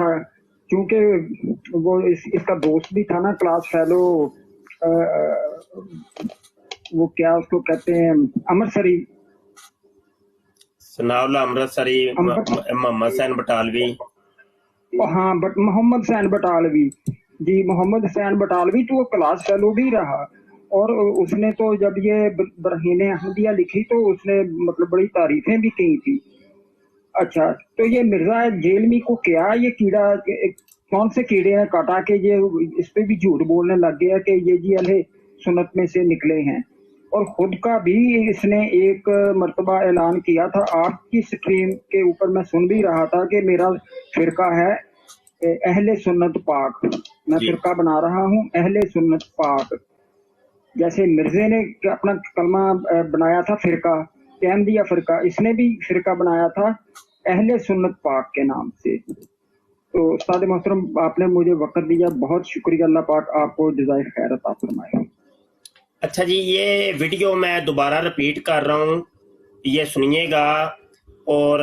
تھا کیونکہ وہ اس کا دوست بھی تھا نا کلاس فیلو، وہ کیا اس کو کہتے ہیں، امرتسری، ثناء اللہ امرتسری، محمد حسین بٹالوی، ہاں محمد حسین بٹالوی، جی محمد حسین بٹالوی، تو وہ کلاس فیلو بھی رہا، اور اس نے تو جب یہ برہین احمدیہ لکھی تو اس نے مطلب بڑی تعریفیں بھی کی تھی۔ اچھا تو یہ مرزا جیلمی کو کیا یہ کیڑا، کون سے کیڑے نے کاٹا کہ یہ اس پہ بھی جھوٹ بولنے لگ گیا کہ یہ جی اہل سنت میں سے نکلے ہیں، اور خود کا بھی اس نے ایک مرتبہ اعلان کیا تھا آپ کی سٹریم کے اوپر، میں سن بھی رہا تھا کہ میرا فرقہ ہے اہل سنت پاک، میں فرقہ بنا رہا ہوں اہل سنت پاک، جیسے مرزے نے اپنا کلمہ بنایا تھا فرقہ احمدیہ فرقہ، اس نے بھی فرقہ بنایا تھا اہل سنت پاک کے نام سے۔ تو استاد محترم آپ نے مجھے وقت دیا، بہت شکریہ، اللہ پاک آپ کو جزائے خیر عطا فرمائے۔ اچھا جی، یہ ویڈیو میں دوبارہ رپیٹ کر رہا ہوں، یہ سنیے گا، اور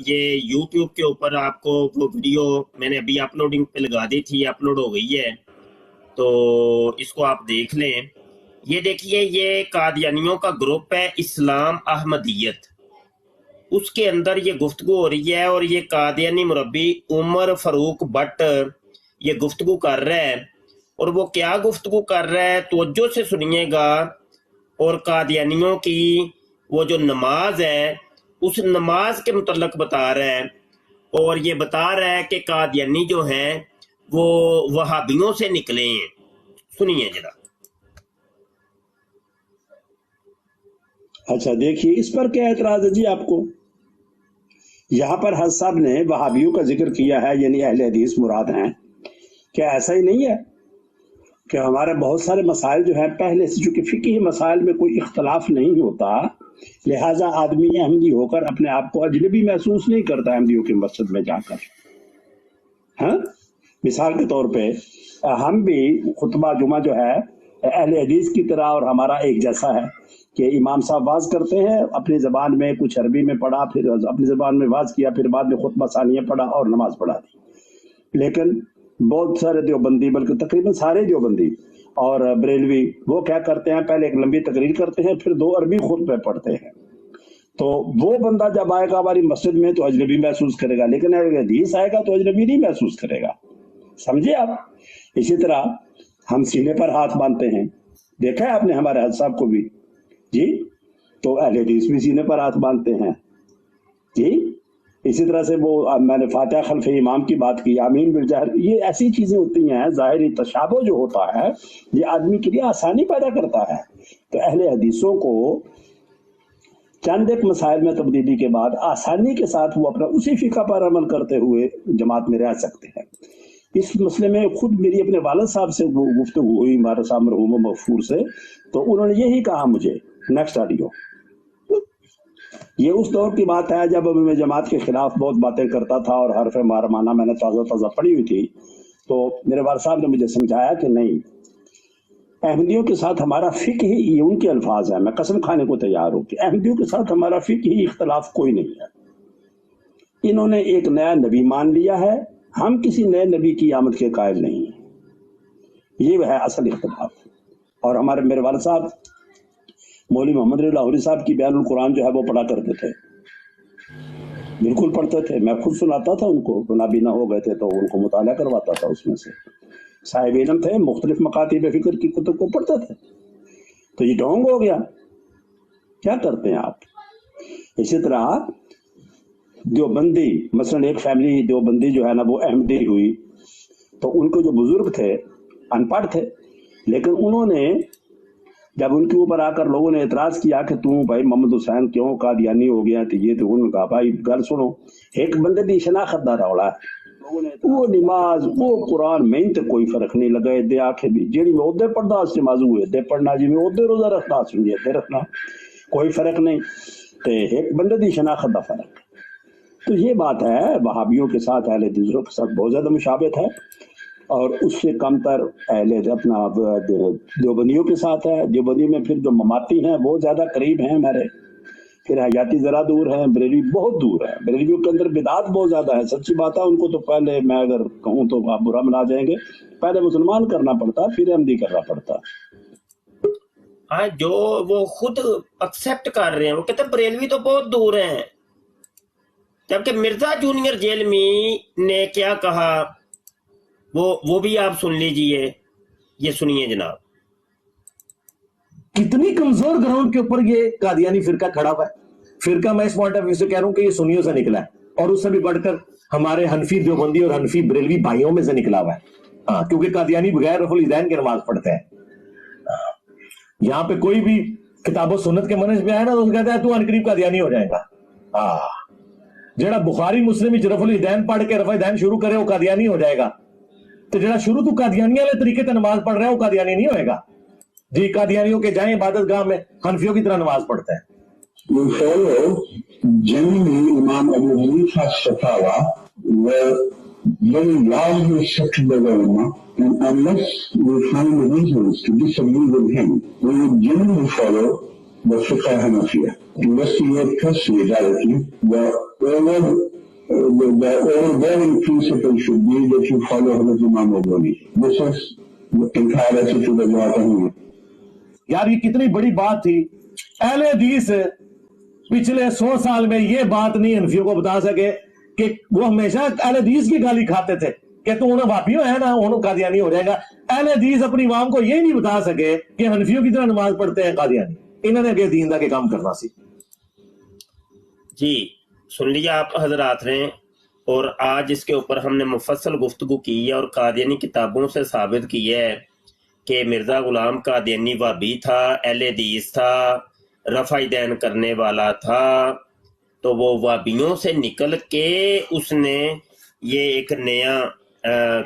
یہ یوٹیوب کے اوپر آپ کو وہ ویڈیو میں نے ابھی اپلوڈنگ پہ لگا دی تھی، اپلوڈ ہو گئی ہے، تو اس کو آپ دیکھ لیں۔ یہ دیکھیے، یہ قادیانیوں کا گروپ ہے اسلام احمدیت، اس کے اندر یہ گفتگو ہو رہی ہے، اور یہ قادیانی مربی عمر فاروق بٹ یہ گفتگو کر رہا ہے، اور وہ کیا گفتگو کر رہا ہے توجہ سے سنیے گا، اور قادیانیوں کی وہ جو نماز ہے اس نماز کے متعلق بتا رہا ہے، اور یہ بتا رہا ہے کہ قادیانی جو ہیں وہ وہابیوں سے نکلے ہیں۔ سنیے ذرا۔ اچھا دیکھیے اس پر کیا اعتراض ہے جی آپ کو؟ یہاں پر حضرت صاحب نے وہابیوں کا ذکر کیا ہے، یعنی اہل حدیث مراد ہیں، کیا ایسا ہی نہیں ہے کہ ہمارے بہت سارے مسائل جو ہیں پہلے سے، چونکہ فقہی مسائل میں کوئی اختلاف نہیں ہوتا، لہٰذا آدمی احمدی ہو کر اپنے آپ کو اجنبی محسوس نہیں کرتا احمدیوں کی مسجد میں جا کر۔ ہاں مثال کے طور پہ ہم بھی خطبہ جمعہ جو ہے اہل حدیث کی طرح اور ہمارا ایک جیسا ہے کہ امام صاحب واز کرتے ہیں اپنی زبان میں، کچھ عربی میں پڑھا، پھر اپنی زبان میں واز کیا، پھر بعد میں خطبہ ثانیہ پڑھا اور نماز پڑھا دی۔ لیکن بہت سارے دیوبندی، بلکہ تقریباً سارے دیوبندی اور بریلوی، وہ کیا کرتے ہیں، پہلے ایک لمبی تقریر کرتے ہیں، پھر 2 عربی خطبے پڑھتے ہیں۔ تو وہ بندہ جب آئے گا ہماری مسجد میں تو اجنبی محسوس کرے گا، لیکن اگر حدیث آئے گا تو اجنبی نہیں محسوس کرے گا، سمجھے آپ؟ اسی طرح ہم سینے پر ہاتھ باندھتے ہیں، دیکھا ہے آپ نے ہمارے حضرت صاحب کو بھی جی، تو اہل حدیث بھی سینے پر ہاتھ باندھتے ہیں جی۔ اسی طرح سے وہ میں نے فاتحہ خلف امام کی بات کی، آمین بالجہر، یہ ایسی چیزیں ہوتی ہیں، ظاہری تشابہ جو ہوتا ہے یہ آدمی کے لیے آسانی پیدا کرتا ہے۔ تو اہل حدیثوں کو چند ایک مسائل میں تبدیلی کے بعد آسانی کے ساتھ وہ اپنا اسی فقہ پر عمل کرتے ہوئے جماعت میں رہ سکتے ہیں۔ اس مسئلے میں خود میری اپنے والد صاحب سے گفتگو ہوئی، ہمارے صاحب مرحوم مغفور سے، تو انہوں نے یہی کہا مجھے۔ Next audio. یہ اس دور کی بات ہے جب میں جماعت کے خلاف بہت باتیں کرتا تھا اور حرف مارمانہ میں نے تازہ پڑھی ہوئی تھی، تو میرے والد صاحب نے مجھے سمجھایا کہ نہیں، احمدیوں کے ساتھ ہمارا فقہ ہی، یہ ان کے الفاظ ہیں، میں قسم کھانے کو تیار ہوں کہ احمدیوں کے ساتھ ہمارا فقہ ہی اختلاف کوئی نہیں ہے۔ انہوں نے ایک نیا نبی مان لیا ہے، ہم کسی نئے نبی کی آمد کے قائل نہیں ہیں، یہ ہے اصل اختلاف۔ اور ہمارے میرے والد صاحب مولوی محمد رضا لاہوری صاحب کی بیان القرآن جو ہے وہ پڑھا کرتے تھے، بالکل پڑھتے تھے، میں خود سناتا تھا ان کو، نابینا ہو گئے تھے تو ان کو مطالعہ کرواتا تھا، اس میں سے صاحب علم تھے، مختلف مکاتب فکر کی کتب کو پڑھتے تھے۔ تو یہ ڈھونگ ہو گیا، کیا کرتے ہیں آپ؟ اسی طرح دیوبندی، مثلا ایک فیملی دیوبندی جو ہے نا وہ احمدی ہوئی، تو ان کے جو بزرگ تھے ان پڑھ تھے، لیکن انہوں نے جب ان کے اوپر آ کر لوگوں نے اعتراض کیا کہ تم بھائی محمد حسین کیوں قادیانی ہو گیا، تو یہ تو انہوں نے کہا بھائی گل سنو، ایک بندے دی شناخت دا رولا ہے، وہ نماز وہ قرآن میں تے کوئی فرق نہیں لگا دے آکھے بھی جیڑی میں ادھے پڑھدا اس نماز ہوئے دے پڑھنا، جی میں ادھے روزہ رکھتا اس میں ادھے رکھنا، کوئی فرق نہیں، تے ایک بندے دی شناخت دا فرق۔ تو یہ بات ہے وہابیوں کے ساتھ اہل حدیث کے ساتھ بہت زیادہ مشابہت ہے، اور اس سے کم تر اہل اپنا دیوبندیوں کے ساتھ ہے۔ دیوبندیوں میں پھر جو مماتی ہیں وہ زیادہ قریب ہیں ہمارے، پھر حیاتی ذرا دور ہیں، بریلوی بہت دور ہے، بریلویوں کے اندر بدعات بہت زیادہ ہے، سچی بات ہے، ان کو تو پہلے میں اگر کہوں تو آپ برا منا جائیں گے، پہلے مسلمان کرنا پڑتا پھر احمدی کرنا پڑتا۔ ہاں جو وہ خود ایکسپٹ کر رہے ہیں، وہ کہتے ہیں بریلوی تو بہت دور ہیں، جبکہ مرزا جونیئر جیلمی نے کیا کہا وہ بھی آپ سن لیجئے، یہ سنیے جناب۔ کتنی کمزور گراؤنڈ کے اوپر یہ قادیانی فرقہ کھڑا ہوا ہے۔ فرقہ میں اس پوائنٹ آف ویو سے کہہ رہا ہوں کہ یہ سنیوں سے نکلا ہے، اور اس سے بھی بڑھ کر ہمارے حنفی دیوبندی اور حنفی بریلوی بھائیوں میں سے نکلا ہوا ہے، ہاں، کیونکہ قادیانی بغیر رفع الیدین کی نماز پڑھتے ہیں۔ یہاں پہ کوئی بھی کتاب و سنت کے منہج میں آئے نا تو کہتا ہے تو عنقریب قادیانی ہو جائے گا۔ جڑا بخاری مسلم رفع الیدین پڑھ کے رفع الیدین شروع کرے وہ قادیانی ہو جائے گا، تو جڑا شروع تو قادیانی والے طریقے سے نماز پڑھ رہا ہے وہ قادیانی نہیں ہوئے گا۔ جی قادیانیوں کے جائیں عبادت گاہ میں حنفیوں کی طرح نماز پڑھتے ہیں۔ We follow generally Imam Abu Hanifa's fatwa were very largely accepted by the ulama, and unless we find reasons to disagree with him, we would generally follow the fiqh Hanafiya. Investigate closely directly. The overbearing principle should be that you follow Hazrat Imam Abu Hanifa. This is the entire attitude of Wahhabiyya. یار یہ کتنی بڑی بات تھی، اہل حدیث پچھلے 100 سال میں یہ بات نہیں حنفیوں کو بتا سکے کہ وہ ہمیشہ اہل حدیث کی گالی کھاتے تھے کہ تو انہیں وہابیوں ہے نا انہوں قادیانی ہو جائے گا۔ اہل حدیث اپنی عوام کو یہ نہیں بتا سکے کہ حنفیوں کی طرح نماز پڑھتے ہیں قادیانی، انہوں نے اگے دین دا کے کام کرنا سی۔ جی سن لیا آپ حضرات نے، اور آج اس کے اوپر ہم نے مفصل گفتگو کی ہے اور قادیانی کتابوں سے ثابت کی ہے کہ مرزا غلام قادیانی وہابی تھا، اہل حدیث تھا، رفع دین کرنے والا تھا، تو وہ وہابیوں سے نکل کے اس نے یہ ایک نیا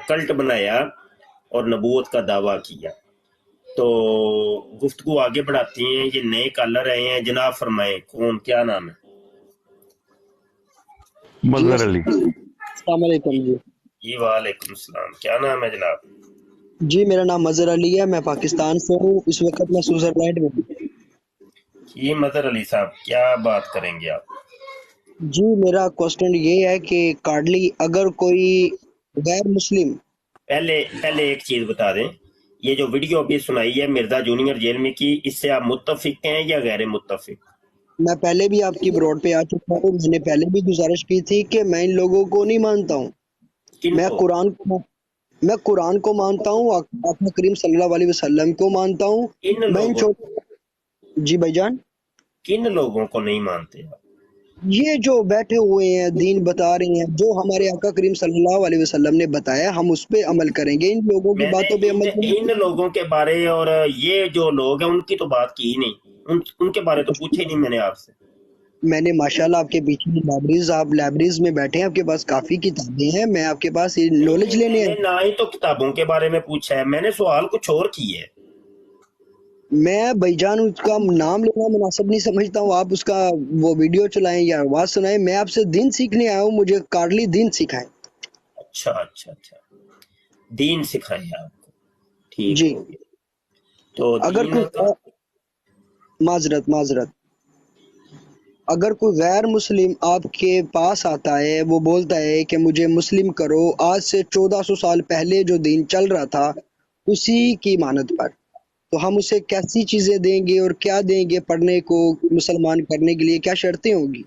کلٹ بنایا اور نبوت کا دعویٰ کیا۔ تو گفتگو آگے بڑھاتی ہیں، یہ نئے کالر رہے ہیں، جناب فرمائیں کون، کیا نام ہے؟ مظہر علی۔ السلام علیکم جی۔ جی وعلیکم السلام، کیا نام ہے جناب؟ جی میرا نام مظہر علی ہے، میں پاکستان سے ہوں، اس وقت میں سوئٹزرلینڈ میں ہوں۔ جی مظہر علی صاحب کیا بات کریں گے آپ؟ جی میرا کوسچن یہ ہے کہ کارڈلی اگر کوئی غیر مسلم، پہلے ایک چیز بتا دیں، یہ جو ویڈیو ابھی سنائی ہے مرزا جونیئر جیلمی کی، اس سے آپ متفق ہیں یا غیر متفق؟ میں پہلے بھی آپ کی بروڈ پہ آ چکا ہوں، میں نے پہلے بھی گزارش کی تھی کہ میں ان لوگوں کو نہیں مانتا ہوں، میں قرآن کو مانتا ہوں، آقا کریم صلی اللہ علیہ وسلم کو مانتا ہوں۔ میں ان جی بھائی جان، کن لوگوں کو نہیں مانتے آپ؟ یہ جو بیٹھے ہوئے ہیں دین بتا رہے ہیں، جو ہمارے آقا کریم صلی اللہ علیہ وسلم نے بتایا ہم اس پہ عمل کریں گے، ان لوگوں کی باتوں پہ عمل کریں گے۔ ان لوگوں کے بارے اور یہ جو لوگ ہیں ان کی تو بات کی ہی نہیں، ان کے بارے تو پوچھے نہیں میں نے آپ سے۔ میں نے ماشاءاللہ آپ کے پیچھے لائبریریز، آپ لائبریریز میں بیٹھے ہیں، آپ کے پاس کافی کتابیں ہیں، میں آپ کے پاس نالج لینے میں نے نہ ہی تو کتابوں کے بارے میں پوچھا ہے، میں نے سوال کچھ اور کی ہے۔ میں بھائی جان اس کا نام لینا مناسب نہیں سمجھتا ہوں، آپ اس کا وہ ویڈیو چلائیں یا آواز سنائیں، میں آپ سے دین سیکھنے آیا ہوں، مجھے کارڈلی دین سکھائیں۔ اچھا دین سکھائیں آپ کو، ٹھیک جی ہو گیا۔ تو اگر کوئی معذرت اگر کوئی غیر مسلم آپ کے پاس آتا ہے، وہ بولتا ہے کہ مجھے مسلم کرو، آج سے 1400 سال پہلے جو دین چل رہا تھا اسی کی مانت پر، تو ہم اسے کیسی چیزیں دیں گے اور کیا دیں گے پڑھنے کو، مسلمان کرنے کے لیے کیا شرطیں ہوں گی؟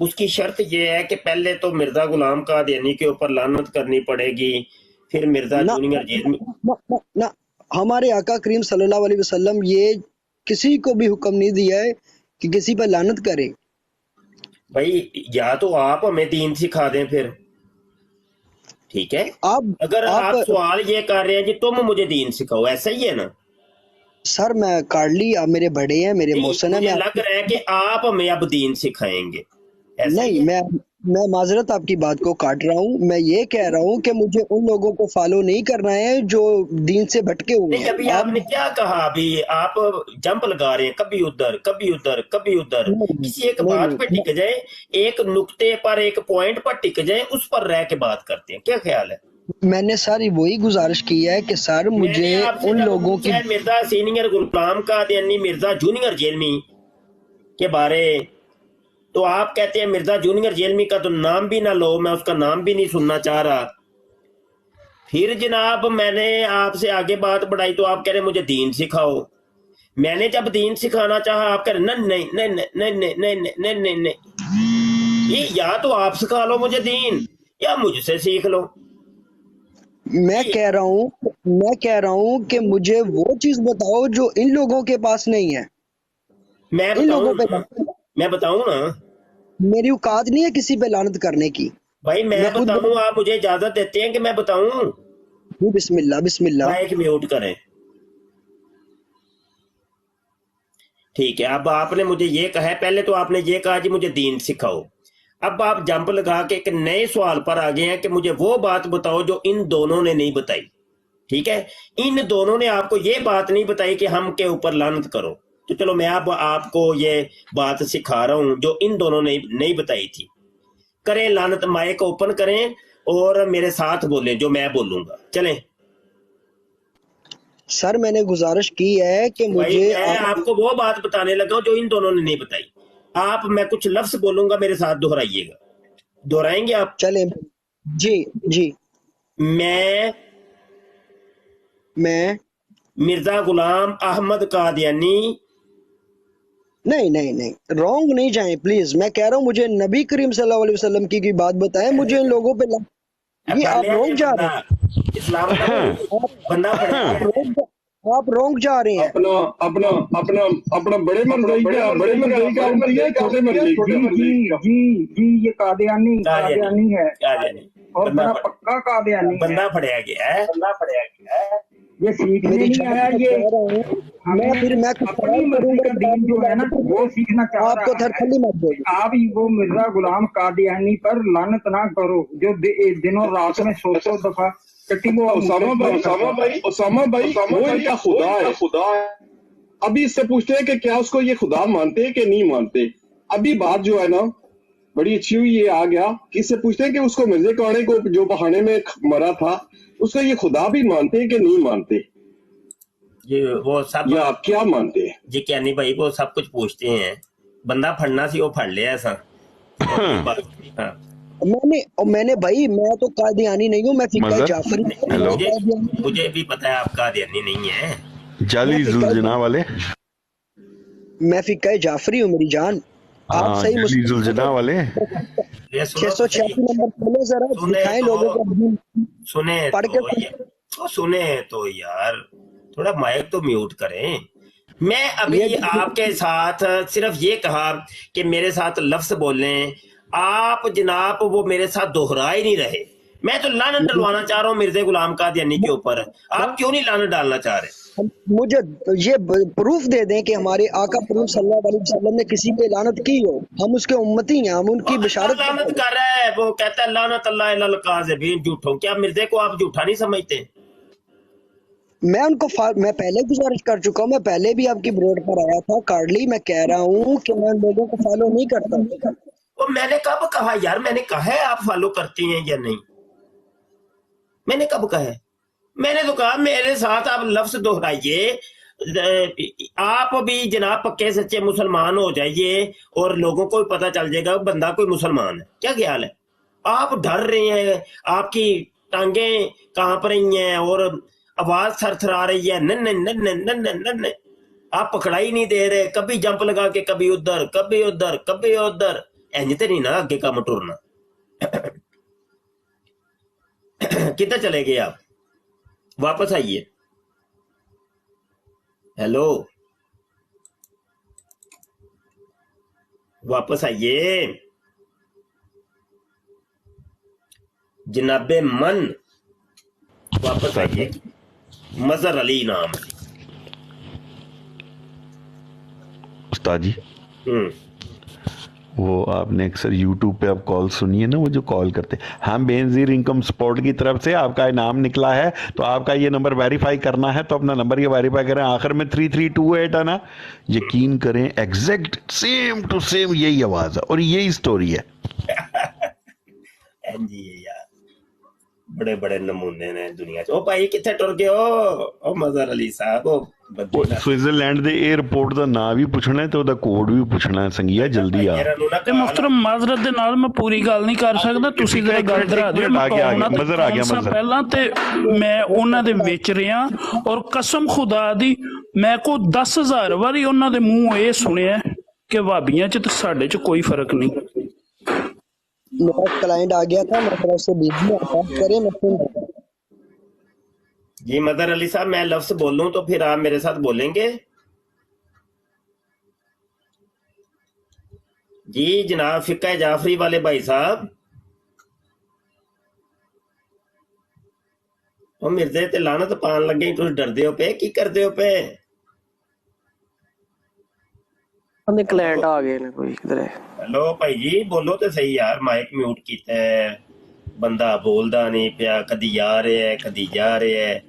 اس کی شرط یہ ہے کہ پہلے تو مرزا غلام قادیانی کے اوپر لعنت کرنی پڑے گی، پھر مرزا جونیئر جیلمی۔ نہ ہمارے آقا کریم صلی اللہ علیہ وسلم یہ کسی کو بھی حکم نہیں دیا ہے کہ کسی پر لعنت کرے۔ بھائی یا تو آپ ہمیں دین سکھا دیں پھر، ٹھیک ہے؟ اگر آپ سوال یہ کر رہے ہیں کہ تم مجھے دین سکھاؤ، ایسا ہی ہے نا؟ سر میں کارڈلی، آپ میرے بڑے ہیں، میرے محسن ہیں، مجھے لگ رہا ہے کہ آپ ہمیں اب دین سکھائیں گے، نہیں میں معذرت آپ کی بات کو کاٹ رہا ہوں، میں یہ کہہ رہا ہوں کہ مجھے ان لوگوں کو فالو نہیں کرنا ہے جو دین سے بھٹکے ہوئے ہیں۔ ابھی آپ نے کیا کہا؟ ابھی آپ جمپ لگا رہے ہیں، کبھی ادھر کبھی ادھر کبھی ادھر، کسی ایک بات پہ ٹک جائیں، ایک نقطے پر ایک پوائنٹ پر ٹک جائیں، اس پر رہ کے بات کرتے ہیں، کیا خیال ہے؟ میں نے ساری وہی گزارش کی ہے کہ سر مجھے ان لوگوں کی، مرزا سینئر غلام قادیانی، مرزا جونیئر جیلمی، کے بارے، تو آپ کہتے ہیں مرزا جونیئر جیلمی کا تو نام بھی نہ لو، میں اس کا نام بھی نہیں سننا چاہ رہا. پھر جناب میں نے آپ سے آگے بات بڑھائی تو آپ کہہ رہے مجھے دین سکھاؤ. میں نے جب دین سکھانا چاہا آپ کہہ رہے نہیں نہیں نہیں نہیں نہیں نہیں نہیں نہیں نہیں، یہ یا تو آپ سکھا لو مجھے دین یا مجھ سے سیکھ لو. میں کہہ رہا ہوں کہ مجھے وہ چیز بتاؤ جو ان لوگوں کے پاس نہیں ہے. میں ان لوگوں بتاؤں نا میری اوقات نہیں ہے کسی پہ لعنت کرنے کی. بھائی میں خود بتاؤں، آپ مجھے اجازت دیتے ہیں کہ میں بتاؤں؟ بسم اللہ بسم اللہ. مائک میوٹ کریں. ٹھیک ہے، اب آپ نے مجھے یہ کہا ہے، پہلے تو آپ نے یہ کہا جی مجھے دین سکھاؤ. اب آپ جمپ لگا کے ایک نئے سوال پر آگے ہیں کہ مجھے وہ بات بتاؤ جو ان دونوں نے نہیں بتائی. ٹھیک ہے، ان دونوں نے آپ کو یہ بات نہیں بتائی کہ ہم کے اوپر لعنت کرو، تو چلو میں اب آپ کو یہ بات سکھا رہا ہوں جو ان دونوں نے نہیں بتائی تھی. کریں لعنت، مائک اوپن کریں اور میرے ساتھ بولیں جو میں بولوں گا. چلیں سر میں نے گزارش کی ہے کہ بھائی، مجھے میں آپ کو وہ بات بتانے لگا ہوں جو ان دونوں نے نہیں بتائی. آپ، میں کچھ لفظ بولوں گا میرے ساتھ دہرائیے گا. دہرائیں گے آپ؟ چلیں جی جی. میں مرزا غلام احمد قادیانی. نہیں نہیں نہیں، رونگ نہیں جائیں پلیز. میں کہہ رہا ہوں مجھے نبی کریم صلی اللہ علیہ وسلم کی بات بتائیں. مجھے ان لوگوں پہ یہ آپ رونگ جا رہے ہیں. اسلام بندہ آپ رونگ جا رہے ہیں. اپنا بڑے مرضی کا چھوٹے مرضی جی یہ قادیانی ہے اور بڑا پکا قادیانی ہے. بندہ پڑیا گیا ہے. یہ سیکھنے نہیں آیا، یہ اپنی مرضی کا دین جو ہے نا وہ سیکھنا چاہ آپ کو رہا تھرتھلی مت دے. ہے. آپ وہ مرزا غلام قادیانی پر لعنت نہ کرو جو دنوں رات میں 100 دفعہ اسامہ بھائی وہ ان کا خدا ہے. ابھی اس سے پوچھتے ہیں کہ کیا اس کو یہ خدا مانتے ہیں کہ نہیں مانتے. ابھی بات جو ہے نا بڑی اچھی ہوئی، یہ آ گیا کہ اس سے پوچھتے ہیں کہ اس کو مرزا کانے کو جو بہانے میں مرا تھا اس کو یہ خدا بھی مانتے ہیں کہ نہیں مانتے، وہ سب یا آپ کیا مانتے ہیں؟ جی کیا نہیں بھائی، وہ سب کچھ پوچھتے ہیں. بندہ پھڑنا سی وہ پھڑ لیا ایسا. میں نے بھائی میں تو قادیانی نہیں ہوں، میں فقہ جعفری. مجھے بھی پتا ہے آپ قادیانی نہیں ہے. جعلی ذوالجناح والے. میں فقہ جعفری ہوں میری جان. آپ صحیح جعلی ذوالجناح والے 686 نمبر کھولے ذرا، دکھائیں لوگوں کو. سنیں تو یار تھوڑا مائک تو میوٹ کریں. میں ابھی آپ کے ساتھ صرف یہ کہا کہ میرے ساتھ لفظ بولیں. آپ جناب وہ میرے ساتھ دہرا ہی نہیں رہے. میں تو لعنت ڈلوانا چاہ رہا ہوں مرزا غلام قادیانی کے اوپر. آپ کیوں نہیں لعنت ڈالنا چاہ رہے؟ مجھے یہ پروف دے دیں کہ ہمارے آقا پروف صلی اللہ علیہ وسلم نے کسی پہ لعنت کی ہو. ہم اس کے امتی ہیں، ہم ان کی بشارت لعنت کر رہا ہے. وہ کہتا ہے لعنت اللہ علی الکاذبین، جھوٹوں. کیا مرزا کو آپ جھوٹا نہیں سمجھتے؟ میں ان کو میں پہلے گزارش کر چکا ہوں. میں پہلے بھی آپ کی بروڈ پر آیا تھا کارڈلی. میں کہہ رہا ہوں کہ میں لوگوں کو فالو نہیں کرتا. میں نے کب کہا یار؟ میں نے کہا ہے آپ فالو کرتے ہیں یا نہیں؟ میں نے کب کہا ہے؟ میں نے تو کہا میرے ساتھ آپ لفظ دہرائیے. آپ بھی جناب پکے سچے مسلمان ہو جائیے اور لوگوں کو پتہ چل جائے گا بندہ کوئی مسلمان ہے. کیا خیال ہے؟ آپ ڈر رہے ہیں، آپ کی ٹانگیں کانپ رہی ہیں اور آواز تھر تھر آ رہی ہے. نہیں آپ پکڑائی نہیں دے رہے. کبھی جمپ لگا کے کبھی ادھر کبھی ادھر کبھی ادھر. انجتے نہیں نا آگے کام ٹورنا. کدھر چلے گئے آپ؟ واپس آئیے. ہیلو، واپس آئیے. جناب من واپس آئیے. مظہر علی نام استاد جی. وہ آپ نے اکثر یوٹیوب پہ آپ کال سنی ہے نا، وہ جو کال کرتے ہم بے نظیر انکم سپورٹ کی طرف سے آپ کا انعام نکلا ہے تو آپ کا یہ نمبر ویریفائی کرنا ہے، تو اپنا نمبر یہ ویریفائی کریں. آخر میں 3328 ہے نا، یقین کریں ایگزیکٹ سیم ٹو سیم یہی آواز ہے اور یہی سٹوری ہے. جی یار बड़े बड़े नमूने ने दुनिया च। ओ भाई किथे टुर गए ओ मजहर अली साहब ओ बंदे ਉਹ ना ਸਵਿਟਜ਼ਰਲੈਂਡ ਦੇ 에ਅਰਪੋਰਟ ਦਾ ਨਾਂ ਵੀ ਪੁੱਛਣਾ ਹੈ ਤੇ ਉਹਦਾ ਕੋਡ ਵੀ ਪੁੱਛਣਾ ਹੈ। ਸੰਗੀਆ ਜਲਦੀ ਆ। ਯਾਰਾਂ ਨੂੰ ਨਾ ਤੇ ਮੁਹਤਰਮ ਮਾਜ਼ਰਤ ਦੇ ਨਾਲ ਮੈਂ ਪੂਰੀ ਗੱਲ ਨਹੀਂ ਕਰ ਸਕਦਾ, ਤੁਸੀਂ ਇੱਕ ਜਿਹੜਾ ਮਿੰਟ, ਗੱਲ ਇੱਕ ਕਰਾ ਦਿਓ। ਮਿੰਟ, ਮੈਂ ਆ ਗਿਆ, ਉਹਨਾਂ ਦੇ ਮਜ਼ਰ ਆ ਗਿਆ, ਕੌਣ ਸਾ ਮਜ਼ਰ। ਪਹਿਲਾਂ ਤੇ ਮੈਂ ਉਹਨਾਂ ਦੇ ਵਿੱਚ ਰਿਹਾ ਔਰ ਕਸਮ ਖੁਦਾ ਦੀ ਮੈਂ ਕੋ 10,000 ਵਾਰੀ ਉਹਨਾਂ ਦੇ ਮੂੰਹ ਇਹ ਸੁਣਿਆ ਕਿ ਭਾਬੀਆਂ ਚ ਤੇ ਸਾਡੇ ਚ ਕੋਈ ਫਰਕ नहीं। मेरा क्लाइंट आ गया था, मेरे तरफ से बिजी आता करे, मैं सुन रहा हूं। जी मदर अली साहब मैं लफ्ज बोलूं तो फिर आप मेरे साथ बोलेंगे? जी जनाब फिक्का जाफरी वाले भाई साहब, ਉਹ ਮਿਰਜ਼ੇ ਤੇ ਲਾਨਤ ਪਾਣ ਲੱਗੇ ਤੁਸੀਂ ਡਰਦੇ ਹੋ ਪਏ ਕੀ ਕਰਦੇ ਹੋ ਪਏ? ਉਹਦੇ ਕਲਾਇੰਟ ਆ ਗਏ ਨੇ ਕੋਈ ਕਿਧਰੇ। ਹੈਲੋ ਭਾਈ ਜੀ ਬੋਲੋ ਤੇ ਸਹੀ ਯਾਰ, ਮਾਈਕ ਮਿਊਟ ਕੀਤਾ ਹੈ, ਬੰਦਾ ਬੋਲਦਾ ਨਹੀਂ ਪਿਆ, ਕਦੀ ਆ ਰਿਹਾ ਹੈ ਕਦੀ ਜਾ ਰਿਹਾ ਹੈ।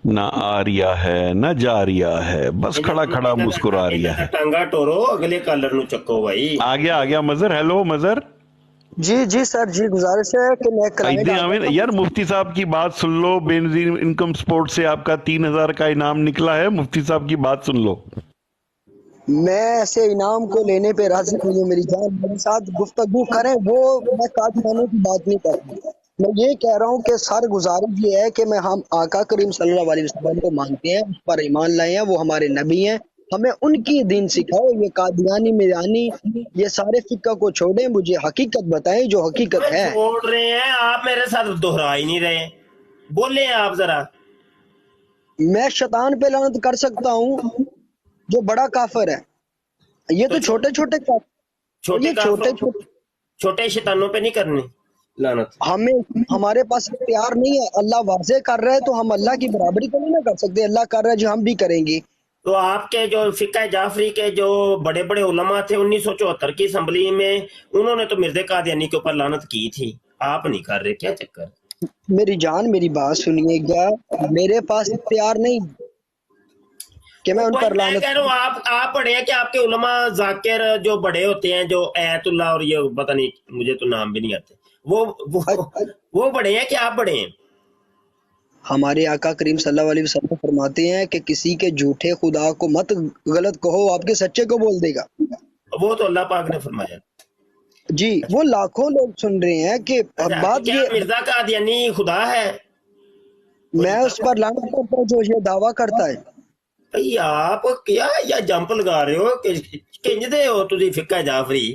ना आ रिया है ना जा रिया है, बस खड़ा खड़ा मुस्कुरा रिया है। टांगा टोरो अगले कॉलर नु चक्को भाई। आ गया मजर। हेलो मजर। जी जी सर जी, गुजारिश है कि मैं क्लाइंट यार मुफ्ती साहब की बात सुन लो। बेनजीर इनकम स्पोर्ट से आपका 3,000 का इनाम निकला है। मुफ्ती साहब की बात सुन लो। मैं ऐसे इनाम को लेने पे राजी नहीं हूँ। मेरी जान मेरे साथ गुफ्तगू करें, वो मैं कादियाने की बात नहीं कर रहा। मैं ये कह रहा हूँ कि सर गुजारिश ये है कि हम आका करीम सल्लल्लाहु अलैहि वसल्लम को मानते हैं, उस पर ईमान लाए हैं, वो हमारे नबी हैं, हमें उनकी दीन सिखाओ। ये कादियानी मिरानी ये सारे फिक्का को छोड़ें, मुझे हकीकत बताएं जो हकीकत है। छोड़ रहे हैं आप, मेरे साथ दोहरा ही नहीं रहे, बोले आप जरा। मैं शैतान पे लानत कर सकता हूँ जो बड़ा काफिर है, ये तो छोटे छोटे छोटे शैतानों पे नहीं करनी लानत। हमें हमारे पास इख्तियार नहीं है। अल्लाह वाज़े कर रहा है तो हम अल्लाह की बराबरी तो नहीं ना कर सकते। अल्लाह कर रहा है जो हम भी करेंगे। तो आपके जो फिक्का जाफरी के जो बड़े बड़े उलमा थे 1974 की असम्बली में, उन्होंने तो मिर्ज़ा कादियानी के ऊपर लानत की थी, आप नहीं कर रहे, क्या चक्कर? मेरी जान मेरी बात सुनिएगा, मेरे पास इख्तियार नहीं कि मैं उन पर लानत। कह रहा हूँ आप पढ़े हैं कि आपके उलमा जाकिर जो बड़े होते हैं, जो ऐतुल्लाह और ये पता नहीं मुझे तो नाम भी नहीं आते, वो बड़े हैं कि आप बड़े हैं? हमारे आका करीम सल्लल्लाहु अलैहि वसल्लम फरमाते हैं कि किसी के झूठे खुदा को मत गलत कहो, आपके सच्चे को बोल देगा। वो तो अल्लाह पाक ने फरमाया जी। वो लाखों लोग सुन रहे हैं कि बात ये मिर्जा कादियानी खुदा है। मैं उस पर लानत करता हूं जो ये दावा करता है। भाई आप क्या या जंप लगा रहे हो कि किंजदे हो तुझे फिक्का जाफरी?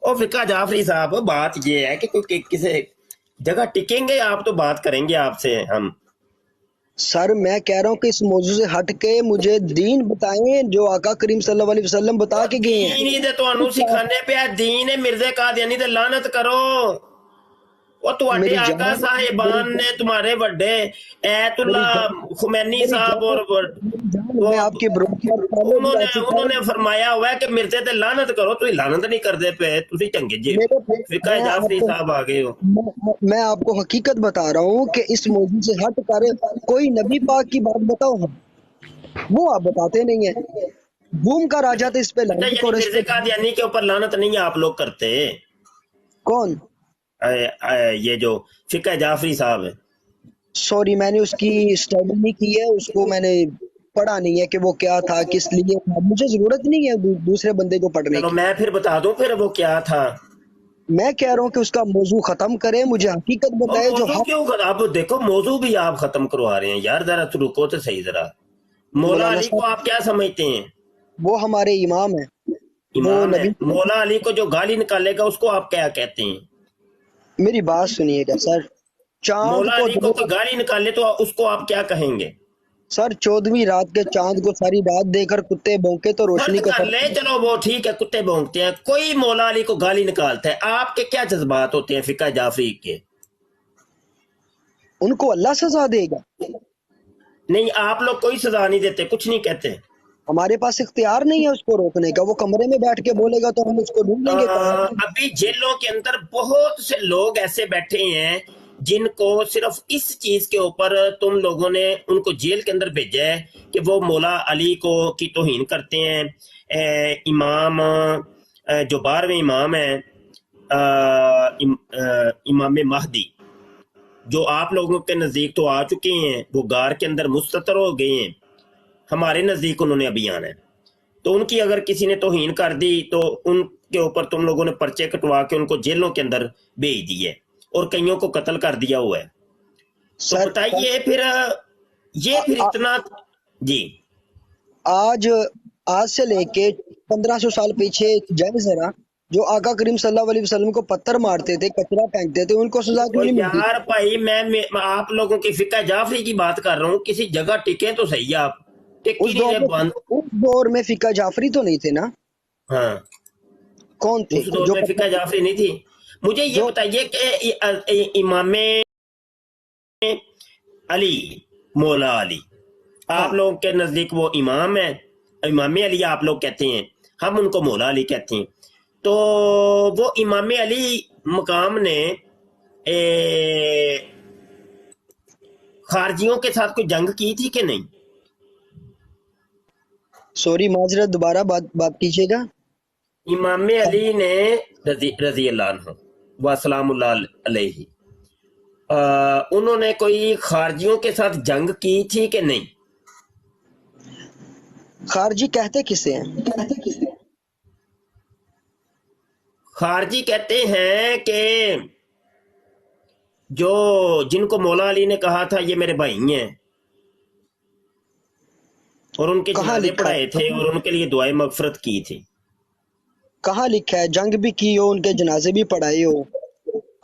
और फिक्का जाफरी साहब बात ये है कि कोई किसी जगह टिकेंगे आप तो बात करेंगे आपसे हम। सर मैं कह रहा हूँ कि इस मौजू से हट के मुझे दीन बताएं जो आका करीम सल्लल्लाहु अलैहि वसल्लम बता के गए हैं। दीन ही दे ਤੁਹਾਨੂੰ ਸਿਖਾਣੇ ਪਿਆ, दीन है मिर्ज़ा कादियानी ते लानत करो। ਉਹ ਤੁਹਾਡੇ ਆका साहिबान ने तुम्हारे बड़े ऐतुल्ला खुमैनी साहब और मैं आपके उन्होंने फरमाया हुआ है कि मिर्ज़े ते लानत करो, तुम लानत नहीं करते पे, तुम चंगे जी फिक्का जाफरी साहब आ गए हो। मैं आपको हकीकत बता रहा हूँ कि इस मौजू से हट कर कोई नबी पाक की बात बताओ हम, वो आप बताते नहीं है, घूम कर आ जाते इस पे लानत को। मिर्ज़ा कादियानी के ऊपर लानत नहीं आप लोग करते? कौन? ये जो फिक्का जाफरी साहब है। सॉरी मैंने उसकी स्टडी नहीं की है, उसको मैंने पढ़ा नहीं है कि वो क्या था, किस लिए था, मुझे जरूरत नहीं है दूसरे बंदे को पढ़ने की। मैं फिर बता दूं फिर वो क्या था। मैं कह रहा हूँ कि उसका मौजू खत्म करे, मुझे हकीकत बताए जो क्यों आप देखो मौजू भी आप खत्म करवा रहे हैं यार, जरा रुको तो सही जरा। मौला अली को आप क्या समझते हैं? वो हमारे इमाम है। इमाम है। मौला अली को जो गाली निकालेगा उसको आप क्या कहते हैं? मेरी बात सुनिएगा सर, मौला अली को गाली निकाले तो उसको आप क्या कहेंगे? सर 14वीं रात के चांद को सारी रात देकर कुत्ते भौंके तो रोशनी को कर ले, चलो वो ठीक है, कुत्ते भौंकते हैं, कोई मौला अली को गाली निकालता है, आपके क्या जज्बात होते हैं फिक्का जाफरी के? उनको अल्लाह सजा देगा। नहीं आप लोग कोई सजा नहीं देते, कुछ नहीं कहते। हमारे पास इख्तियार नहीं है उसको रोकने का, वो कमरे में बैठ के बोलेगा तो हम उसको ढूंढ लेंगे। अभी जेलों के अंदर बहुत से लोग ऐसे बैठे हैं जिनको सिर्फ इस चीज के ऊपर तुम लोगों ने उनको जेल के अंदर भेजा है कि वो मौला अली को की तौहीन करते हैं। इमाम जो 12वें इमाम है امام مہدی جو آپ لوگوں کے نزدیک تو آ چکے ہیں، وہ غار کے اندر مستتر ہو گئے ہیں، ہمارے نزدیک انہوں نے ابھی آنا ہے، تو ان کی اگر کسی نے توہین کر دی تو ان کے اوپر تم لوگوں نے پرچے کٹوا کے ان کو جیلوں کے اندر بھیج دیے اور کئیوں کو قتل کر دیا ہوا ہے۔ تو سر بتائیے پھر یہ پھر اتنا جی آج سے لے کے 1500 سال پیچھے جائیں ذرا، جو آقا کریم صلی اللہ علیہ وسلم کو پتھر مارتے تھے، کچرا پھینکتے تھے، ان کو سزا کیوں اور نہیں ملتی؟ یار بھائی میں آپ لوگوں کی فقہ جعفری کی بات کر رہا ہوں، کسی جگہ ٹکیں تو صحیح آپ ٹکی اس نہیں دور رہے میں بند۔ اس دور میں فقہ جعفری تو نہیں تھے نا؟ ہاں کون تھے اس دور جو میں فقہ جعفری نہیں تھی۔ مجھے یہ جو بتائیے کہ امام علی، مولا علی، ہاں آپ لوگ کے نزدیک وہ امام ہے، امام علی آپ لوگ کہتے ہیں، ہم ان کو مولا علی کہتے ہیں، تو وہ امام علی مقام نے خارجیوں کے ساتھ کوئی جنگ کی تھی کہ نہیں؟ سوری معذرت، دوبارہ بات کیجیے گا۔ امام علی نے رضی اللہ عنہ و سلام اللہ علیہ انہوں نے کوئی خارجیوں کے ساتھ جنگ کی تھی کہ نہیں؟ خارجی کہتے کسے ہیں؟ خارجی کہتے ہیں کہ جن کو مولا علی نے کہا تھا یہ میرے بھائی ہیں، اور ان کے کہاں جنازے لکھا پڑھائے ہے؟ تھے اور ان کے لیے دعائیں مغفرت کی تھی۔ کہاں لکھا ہے؟ جنگ بھی کی ہو، ان کے جنازے بھی پڑھائے ہو؟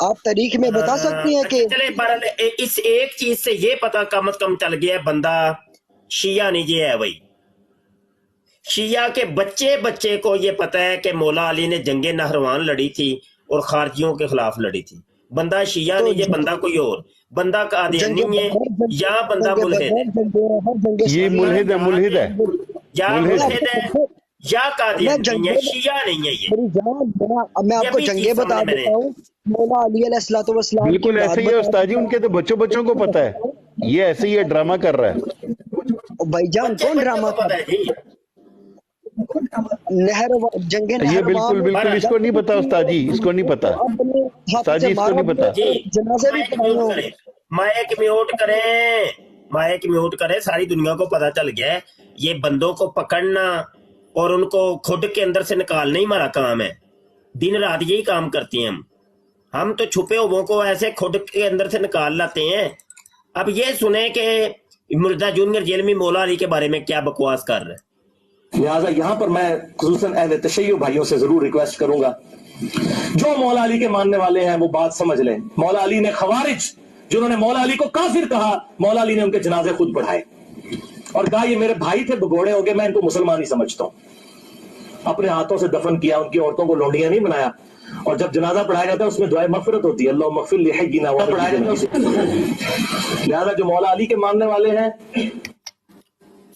آپ تاریخ میں بتا سکتی ہیں کہ اچھا چلے بہرحال اس ایک چیز سے یہ پتا کم از کم چل گیا ہے، بندہ شیعہ نہیں یہ ہے وہی شیعہ کے بچے کو یہ پتا ہے کہ مولا علی نے جنگ نہروان لڑی تھی اور خارجیوں کے خلاف لڑی تھی۔ بندہ شیعہ تو نہیں، یہ بندہ کوئی اور، بندہ قادیانی جنگ ہے بدر یا بندہ جنگ ملحد ہے، بدر ہر جنگ یہ ملحد ہے، ملحد ہے، یا ملحد ہے۔ ملحد ہے یا میں قادیانی ہے، جنگیں شیعہ نہیں ہے یہ۔ میری جان اب میں آپ یہ کو بھی جنگیں چیز بتا سامنے میں نے دیتا ہوں، مولا علی علیہ الصلوۃ والسلام کی بالکل ایسے امداد ہی ہے بتا استاد جی، دیتا ان کے تو بچوں کو پتا ہے، یہ ایسے ہی ہے، ڈرامہ کر رہا ہے۔ ہوں۔ بھائی جان کون بچے ڈرامہ کو کر پتا ہے جی۔ جنگ یہ نہروان بالکل اس کو نہیں پتا استاد جی، اس کو نہیں پتا اپنے ہاتھ استاد سے جی، اس کو مارا نہیں بھی پتا۔ جی ہو، جنازے بھی مائک پڑھائے میوٹ ہوں۔ کریں، مائک میوٹ کریں، ساری دنیا کو پتا چل گیا ہے یہ بندوں کو پکڑنا اور ان کو کھڈ کے اندر سے نکالنا ہی ہمارا کام ہے، دن رات یہی کام کرتے ہیں ہم تو چھپے ہووں کو ایسے کھڈ کے اندر سے نکال لاتے ہیں۔ اب یہ سنیں کہ مرزا جونیئر جیل میں مولا علی کے بارے میں کیا بکواس کر رہے ہیں۔ لہٰذا یہاں پر میں خصوصاً اہل تشیع بھائیوں سے ضرور ریکویسٹ کروں گا، جو مولا علی کے ماننے والے ہیں وہ بات سمجھ لیں، مولا علی نے خوارج جنہوں نے مولا علی کو کافر کہا، مولا علی نے ان کے جنازے خود پڑھائے اور کہا یہ میرے بھائی تھے، بگوڑے ہو گئے، میں ان کو مسلمان ہی سمجھتا ہوں۔ اپنے ہاتھوں سے دفن کیا، ان کی عورتوں کو لونڈیاں نہیں بنایا، اور جب جنازہ پڑھایا جاتا ہے اس میں دعائے مغفرت ہوتی ہے، اللہم اغفر لحینا ومیتنا۔ لہٰذا جو مولا علی کے ماننے والے ہیں،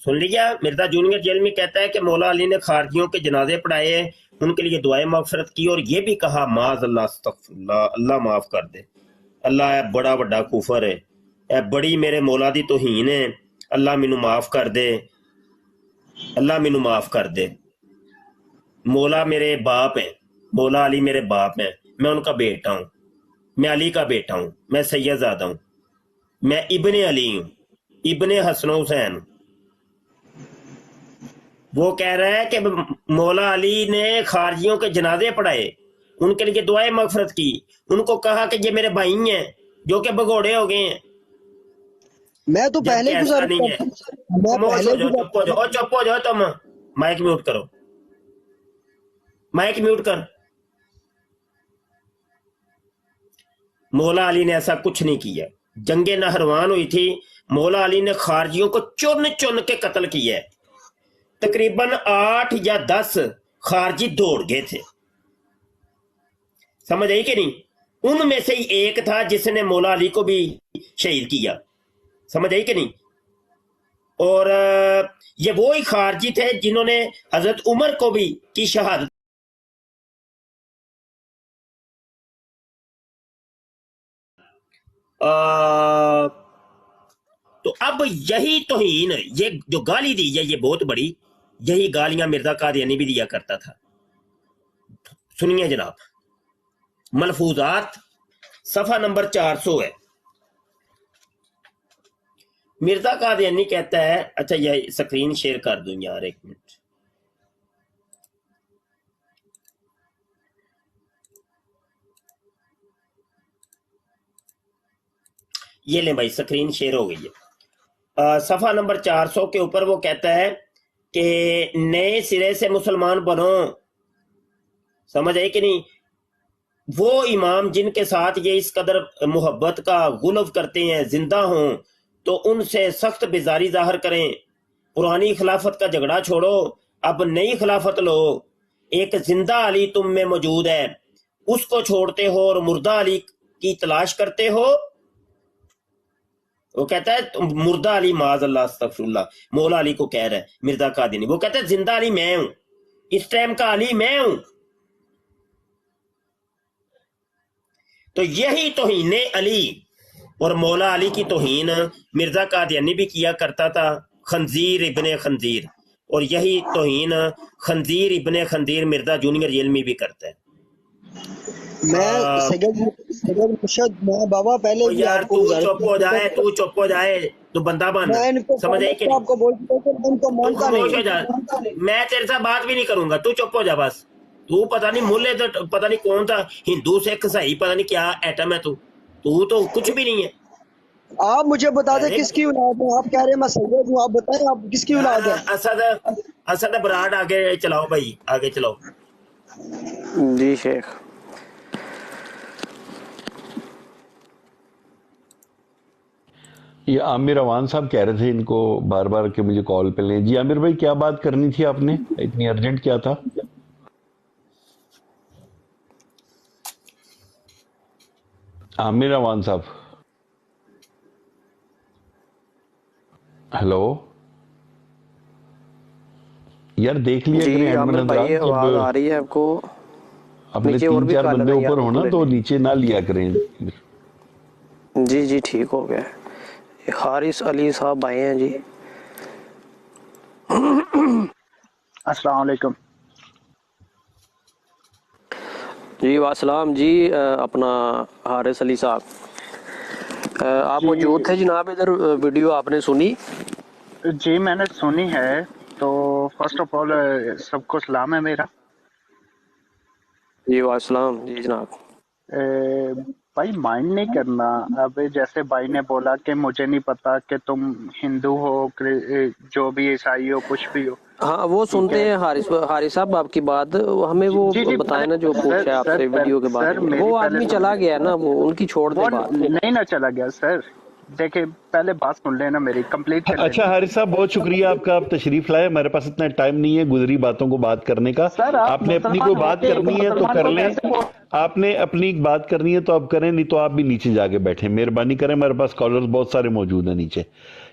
سن لیا، مرزا جونیئر جیل میں کہتا ہے کہ مولا علی نے خارجیوں کے جنازے پڑھائے، ان کے لیے دعائیں مغفرت کی، اور یہ بھی کہا معاذ اللہ استغفر اللہ، اللہ معاف کر دے، اللہ اے بڑا بڑا کفر ہے، اے بڑی میرے مولا دی توہین ہے، اللہ مینوں معاف کر دے، اللہ مینوں معاف کر دے، مولا میرے باپ ہیں، مولا علی میرے باپ ہیں، میں ان کا بیٹا ہوں، میں علی کا بیٹا ہوں، میں سید زادہ ہوں، میں ابن علی ہوں، ابن حسن و حسین ہوں۔ وہ کہہ رہا ہے کہ مولا علی نے خارجیوں کے جنازے پڑھائے، ان کے لیے دعائیں مغفرت کی، ان کو کہا کہ یہ میرے بھائی ہیں جو کہ بگوڑے ہو گئے ہیں، میں تو پہلے جبکہ ایسا گزارش نہیں ہے۔ کرتا ہوں، میں خاموش پہلے ہو جاؤ، چپ ہو جاؤ، چپ ہو جاؤ، تم مائک میوٹ کرو، مائک میوٹ کر۔ مولا علی نے ایسا کچھ نہیں کیا، جنگ نہروان ہوئی تھی، مولا علی نے خارجیوں کو چن چن کے قتل کیا ہے، تقریباً 8 یا 10 خارجی دوڑ گئے تھے، سمجھ آئی کہ نہیں؟ ان میں سے ہی ایک تھا جس نے مولا علی کو بھی شہید کیا، سمجھ آئی کہ نہیں؟ اور یہ وہی خارجی تھے جنہوں نے حضرت عمر کو بھی کی شہادت تو اب یہی توہین، یہ جو گالی دی ہے یہ بہت بڑی، یہی گالیاں مرزا قادیانی بھی دیا کرتا تھا۔ سنیے جناب، मलफूजात सफ़ा नंबर 400 है। मिर्जा कादियानी कहता है, अच्छा ये स्क्रीन शेयर कर दूं यार, एक मिनट। ये ले भाई, स्क्रीन शेयर हो गई है। सफ़ा नंबर 400 के ऊपर वो कहता है कि नए सिरे से मुसलमान बनो। समझ आई कि नहीं? वो इमाम जिनके साथ ये इस कदर मोहब्बत का गुलव करते हैं जिंदा हों तो उनसे सख्त बेजारी जाहिर करें। पुरानी खिलाफत का झगड़ा छोड़ो, अब नई खिलाफत लो। एक जिंदा अली तुम में मौजूद है, उसको छोड़ते हो और मुर्दा अली की तलाश करते हो। वो कहता है मुर्दा अली, माज अल्लाह अस्तगफिरुल्लाह, मौला अली को कह रहा है मिर्जा कादियानी। वो कहता है जिंदा अली मैं हूं, इस टाइम का अली मैं हूं। तो यही तौहीन अली और मौला अली की तौहीन मिर्जा कादियानी भी किया करता था, खंजीर इब्ने खंजीर। और यही तौहीन खंजीर इब्ने खंजीर मिर्जा जूनियर येलमी भी करता है। मैं सैयद मुर्शद, मैं बाबा पहले भी यार आपको तू चुप हो जाए, तू चुप हो जाए, तू बंदा बन। मैं इनको समझ आई कि नहीं? आपको बोल चुका हूं, इनको तू मानता खामोश हो नहीं। जा, मैं तेरे साथ बात भी नहीं करूंगा, तू चुप हो जा बस। तू पता नहीं मुल्ले तो पता नहीं कौन था, हिंदू सिख ईसाई पता नहीं क्या एटम है तू तो कुछ भी नहीं है। आप मुझे बता दें किसकी औलाद है? आप कह रहे हैं मैं सैयद हूँ, आप बताएं आप किसकी औलाद है? असद बराड, आगे चलाओ भाई, आगे चलाओ। जी शेख। ये आमिर अवान साहब कह रहे थे इनको बार बार कि मुझे कॉल पे लें। जी आमिर भाई, क्या बात करनी थी आपने, इतनी अर्जेंट क्या था? आमिर अवान साहब, हेलो यार, देख लिया जी करें आमिर भाई, आवाज आ रही है आपको? अपने नीचे और 3-4 भी बंदे कॉलर ऊपर हैं हो ना, यार, तो नीचे ना लिया करें। जी जी ठीक हो गया। हारिस अली साहब आए हैं जी। अस्सलाम वालेकुम। जी वासलाम जी। अपना हारिस अली साहब, आप मौजूद थे जनाब इधर? वीडियो आपने सुनी? जी मैंने सुनी है। तो फर्स्ट ऑफ ऑल सबको सलाम है मेरा। जी वासलाम जी जनाब। भाई माइंड नहीं करना। अब जैसे भाई ने बोला कि मुझे नहीं पता कि तुम हिंदू हो, जो भी ईसाई हो, कुछ भी हो। हाँ वो सुनते हैं हारिस साहब आपकी बात, हमें वो जी बताए ना जो पूछा है आपसे वीडियो के बारे में। वो आदमी चला गया ना, वो उनकी छोड़ दे बात। नहीं ना चला गया सर, देखिए पहले बात सुन लेना मेरी, कंप्लीट कर अच्छा हारिस साहब, बहुत शुक्रिया आपका, आप तशरीफ लाए। हमारे पास इतना टाइम नहीं है गुजरी बातों को बात करने का। आपने अपनी कोई बात करनी है तो कर लें, आपने अपनी बात करनी है तो आप करें, नहीं तो आप भी नीचे जाके बैठे, मेहरबानी करें। हमारे पास कॉलर्स बहुत सारे मौजूद हैं नीचे।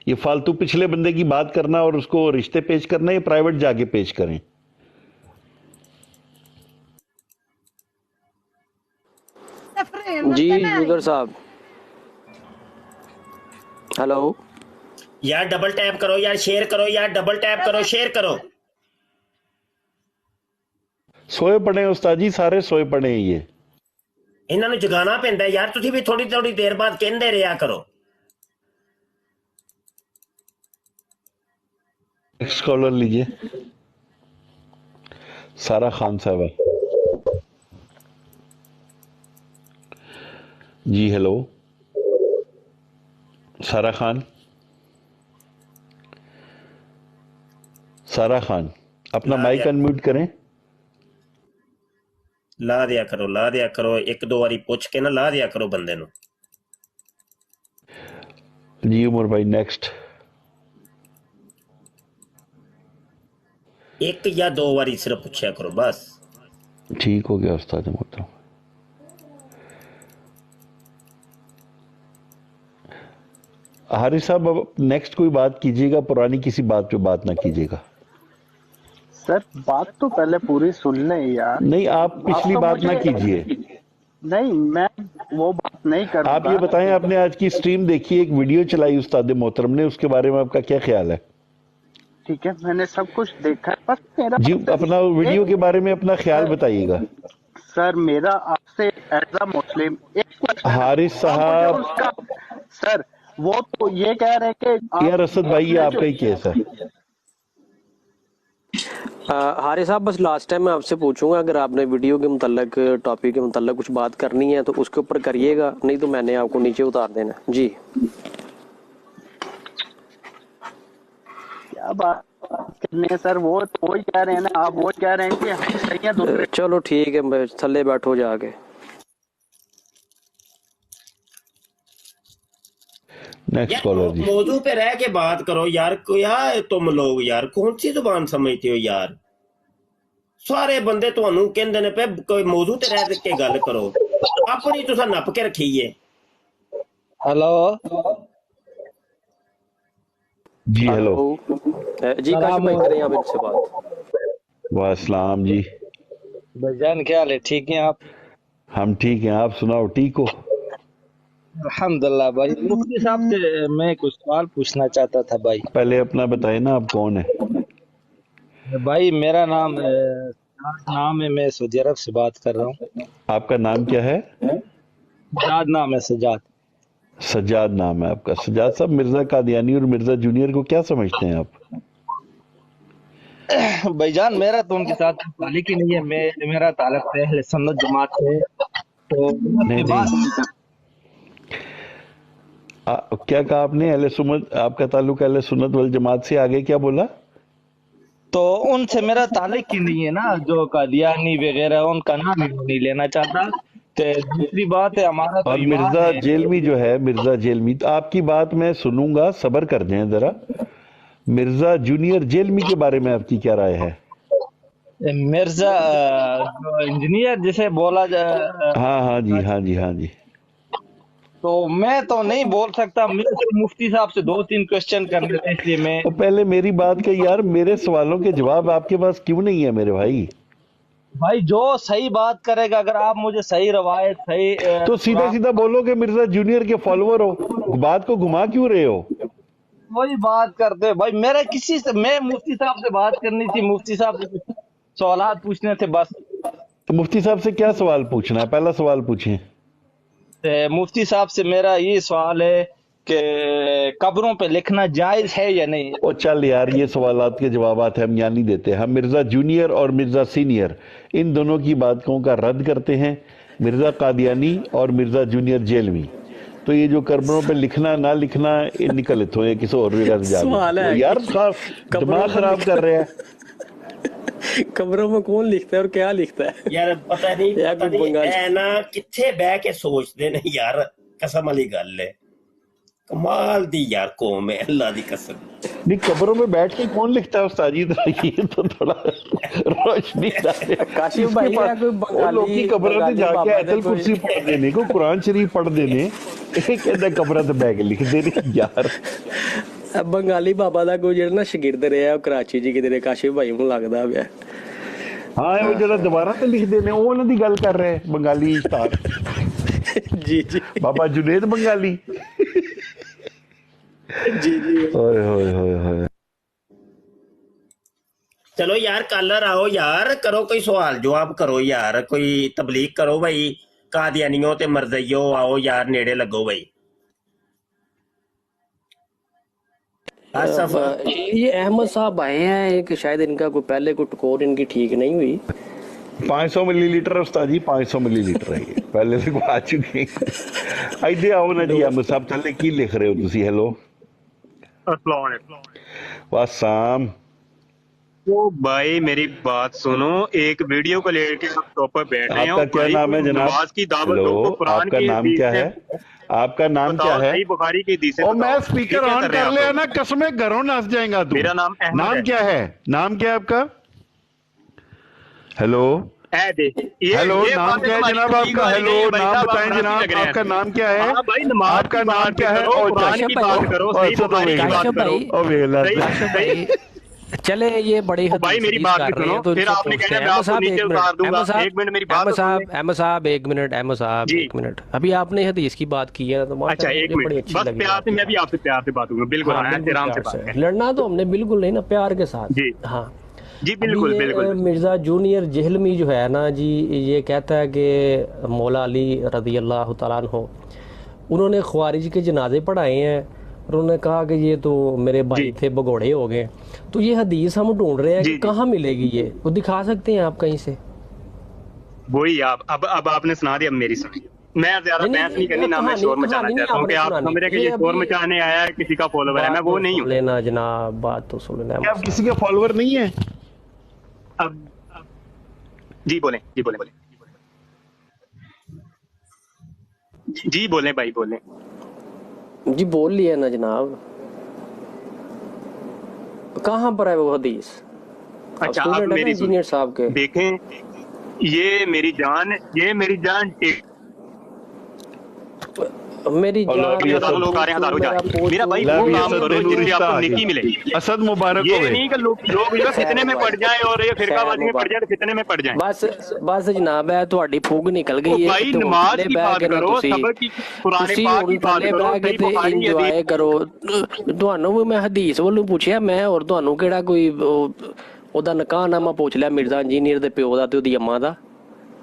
ये फालतू पिछले बंदे की बात करना और उसको रिश्ते पेश करना, ये प्राइवेट जाके पेश करें। जी जुगर साहब, हेलो यार डबल टैप करो यार, शेयर करो यार, डबल टैप करो, शेयर करो। सोए पड़े उस्ताद जी, सारे सोए पड़े हैं। ये इन्होंने जगाना पैंदा है यार, तुसी भी थोड़ी थोड़ी देर बाद कहंदे रहा करो। नेक्स्ट कॉलर लीजिए, सारा खान साहब। जी हेलो सारा खान, सारा खान अपना माइक अनम्यूट करें। ला दिया करो, एक दो बारी पूछ के ना ला दिया करो बंदे नु। जी उमर भाई नेक्स्ट। एक या दो बारी सिर्फ पूछा करो बस। ठीक हो गया उस्ताद मोहतरम। हारिस साहब, अब नेक्स्ट कोई बात कीजिएगा, पुरानी किसी बात पे बात ना कीजिएगा। सर बात तो पहले पूरी सुन लें यार। नहीं, आप पिछली बात ना कीजिए। नहीं मैं वो बात नहीं कर रहा। आप ये बताएं, आपने आज की स्ट्रीम देखी, एक वीडियो चलाई उस्ताद मोहतरम ने, उसके बारे में आपका क्या ख्याल है? ठीक है मैंने सब कुछ देखा है, बस मेरा जी अपना वीडियो के बारे में अपना ख्याल बताइएगा। सर मेरा आपसे एज अ मुस्लिम एक क्वेश्चन हारिस साहब, सर वो तो ये कह रहे हैं कि यार असद भाई ये आपका ही केस है। हारिस साहब बस लास्ट टाइम मैं आपसे पूछूंगा, अगर आपने वीडियो के मुतल्लक, टॉपिक के मुतल्लक कुछ बात करनी है तो उसके ऊपर करिएगा, नहीं तो मैंने आपको नीचे उतार देना जी। क्या बात करनी है सर, वो तो वही कह रहे हैं ना, आप वो कह रहे हैं कि हम सही हैं दूसरे। चलो ठीक है, मैं थल्ले बैठो जाके। नेक्स्ट कॉलर जी। मौजू पे रह के बात करो यार, यार तुम लोग यार कौन सी जुबान समझते हो यार? सारे बंदे ਤੁਹਾਨੂੰ ਕਹਿੰਦੇ ਨੇ पे कोई मौजू ते रह के गल करो, अपनी तुसा नप के रखी है। हेलो जी हेलो जी काशिफ भाई करें आप इनसे बात। वासलाम जी। भाईजान क्या हाल है, ठीक हैं आप? हम ठीक हैं, आप सुनाओ ठीक हो? अल्हम्दुलिल्लाह भाई। मुफ्ती साहब से मैं कुछ सवाल पूछना चाहता था भाई। पहले अपना बताए ना, आप कौन है? भाई मेरा नाम है, मैं सऊदी अरब से बात कर रहा हूँ। आपका नाम क्या है? सजाद नाम है, सजाद। सज्जाद नाम है आपका। सज्जाद साहब, मिर्जा कादियानी और मिर्जा जूनियर को क्या समझते हैं आप? भाईजान मेरा तो उनके साथ ताल्लुक ही नहीं है, मेरा ताल्लुक है अहले सुन्नत जमात से। तो नहीं क्या कहा आपने? अहले सुन्नत, आपका ताल्लुक अहले सुन्नत वल जमात से, आगे क्या बोला? तो उनसे मेरा ताल्लुक ही नहीं है ना, जो कादियानी वगैरह उनका नाम ही नहीं लेना चाहता। तो दूसरी बात है हमारा तो और मिर्जा जेलमी जो है, मिर्जा जेलमी, तो आपकी बात मैं सुनूंगा, सब्र कर जाएं जरा। मिर्जा जूनियर जेलमी के बारे में आपकी क्या राय है? मिर्जा जो इंजीनियर जिसे बोला जाए, हाँ जी, हाँ जी, हाँ जी। तो मैं तो नहीं बोल सकता, मुफ्ती साहब से 2-3 क्वेश्चन करने थे, इसलिए मैं। तो पहले मेरी बात का यार, मेरे सवालों के जवाब आपके पास क्यों नहीं है मेरे भाई? भाई जो सही बात करेगा, अगर आप मुझे सही रवायत सही तो सीधा सीधा बोलो कि मिर्जा जूनियर के फॉलोअर हो, बात को घुमा क्यों रहे हो? वही बात करते भाई। मेरा किसी से, मैं मुफ्ती साहब से बात करनी थी, मुफ्ती साहब से सवाल पूछने थे बस। तो मुफ्ती साहब से क्या सवाल पूछना है? पहला सवाल पूछें। मुफ्ती साहब से मेरा ये सवाल है कि कब्रों पे लिखना जायज है या नहीं? ओ चल यार, ये सवालात के जवाब हम यहाँ नहीं देते। हम मिर्जा जूनियर और मिर्जा सीनियर इन दोनों की बातों का रद्द करते हैं। मिर्जा कादियानी और मिर्जा जूनियर जेलवी, तो ये जो कब्रों पे लिखना ना लिखना, ये निकल इथों है किसी और जगह से जा यार, दिमाग खराब कर रहे हैं। कब्रों में कौन लिखता है और क्या लिखता है यार पता नहीं है ना, किथे बह के सोचते ने यार, कसम वाली गल है। कमाल दी यार कौम है, अल्लाह दी कसम। नहीं, कब्रों में बैठ के कौन लिखता है उस्ताद जी? ये तो थोड़ा रोशनी काशिफ भाई लोग की कब्रों में जाके आयतल कुर्सी पढ़ देने को, कुरान शरीफ पढ़ देने, कहते कब्रों पे बैठ के लिख देने यार। बंगाली बाबा ਦਾ ਕੋਈ ਜਿਹੜਾ ਨਾ ਸ਼ਾਗਿਰਦ ਰਿਹਾ ਉਹ ਕਰਾਚੀ ਜੀ ਕਿਤੇ ਕਾਸ਼ਿਫ ਭਾਈ ਨੂੰ ਲੱਗਦਾ ਪਿਆ। ਹਾਂ ਉਹ ਜਿਹੜਾ ਦੁਬਾਰਾ ਤੇ ਲਿਖਦੇ ਨੇ, ਉਹ ਉਹਨਾਂ ਦੀ ਗੱਲ ਕਰ ਰਹੇ ਬੰਗਾਲੀ ਉਸਤਾਦ। ਜੀ ਜੀ ਬਾਬਾ जुनेद बंगाली। जी जी ओए होए होए होए। चलो यार कलर आओ यार, करो कोई सवाल जवाब करो यार, कोई तबलीग करो भाई। कादियानियों ते मरज़इयों आओ यार, नेड़े लगो भाई। ये अहमद साहब आए हैं कि शायद इनका कोई पहले कोई टकोर इनकी ठीक नहीं हुई। 500 मिलीलीटर उस्ताद जी, 500 मिलीलीटर है ये, पहले से आ चुके हैं। इधर आओ ना जी, अहमद साहब थले की लिख रहे हो तुसी? हेलो वासाम। तो भाई मेरी बात सुनो, एक वीडियो को लेकर टॉप पर बैठ रहे हो। आपका क्या नाम है जनाब? नमाज की दावत हेलो, को कुरान आपका की नाम क्या है? आपका नाम क्या है? बुखारी की हदीस और मैं स्पीकर ऑन कर लिया ना, कसमें घरों नाच जाएगा तू। मेरा नाम अहमद नाम है। क्या है? नाम क्या है आपका? हेलो हेलो, नाम क्या है जनाब आपका? हेलो, नाम बताएं जनाब, आपका नाम क्या है? आपका नाम क्या है? चले ये बड़ी भाई मेरी बात सुनो, फिर आपने कहना मैं आपको नीचे उतार दूंगा। एक मिनट मेरी बात सुनो। अहमद साहब एक मिनट, अभी आपने हदीस की बात की है तो अच्छा एक मिनट बस, प्यार से मैं भी आपसे प्यार से बात करूंगा, बिल्कुल एहतराम से बात करें। लड़ना तो हमने बिल्कुल नहीं ना, प्यार के साथ। जी हाँ, जी अभी बिल्कुल ये बिल्कुल। मिर्ज़ा जूनियर जहलमी जो है ना जी, ये कहता है कि मौला अली रज़ी अल्लाह तआला अन्हु उन्होंने ख्वारिज के जनाजे पढ़ाए हैं और उन्होंने कहा कि ये तो मेरे भाई जी थे, भगोड़े हो गए। तो ये हदीस हम ढूंढ रहे हैं कि जी जी कहाँ मिलेगी, ये वो दिखा सकते हैं आप कहीं से? वही आप अब आपने सुना दिया, अब मेरी सुनिए। मैं ज्यादा नहीं बहस नहीं करनी, ना मैं कहानी शोर मचाना कहानी नहीं चाहता हूँ कि आपने आप सुनानी, समझ रहे कि ये ये शोर अभी मचाने आया है, किसी का फॉलोवर है, मैं बात वो तो नहीं सुन हूँ। लेना जनाब, बात तो सुन लेना। क्या आप किसी के फॉलोवर नहीं है? अब जी बोलें, जी बोलें बोलें, जी बोलें भाई बोलें। जी बोल लिया ना जनाब, कहाँ पर है वो हदीस? आप अच्छा अब स्टूडेंट है ना मेरी इंजीनियर साहब के? देखें, ये मेरी जान मेरी जान मेरा हजारों लोग आ रहे हैं, हजारों जा रहे हैं। मेरा भाई वो काम करो जिससे आपको नेकी मिले। असद मुबारक ये हो गए। नहीं कि लोग जो फितने में पड़ जाएं और ये फिरकाबाजी में पड़ जाए, फितने में पड़ जाएं। बस जनाब है ਤੁਹਾਡੀ ਫੂਗ ਨਿਕਲ ਗਈ ਹੈ भाई ਤੇ ਹੁਣ नमाज ਥੱਲੇ की ਬਹਿ बात ਕੇ ਨਾ करो, ਤੁਸੀਂ सबक की, कुरान ਤੁਸੀਂ पाक ਹੁਣ की बात ਥੱਲੇ करो, ਬਹਿ ਕੇ सही ਤੇ बुखारी ਇੰਜੋਏ ਕਰੋ। ਤੁਹਾਨੂੰ ਵੀ ਮੈਂ ਹਦੀਸ ਵੱਲੋਂ ਪੁੱਛਿਆ, ਮੈਂ ਹੋਰ ਤੁਹਾਨੂੰ ਕਿਹੜਾ ਕੋਈ ਉਹਦਾ ਨਕਾਹਨਾਮਾ ਪੁੱਛ ਲਿਆ ਮਿਰਜ਼ਾ ਇੰਜੀਨੀਅਰ ਦੇ ਪਿਓ ਦਾ ਤੇ ਉਹਦੀ ਅੰਮਾ ਦਾ।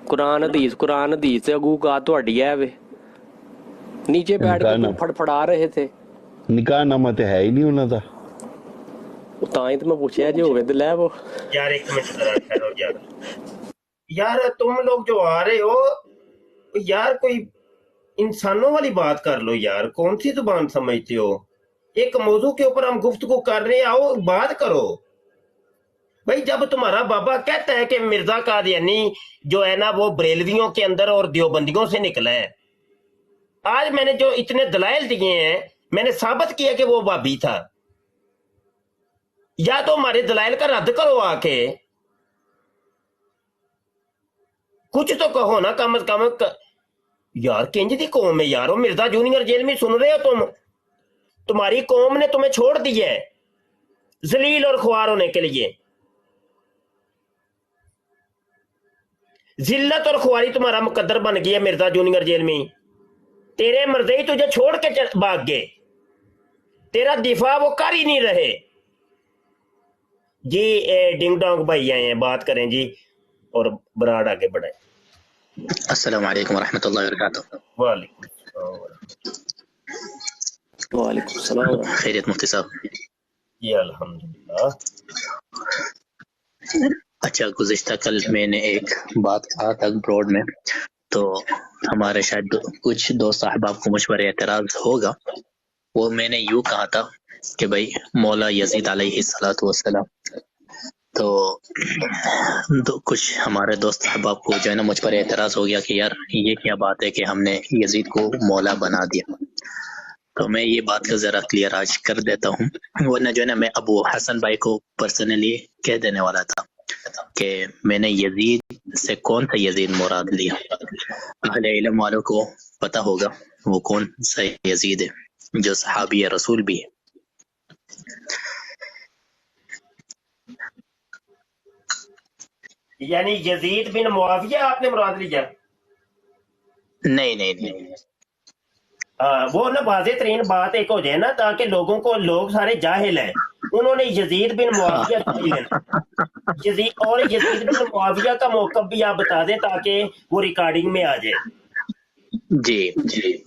ਕੁਰਾਨ ਹਦੀਸ ਤੇ ਅਗੂ ਕਾ ਤੁਹਾਡੀ ਹੈ ਵੇ, नीचे बैठ के तुम फड़फड़ा रहे थे। निकाह नामा तो है ही नहीं उन्होंने दा। ताई तो मैं पूछया जे होवे ते ले वो। यार एक मिनट जरा ठहरो यार तुम लोग जो आ रहे हो यार, कोई इंसानों वाली बात कर लो यार, कौन सी जुबान समझते हो? एक मौजू के ऊपर हम गुफ्तगू कर रहे हैं, आओ बात करो भाई। जब तुम्हारा बाबा कहता है कि मिर्जा कादियानी जो है ना वो बरेलवियों के अंदर और देवबंदियों से निकला है, आज मैंने जो इतने दलाइल दिए हैं, मैंने साबित किया कि वो वाबी था। या तो हमारे दलाइल का रद्द करो आके, कुछ तो कहो ना कम से कम। यार किंज दी कौम है यार, मिर्जा जूनियर जेल में सुन रहे हो तुम? तुम्हारी कौम ने तुम्हें छोड़ दिया है जलील और ख्वार होने के लिए। जिल्लत और ख्वारी तुम्हारा मुकद्दर बन गया मिर्जा जूनियर जेल में। तेरे मर्दई तुझे छोड़ के भाग गए, तेरा दिफा वो कर ही नहीं रहे जी। डिंग डोंग भाई आए हैं, बात करें जी और बराड़ आगे बढ़ाए। अस्सलाम वालेकुम रहमतुल्लाहि व बरकातुहू। वालेकुम सलाम। खैरियत मुफ्ती साहब? जी अल्हम्दुलिल्लाह। अच्छा, गुज़िश्ता कल मैंने एक बात कहा था ब्रॉड में, तो हमारे शायद कुछ दोस्त अहबाब को मुझ पर एतराज होगा। वो मैंने यूं कहा था कि भाई मौला यजीद अलैहिस्सलातु वस्सलाम, तो कुछ हमारे दोस्त अहबाब को जो है ना मुझ पर एतराज हो गया कि यार ये क्या बात है कि हमने यजीद को मौला बना दिया। तो मैं ये बात का जरा क्लियर आज कर देता हूँ, वरना जो है ना मैं अबू हसन भाई को पर्सनली कह देने वाला था कि मैंने यजीद से कौन सा यजीद मुराद लिया। अहले इल्म वालों को पता होगा वो कौन सा यजीद है जो सहाबी रसूल भी है। यानी यजीद बिन मुआविया आपने मुराद लिया? नहीं वो ना वाज़े तरीन बात एक हो जाए ना, ताकि लोगों को, लोग सारे जाहिल हैं, उन्होंने यजीद बिन मुआविया यजीद बिन मुआविया का मौक़िफ़ भी आप बता दें ताकि वो रिकॉर्डिंग में आ जाए। जी,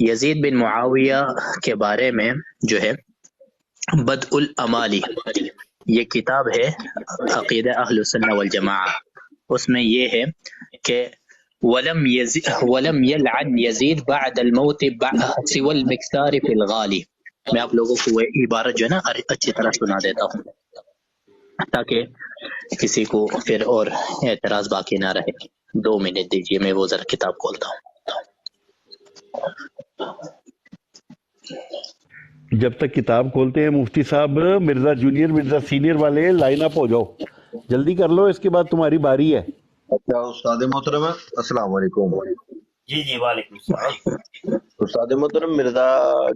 यजीद बिन मुआविया के बारे में जो है बदउल अमाली, ये किताब है अक़ीदा अहलुस सुन्नह वल जमाआ, उसमें ये है कि वलम यलअन यजीद बअदल मौत सिवल मिक्सार फिल गाली। मैं आप लोगों को वो इबारत जो है ना अच्छी तरह सुना देता हूँ ताकि किसी को फिर और एतराज बाकी ना रहे। 2 मिनट दीजिए, मैं वो जरा किताब खोलता हूँ। जब तक किताब खोलते हैं मुफ्ती साहब, मिर्जा जूनियर मिर्जा सीनियर वाले लाइन अप हो जाओ, जल्दी कर लो, इसके बाद तुम्हारी बारी है। अच्छा उस्ताद मोहतरम, अस्सलाम वालेकुम। जी वालेकुम सलाम। उस्ताद मोहतरम, मिर्जा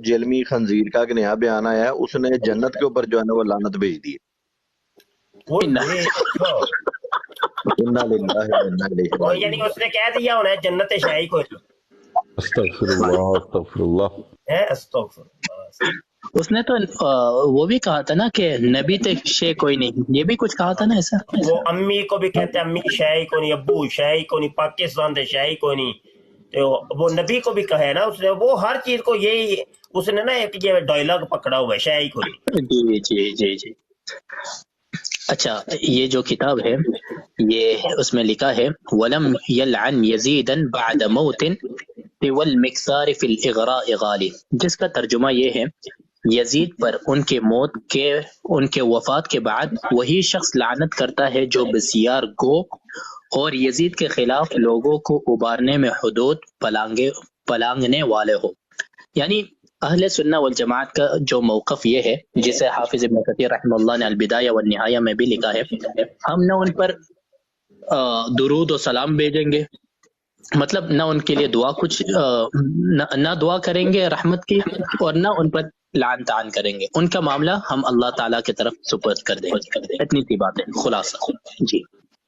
जेलमी खंजीर का एक नया बयान आया है, उसने जन्नत के ऊपर जो है ना वो लानत भेज दी। यानी उसने कह दिया होना है जन्नत शाही को। अस्तगफिरुल्लाह अस्तगफिरुल्लाह। अस्तगफिरुल्लाह। اس نے تو وہ بھی کہا تھا نا کہ نبی تے شے کوئی نہیں، یہ بھی کچھ کہا تھا نا ایسا. وہ امی کو بھی کہتے ہیں امی شے کو نہیں، ابو شے کو نہیں، پاکستان دے شے کو نہیں. تو وہ نبی کو بھی کہا ہے نا اس نے، وہ ہر چیز کو یہی اس نے نا ایک یہ ڈائلاگ پکڑا ہوا ہے شے کو نہیں. جی جی جی جی. اچھا یہ جو کتاب ہے یہ اس میں لکھا ہے وَلَمْ يَلْعَنْ يَزِيدًا بَعْدَ مَوْتٍ وَالْمِكْثَارِ فِي الْإِغْرَاءِ غَالِ، جس کا ترجمہ یہ ہے یزید پر ان کے موت کے ان کے وفات کے بعد وہی شخص لعنت کرتا ہے جو بسیار گو اور یزید کے خلاف لوگوں کو ابارنے میں حدود پلانگنے والے ہو. یعنی اہل سنہ والجماعت کا جو موقف یہ ہے، جسے حافظ ابن کثیر رحمہ اللہ نے البدایہ والنہایہ میں بھی لکھا ہے، ہم نہ ان پر درود و سلام بھیجیں گے، مطلب نہ ان کے لیے دعا کچھ نہ دعا کریں گے رحمت کی، اور نہ ان پر لعن طعن کریں گے. ان کا معاملہ ہم اللہ تعالیٰ کی طرف سپرد کر دیں گے. اتنی سی بات ہے خلاصہ. جی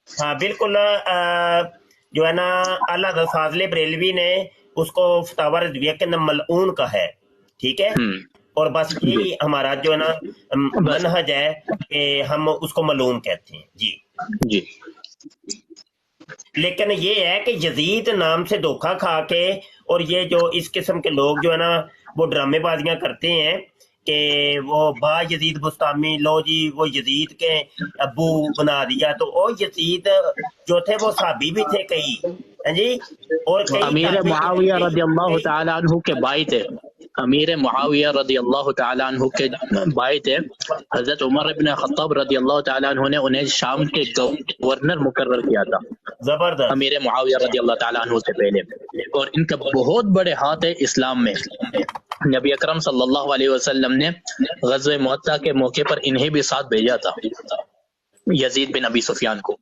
ہاں بالکل. جو ہے نا اللہ فاضل بریلوی نے اس کو فتاوی رضویہ کے اندر ملعون کا ہے، ٹھیک ہے، اور بس یہی ہمارا جو ہے نا منہج ہے کہ ہم اس کو ملعون کہتے ہیں. جی جی. لیکن یہ ہے کہ یزید نام سے دھوکہ کھا کے اور یہ جو اس قسم کے لوگ جو ہے نا وہ ڈرامے بازیاں کرتے ہیں کہ وہ با یزید بستامی لو جی وہ یزید کے ابو بنا دیا، تو وہ یزید جو تھے وہ صحابی بھی تھے کئی، جی، اور کئی امیر معاویہ رضی اللہ تعالی عنہ کے بھائی تھے. امیر معاویہ رضی اللہ تعالی عنہ کے بھائی تھے. حضرت عمر ابن خطاب رضی اللہ تعالی عنہ نے انہیں شام کے گورنر مقرر کیا تھا، زبردست، امیر معاویہ رضی اللہ تعالی عنہ سے پہلے. اور ان کا بہت بڑے ہاتھ ہے اسلام میں. نبی اکرم صلی اللہ علیہ وسلم نے غزوہ مؤتہ کے موقع پر انہیں بھی ساتھ بھیجا تھا، یزید بن ابی سفیان کو.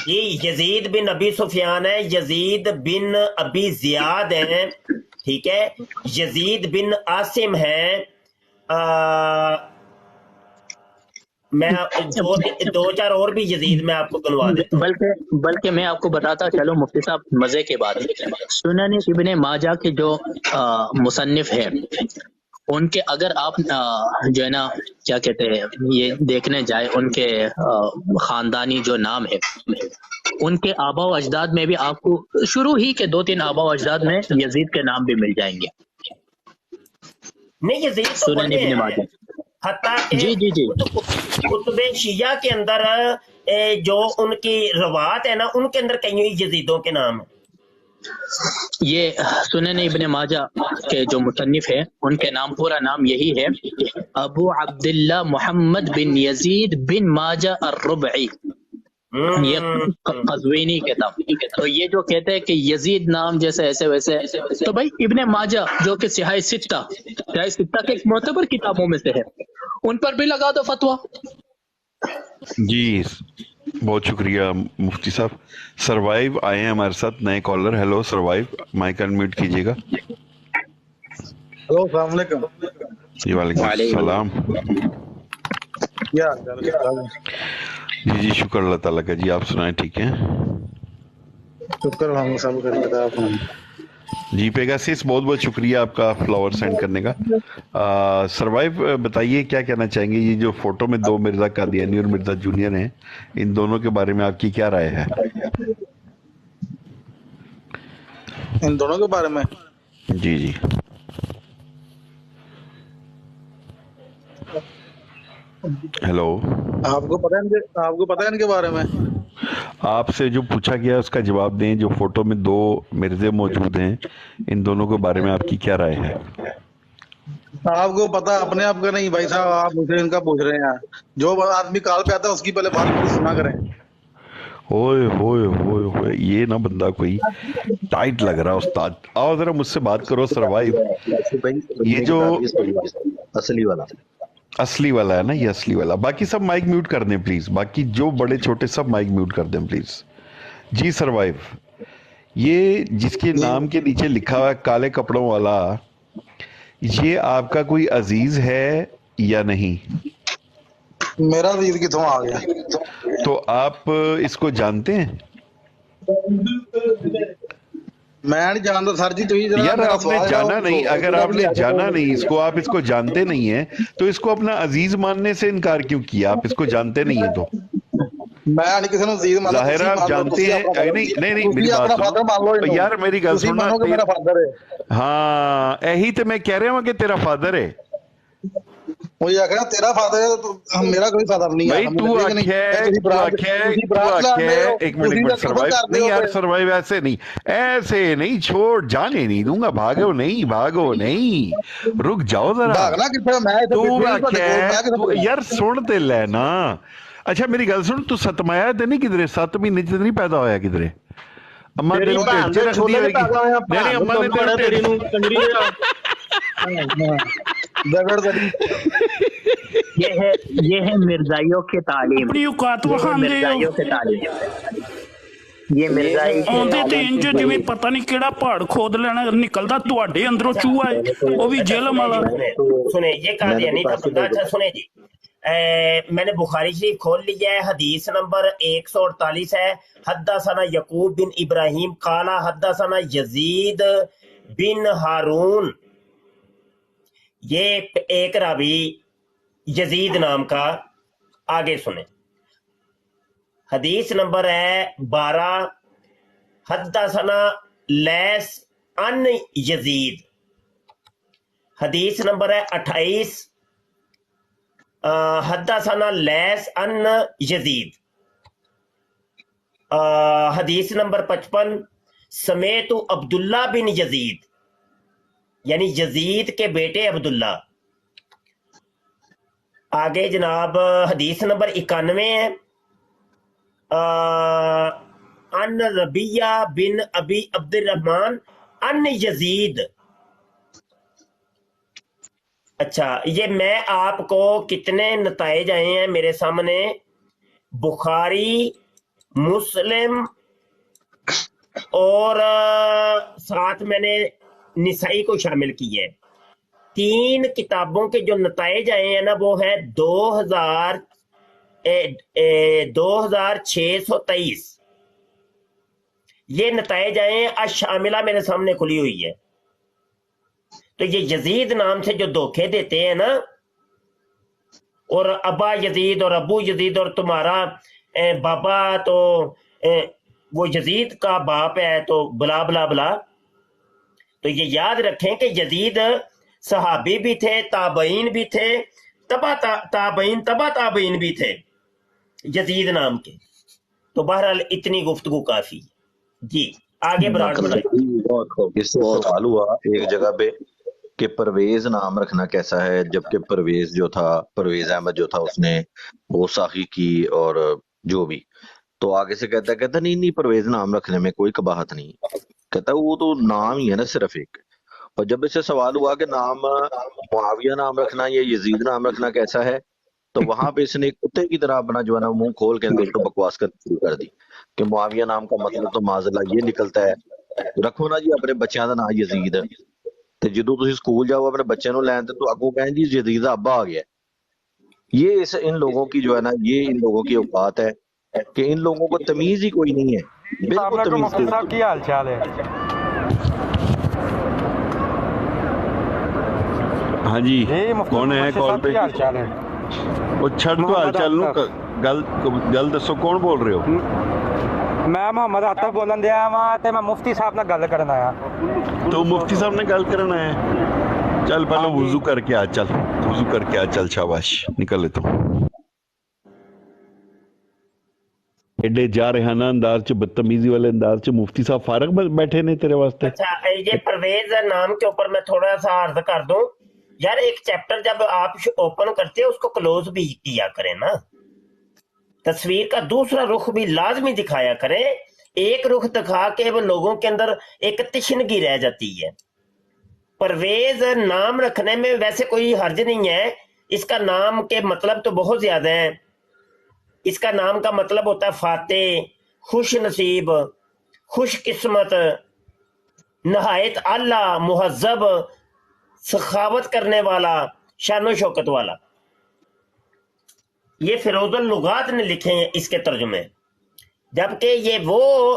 یہ یزید بن ابی سفیان ہے، یزید بن ابی زیاد ہیں، ٹھیک ہے، یزید بن عاصم ہیں. میں دو چار اور بھی یزید میں آپ کو گنوا دیتا ہوں. بلکہ میں آپ کو بتاتا چلو مفتی صاحب مزے کے بعد، سنن ابن ماجہ کے جو مصنف ہے ان کے اگر آپ جو ہے نا کیا کہتے ہیں یہ دیکھنے جائے ان کے خاندانی جو نام ہے، ان کے آبا و اجداد میں بھی آپ کو شروع ہی کے 2-3 آبا و اجداد میں یزید کے نام بھی مل جائیں گے. نہیں یزید تو سنن بڑے ابن ہیں، ماجہ. حتیٰ کہ جی جی جی. کتب شیعہ کے اندر جو ان کی روایت ہے نا ان کے اندر کئی یزیدوں کے نام ہیں. یہ سنن ابن ماجہ کے جو مصنف ہے ان کے نام پورا نام یہی ہے، ابو عبداللہ محمد بن یزید بن ماجہ الربعی، یہ قزوینی کتاب. تو یہ جو کہتے ہیں کہ یزید نام جیسے ایسے ویسے، تو بھائی ابن ماجہ جو کہ صحیح ستہ کے ایک معتبر کتابوں میں سے ہے، ان پر بھی لگا دو فتویٰ. جی بہت شکریہ مفتی صاحب. سروائیو آئے ہیں ہمارے ساتھ نئے کالر. ہیلو سروائیو، مائک انمیوٹ کیجیے گا. ہلو السلام علیکم. جی وعلیکم السلام. کیا جی شکر اللہ تعالیٰ کا. جی آپ سنائیں ٹھیک ہیں؟ شکر ہم سب کا. جی پیگاسس بہت بہت شکریہ آپ کا فلاور سینڈ کرنے کا. سروائیو بتائیے کیا کہنا چاہیں گے؟ یہ جو فوٹو میں 2 مرزا قادیانی اور مرزا جونیئر ہیں، ان دونوں کے بارے میں آپ کی کیا رائے ہے؟ ان دونوں کے بارے میں جی جی ہیلو، آپ کو پتہ ہے ان کے بارے میں؟ آپ سے جو پوچھا گیا اس کا جواب دیں. جو فوٹو میں 2 مرزے موجود ہیں، ان دونوں کے بارے میں آپ کی کیا رائے ہے؟ آپ کو پتا اپنے آپ کا نہیں بھائی صاحب، آپ مجھے ان کا پوچھ رہے ہیں. جو آدمی کال پہ آتا ہے اس کی پہلے بات پوری سنا کریں. ہوئے ہوئے ہوئے ہوئے، یہ نہ بندہ کوئی ٹائٹ لگ رہا. استاد آؤ ذرا مجھ سے بات کرو. سروائیو یہ جو اصلی والا ہے نا، یہ اصلی والا. باقی سب مائک میوٹ کر دیں پلیز. باقی جو بڑے چھوٹے سب مائک میوٹ کر دیں پلیز. جی سروائیو، یہ جس کے نام کے نیچے لکھا ہوا ہے کالے کپڑوں والا، یہ آپ کا کوئی عزیز ہے یا نہیں؟ میرا عزیز کتوں آ گیا؟ تو آپ اس کو جانتے ہیں؟ मैं नहीं जानता सर जी, तुम जरा यार मेरा आपने सवाल जाना जवाब नहीं, दो। अगर पूरा आपने भी जाना नहीं इसको, आप इसको जानते नहीं है तो इसको अपना अजीज मानने से इनकार क्यों किया? आप इसको जानते नहीं है तो मैं नहीं किसी ਨੂੰ ਅਜ਼ੀਜ਼ ਮੰਨਦਾ, जाहिर ਤੁਸੀਂ है आप ਮੰਨ ਲਓ, जानते ਤੁਸੀਂ हैं। ਆਪਣਾ father- नहीं नहीं नहीं ਤੁਸੀਂ मेरी ਆਪਣਾ बात ਫਾਦਰ ਮੰਨ ਲਓ सुनो ਇਹਨੂੰ। यार, मेरी गल ਤੁਸੀਂ सुनना। ਮੰਨੋ ਕਿ ਮੇਰਾ ਫਾਦਰ ਹੈ। हाँ यही तो मैं कह रहा हूँ कि तेरा फादर है मुझे आखिर तेरा फादर है तो मेरा कोई फादर नहीं है। भाई तू आखे एक मिनट सरवाइव नहीं यार, सरवाइव ऐसे नहीं, ऐसे नहीं, छोड़, जाने नहीं दूंगा, भागो नहीं, रुक जाओ जरा। भागना कितना, मैं तू आखे यार सुन ते लेना। अच्छा मेरी गल सुन, तू सतमाया ते नहीं किधरे, 7 महीने च नहीं पैदा होया किधरे? अम्मा तेरी ढिड च रख दी होगी? नहीं अम्मा ने तेरी ये है मिर्जाइयों की तालीम, अपनी औकात वखांदे मिर्जाइयों की तालीम, ये मिर्जाई ਆਉਂਦੇ ਤੇ ਇੰਜ ਜਿਵੇਂ ਪਤਾ ਨਹੀਂ ਕਿਹੜਾ ਪਹਾੜ ਖੋਦ ਲੈਣਾ ਨਿਕਲਦਾ ਤੁਹਾਡੇ ਅੰਦਰੋਂ ਚੂਹਾ ਹੈ, ਉਹ ਵੀ ਜ਼ੁਲਮ वाला। सुने ये कादियानी का बंदा। अच्छा सुने जी, मैंने बुखारी शरीफ खोल लिया है, हदीस नंबर 148 है। हद्दासना यकूब बिन इब्राहिम काला हद्दासना यजीद बिन हारून, ये एक रावी यजीद नाम का। आगे सुने, हदीस नंबर है 12। हद्दासना लैस अन यजीद, हदीस नंबर है 28। हद्दासना लैस अन यजीद, हदीस नंबर 55। समेतु अब्दुल्ला बिन यजीद, यानी यजीद के बेटे अब्दुल्ला। आगे जनाब हदीस नंबर 91 है। अन रबिया बिन अबी अब्दुर्रहमान अन यजीद। अच्छा, ये मैं आपको कितने नताइज आए हैं मेरे सामने, बुखारी, मुस्लिम और साथ मैंने निसाई को शामिल किया है। 3 किताबों के जो नताइज आए हैं ना, वो है 2623 ये नताइज आए हैं। अशामिला मेरे सामने खुली हुई है। तो ये यजीद नाम से जो धोखे देते हैं ना, और अब्बा यजीद और अबू यजीद और तुम्हारा बाबा तो वो यजीद का बाप है, तो बला बला बला। तो ये याद रखें कि यजीद सहाबी भी थे, ताबईन भी थे, ताबईन भी थे यजीद नाम के। तो बहरहाल इतनी गुफ्तगू काफी जी। आगे बराड़ बढ़ाइए। इससे सवाल हुआ एक जगह पे कि परवेज नाम रखना कैसा है, जबकि परवेज जो था, परवेज अहमद जो था, उसने वो साखी की और जो भी। तो आगे से कहता नहीं परवेज नाम रखने में कोई कबाहत नहीं। कहता वो तो नाम ही है ना सिर्फ एक। और जब इससे सवाल हुआ कि नाम मुआविया नाम रखना या यजीद नाम रखना कैसा है, तो वहां पे इसने कुत्ते की तरह अपना जो है ना मुंह खोल के तो बकवास करनी शुरू कर दी कि मुआविया नाम का मतलब तो माजल्ला ये निकलता है, रखो ना जी अपने बच्चों का नाम यजीद। ਤੇ ਜਦੋਂ ਤੁਸੀਂ ਸਕੂਲ जाओ अपने बच्चे ਨੂੰ ਲੈਣ ਤੇ तो आपको कहें जी यजीद का अब्बा आ गया। ये इन लोगों की जो है ना, ये इन लोगों की औकात है कि इन लोगों को तमीज ही कोई नहीं है, बिल्कुल तमीज नहीं। की हाल चाल है? हाँ जी, कौन है कॉल पे? हाल चाल है? वो छड़ तो हाल चाल नु गल दसो, कौन बोल रहे हो? मैं मोहम्मद आतफ बोलन दिया वा ते मैं मुफ्ती साहब ਨਾਲ ਗੱਲ ਕਰਨ ਆਇਆ। तो मुफ्ती साहब ने गल करना है? चल पहले वुजू करके आ, चल वुजू करके आ, चल शाबाश निकल ले। तो एडे जा रेहाना अंदाज च, बदतमीजी वाले अंदाज च मुफ्ती साहब फारग बैठे ने तेरे वास्ते। अच्छा, ये परवेज नाम के ऊपर मैं थोड़ा सा अर्ज कर दूं यार। एक चैप्टर जब आप ओपन करते हैं उसको क्लोज भी किया करें ना, तस्वीर का दूसरा रुख भी लाजमी दिखाया करें। एक रुख दिखा के वो लोगों के अंदर एक तिश्नगी रह जाती है। परवेज नाम रखने में वैसे कोई हर्ज नहीं है, इसका नाम के मतलब तो बहुत ज्यादा है। इसका नाम का मतलब होता है फातेह, खुश नसीब, खुश किस्मत, नहायत आला, मुहज्जब, सखावत करने वाला, शानो शौकत वाला। ये फिरोजुल लुगात ने लिखे हैं इसके तर्जुमे, जबकि ये वो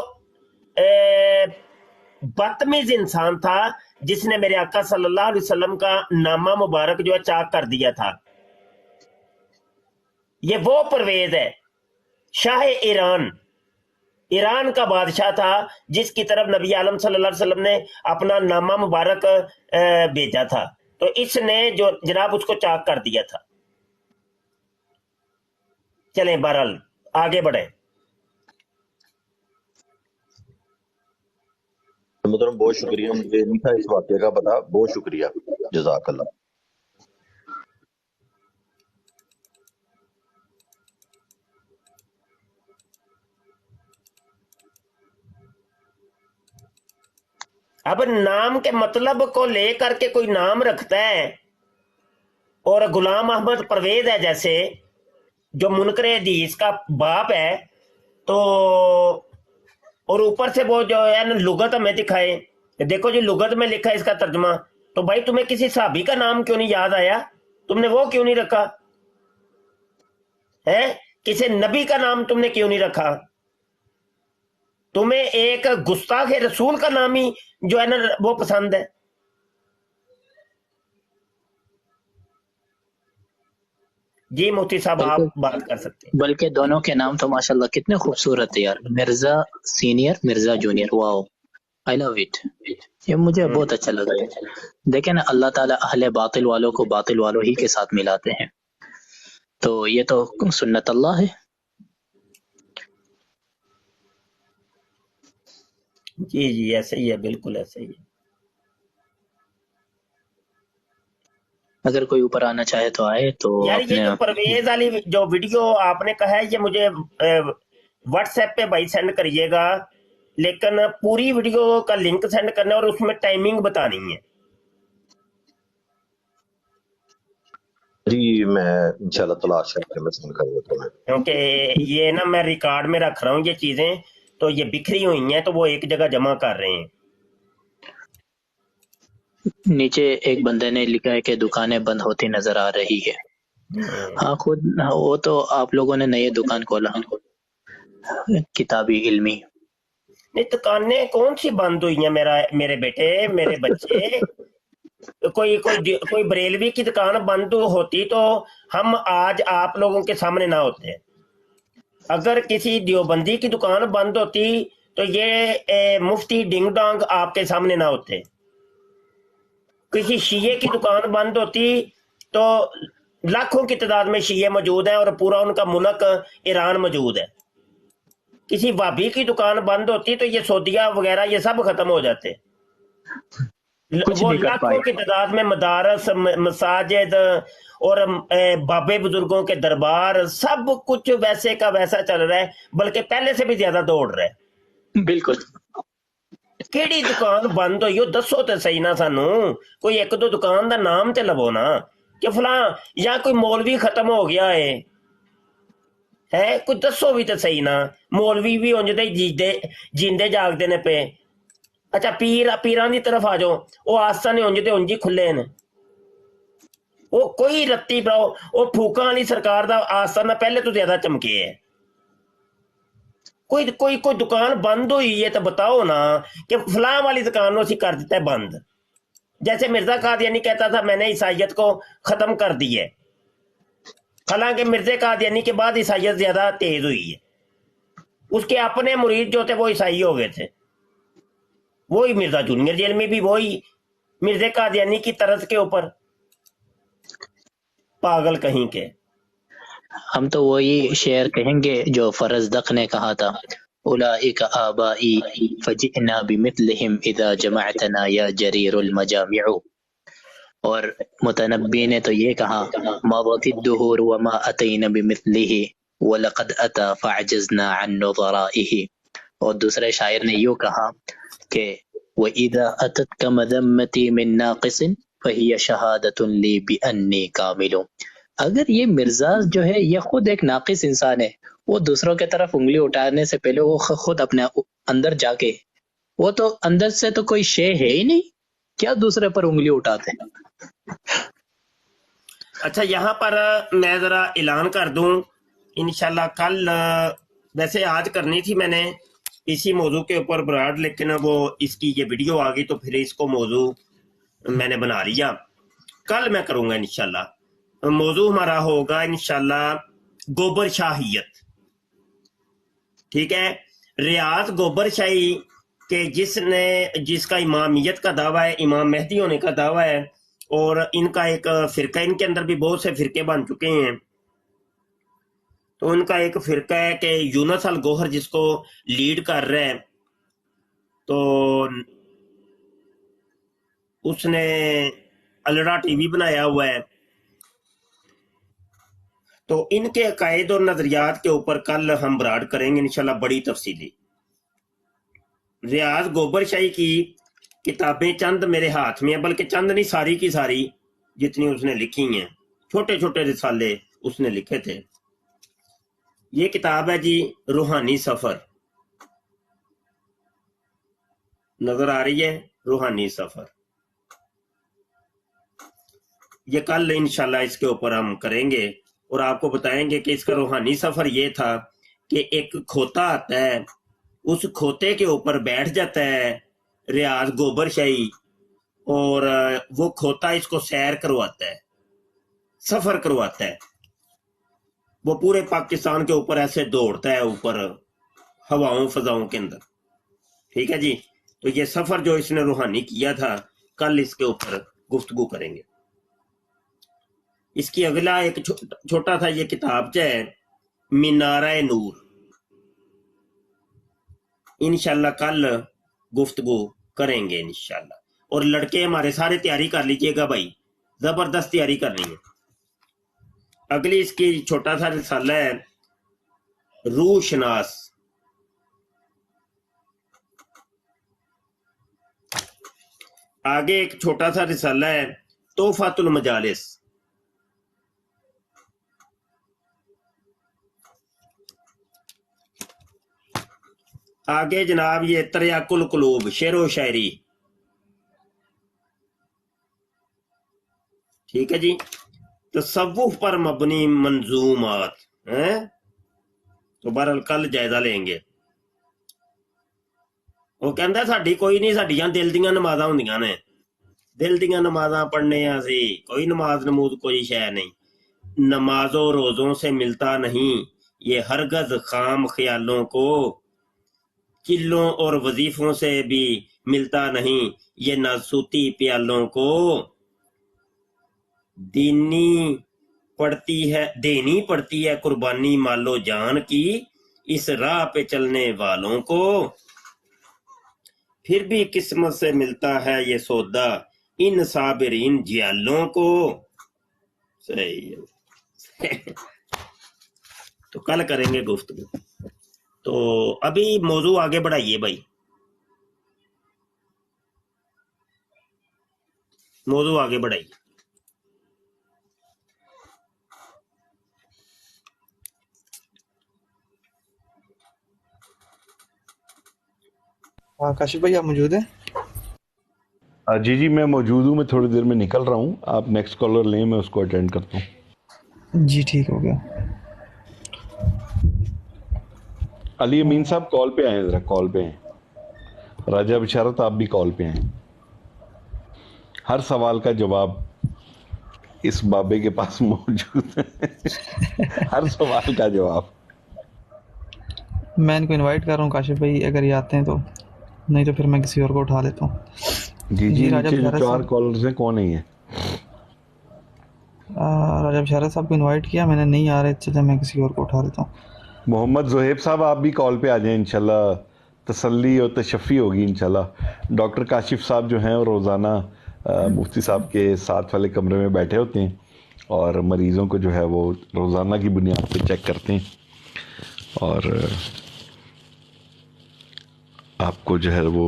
बदतमीज इंसान था जिसने मेरे आका सल्लल्लाहु अलैहि वसल्लम का नामा मुबारक जो है चाक कर दिया था। ये वो परवेज है, शाह ईरान, ईरान का बादशाह था जिसकी तरफ नबी आलम सल्लल्लाहु अलैहि वसल्लम ने अपना नामा मुबारक भेजा था। तो इसने जो जनाब उसको चाक कर दिया था। चलें बहरहाल आगे बढ़े। मतलब बहुत शुक्रिया, मुझे नहीं था इस वाक्य का पता, बहुत शुक्रिया, जज़ाकल्लाह। अब नाम के मतलब को लेकर के कोई नाम रखता है, और गुलाम अहमद परवेज है जैसे जो मुनकर हदीस का बाप है, तो और ऊपर से वो जो है ना लुगत हमें दिखाए, देखो जी लुगत में लिखा है इसका तर्जुमा, तो भाई तुम्हें किसी साहबी का नाम क्यों नहीं याद आया? तुमने वो क्यों नहीं रखा है? किसी नबी का नाम तुमने क्यों नहीं रखा? तुम्हें एक गुस्ताख रसूल का नाम ही जो है ना वो पसंद है। जी मुफ्ती साहब आप बात कर सकते हैं। बल्कि दोनों के नाम तो माशाल्लाह कितने खूबसूरत है यार, Mirza senior, Mirza junior, wow, I love it, ये मुझे बहुत अच्छा लगा। देखें ना, अल्लाह ताला अहले बातिल वालों को बातिल वालों ही के साथ मिलाते हैं, तो ये तो सुन्नत अल्लाह है। जी जी ऐसे ही है, बिल्कुल ऐसे ही है। अगर कोई ऊपर आना चाहे तो आए। तो यार ये जो परवेज वाली जो वीडियो आपने कहा है, ये मुझे व्हाट्सएप पे भाई सेंड करिएगा, लेकिन पूरी वीडियो का लिंक सेंड करना और उसमें टाइमिंग बतानी है। जी मैं इंशाल्लाह तलाश करके मैं सेंड कर देता हूं, क्योंकि ये ना मैं रिकॉर्ड में रख रहा हूँ ये चीजें, तो ये बिखरी हुई हैं, तो वो एक जगह जमा कर रहे हैं। नीचे एक बंदे ने लिखा है कि दुकानें बंद होती नजर आ रही है। हाँ खुद वो तो आप लोगों ने नई दुकान खोला, किताबी इल्मी। नहीं दुकानें कौन सी बंद हुई हैं मेरे बेटे, मेरे बच्चे? कोई बरेलवी की दुकान बंद होती तो हम आज आप लोगों के सामने ना होते। अगर किसी देवबंदी की दुकान बंद होती तो ये मुफ्ती डिंग डोंग आपके सामने ना होते। किसी शीये की दुकान बंद होती तो लाखों की तादाद में शीये मौजूद हैं और पूरा उनका मुल्क ईरान मौजूद है। किसी वाबी की दुकान बंद होती तो ये सऊदिया वगैरह ये सब खत्म हो जाते। वो लाखों की तादाद में मदारस, मसाजिद और बाबे बुजुर्गों के दरबार सब कुछ वैसे का वैसा चल रहा है, बल्कि पहले से भी ज्यादा दौड़ रहा है। बिल्कुल। केड़ी दुकान बंद हुई दसो तो सही ना सानू, कोई एक दो दुकान का नाम ते लवो ना कि फलां या कोई मौलवी खत्म हो गया है कोई दसो भी तो सही ना। मौलवी भी उंजदे जींदे जागदे ने पे। अच्छा पीरां दी तरफ आ जाओ, वो आस्थाने उंजदे उंज ही खुले ने। वो कोई रत्ती भराओ वो फूकां वाली सरकार दा आस्थाना पहले तो ज्यादा चमके है। कोई दुकान बंद हुई है तो बताओ ना कि फलां वाली दुकान को कर दिता है बंद। जैसे मिर्जा कादियानी कहता था मैंने ईसाइयत को खत्म कर दी है, हालांकि मिर्जा कादियानी के बाद ईसाइयत ज्यादा तेज हुई है। उसके अपने मुरीद जो थे वो ईसाई हो गए थे। वही मिर्जा जूनियर जेलमी भी वही मिर्जा कादियानी की तरस के ऊपर, पागल कहीं के। हम तो वही शेर कहेंगे जो फरजदक ने कहा था, उलाइका आबाई फजिना बिमिथलिहिम इदा जमअतना या जरीरुल मजामिउ। और मुतनब्बी ने तो ये कहा, मदतिद्दुहूर वमा अतैना बिमिथलिहि वलक़द अता फअजज़ना अन नुज़राइहि। और दूसरे शायर ने यूं कहा कि वइदा अततक मज़म्मती मिन नाक़िसिन फहिय शहादतुन ली बिअन्नी कामिलु। अगर ये मिर्जा जो है ये खुद एक नाकिस इंसान है, वो दूसरों के तरफ उंगली उठाने से पहले वो खुद अपने अंदर जाके, वो तो अंदर से तो कोई शे है ही नहीं, क्या दूसरे पर उंगली उठाते हैं। अच्छा यहाँ पर मैं जरा ऐलान कर दूं, इंशाल्लाह कल, वैसे आज करनी थी मैंने इसी मौजू के ऊपर ब्राड, लेकिन वो इसकी ये वीडियो आ गई तो फिर इसको मौजू मैंने बना लिया। कल मैं करूंगा इंशाल्लाह। मौजू हमारा होगा इंशाल्लाह गोबर शाहियत, ठीक है। रियाज गोबर शाही के जिसका इमामियत का दावा है, इमाम मेहदी होने का दावा है, और इनका एक फिरका, इनके अंदर भी बहुत से फिरके बन चुके हैं। तो उनका एक फिरका है कि यूनुस अल गोहर जिसको लीड कर रहे हैं, तो उसने अलड़ा टीवी बनाया हुआ है। तो इनके अकायद और नजरियात के ऊपर कल हम ब्राड करेंगे इंशाल्लाह बड़ी तफसीली। रियाज गोबर शाही की किताबें चंद मेरे हाथ में है, बल्कि चंद नहीं, सारी की सारी जितनी उसने लिखी हैं, छोटे छोटे रिसाले उसने लिखे थे। ये किताब है जी रूहानी सफर, नजर आ रही है, रूहानी सफर। ये कल इंशाल्लाह इसके ऊपर हम करेंगे और आपको बताएंगे कि इसका रूहानी सफर ये था कि एक खोता आता है, उस खोते के ऊपर बैठ जाता है रियाज गोबर शाही, और वो खोता इसको सैर करवाता है, सफर करवाता है। वो पूरे पाकिस्तान के ऊपर ऐसे दौड़ता है, ऊपर हवाओं फजाओं के अंदर, ठीक है जी। तो ये सफर जो इसने रूहानी किया था, कल इसके ऊपर गुफ्तगू करेंगे। इसकी अगला एक छोटा सा ये किताबचा है मीनारा नूर, इंशाल्लाह कल गुफ्तगू करेंगे इंशाल्लाह। और लड़के हमारे सारे तैयारी कर लीजिएगा भाई, जबरदस्त तैयारी करनी है। अगली इसकी छोटा सा रिसाला है रूह शनास, आगे एक छोटा सा रिसाला है तोहफातुल मजालिस, आगे जनाब ये तरियाकुल कुलूब शेरो शायरी, ठीक है जी। तसव्वुफ पर मबनी मंजूमात हैं, तो बहरहाल कल जायजा लेंगे। वो कहता साडी कोई नहीं, साडियां दिल दियां नमाज़ां हुंदियां ने, दिल दियां नमाज़ां पढ़ने असी, कोई नमाज नमूज कोई शय नहीं, नमाजों रोजों से मिलता नहीं ये हरगज खाम ख्यालों को, चिल्लों और वजीफों से भी मिलता नहीं ये नासूती प्यालों को, देनी पड़ती है कुर्बानी मालो जान की इस राह पे चलने वालों को, फिर भी किस्मत से मिलता है ये सौदा इन साबिरीन जियालों को। सही है। तो कल करेंगे गुफ्तगू। तो अभी मौजू आगे बढ़ाइए भाई, मौजू आगे बढ़ाइए। हाँ काशिफ भाई आप मौजूद हैं? जी जी मैं मौजूद हूँ, मैं थोड़ी देर में निकल रहा हूँ, आप नेक्स्ट कॉलर लें, मैं उसको अटेंड करता हूँ। जी ठीक हो गया। अली अमीन साहब कॉल पे आए, जरा कॉल पे हैं। राजा बिशारत आप भी कॉल पे हैं। हर सवाल का जवाब इस बाबे के पास मौजूद है। हर सवाल का जवाब। मैं इनको इनवाइट कर रहा हूँ काशिफ भाई, अगर ये आते हैं तो, नहीं तो फिर मैं किसी और को उठा लेता हूँ। जी जी राजा नीचे जो बिशारत 4 साहब, कॉलर्स हैं कौन है ये? राजा बिशारत साहब को इनवाइट किया मैंने, नहीं आ रहे, चलिए मैं किसी और को उठा लेता हूँ। मोहम्मद ज़ुहैब साहब आप भी कॉल पे आ जाएं, इंशाल्लाह तसल्ली और तशफ़ी होगी इंशाल्लाह। डॉक्टर काशिफ साहब जो हैं रोज़ाना मुफ्ती साहब के साथ वाले कमरे में बैठे होते हैं और मरीज़ों को जो है वो रोज़ाना की बुनियाद पे चेक करते हैं, और आपको जो है वो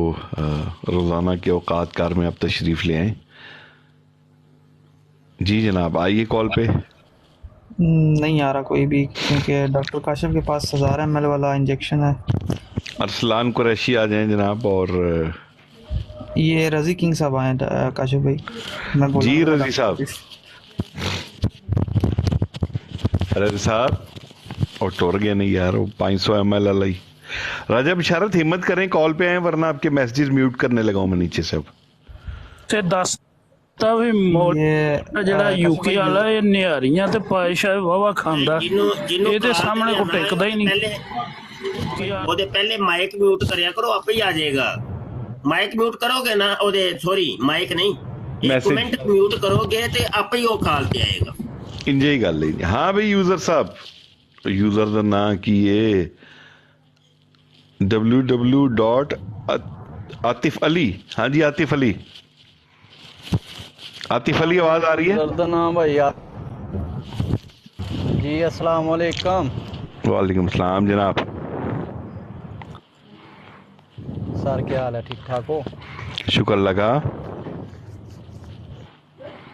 रोज़ाना के औकात कार में आप तशरीफ़ ले आएँ। जी जनाब आइए कॉल पे। नहीं आ रहा कोई भी, क्योंकि डॉक्टर काशिफ के पास 1000 ml वाला इंजेक्शन है। अरसलान कुरैशी आ जाएं जनाब, और ये रजी किंग साहब आए काशिफ भाई, मैं बोल जी रहा हूँ रजी साहब। अरे साहब और टोर गया नहीं यार, वो 500 ml वाला ही राजा बिशारत हिम्मत करें, कॉल पे आए, वरना आपके मैसेजेस म्यूट करने लगा हूं मैं नीचे से अब। ਤੇ ਦੱਸਤਾ ਵੀ ਮੌਲ ਜਿਹੜਾ ਯੂਕੇ ਵਾਲਾ ਇਹ ਨਿਹਾਰੀਆਂ ਤੇ ਪਾਇਸ਼ਾ ਵਾਵਾ ਖਾਂਦਾ, ਇਹਦੇ ਸਾਹਮਣੇ ਕੋ ਟਿਕਦਾ ਹੀ ਨਹੀਂ। ਉਹਦੇ ਪਹਿਲੇ ਮਾਈਕ ਮਿਊਟ ਕਰਿਆ ਕਰੋ, ਆਪੇ ਹੀ ਆ ਜਾਏਗਾ। ਮਾਈਕ ਮਿਊਟ ਕਰੋਗੇ ਨਾ, ਉਹਦੇ ਸੌਰੀ ਮਾਈਕ ਨਹੀਂ, ਕਮੈਂਟ ਮਿਊਟ ਕਰੋਗੇ ਤੇ ਆਪੇ ਹੀ ਉਹ ਕਾਲ ਤੇ ਆਏਗਾ। ਇੰਜੇ ਹੀ ਗੱਲ ਹੈ। ਹਾਂ ਬਈ ਯੂਜ਼ਰ ਸਾਹਿਬ, ਯੂਜ਼ਰ ਦਾ ਨਾਂ ਕੀ ਹੈ? www.आतिफ अली। हाँ जी आतिफ अली, आतिफ अली आवाज आ रही है? नाम भाई जी, अस्सलाम वालेकुम। वालेकुम सलाम जनाब। सर क्या हाल है, ठीक ठाक हो? शुक्र लगा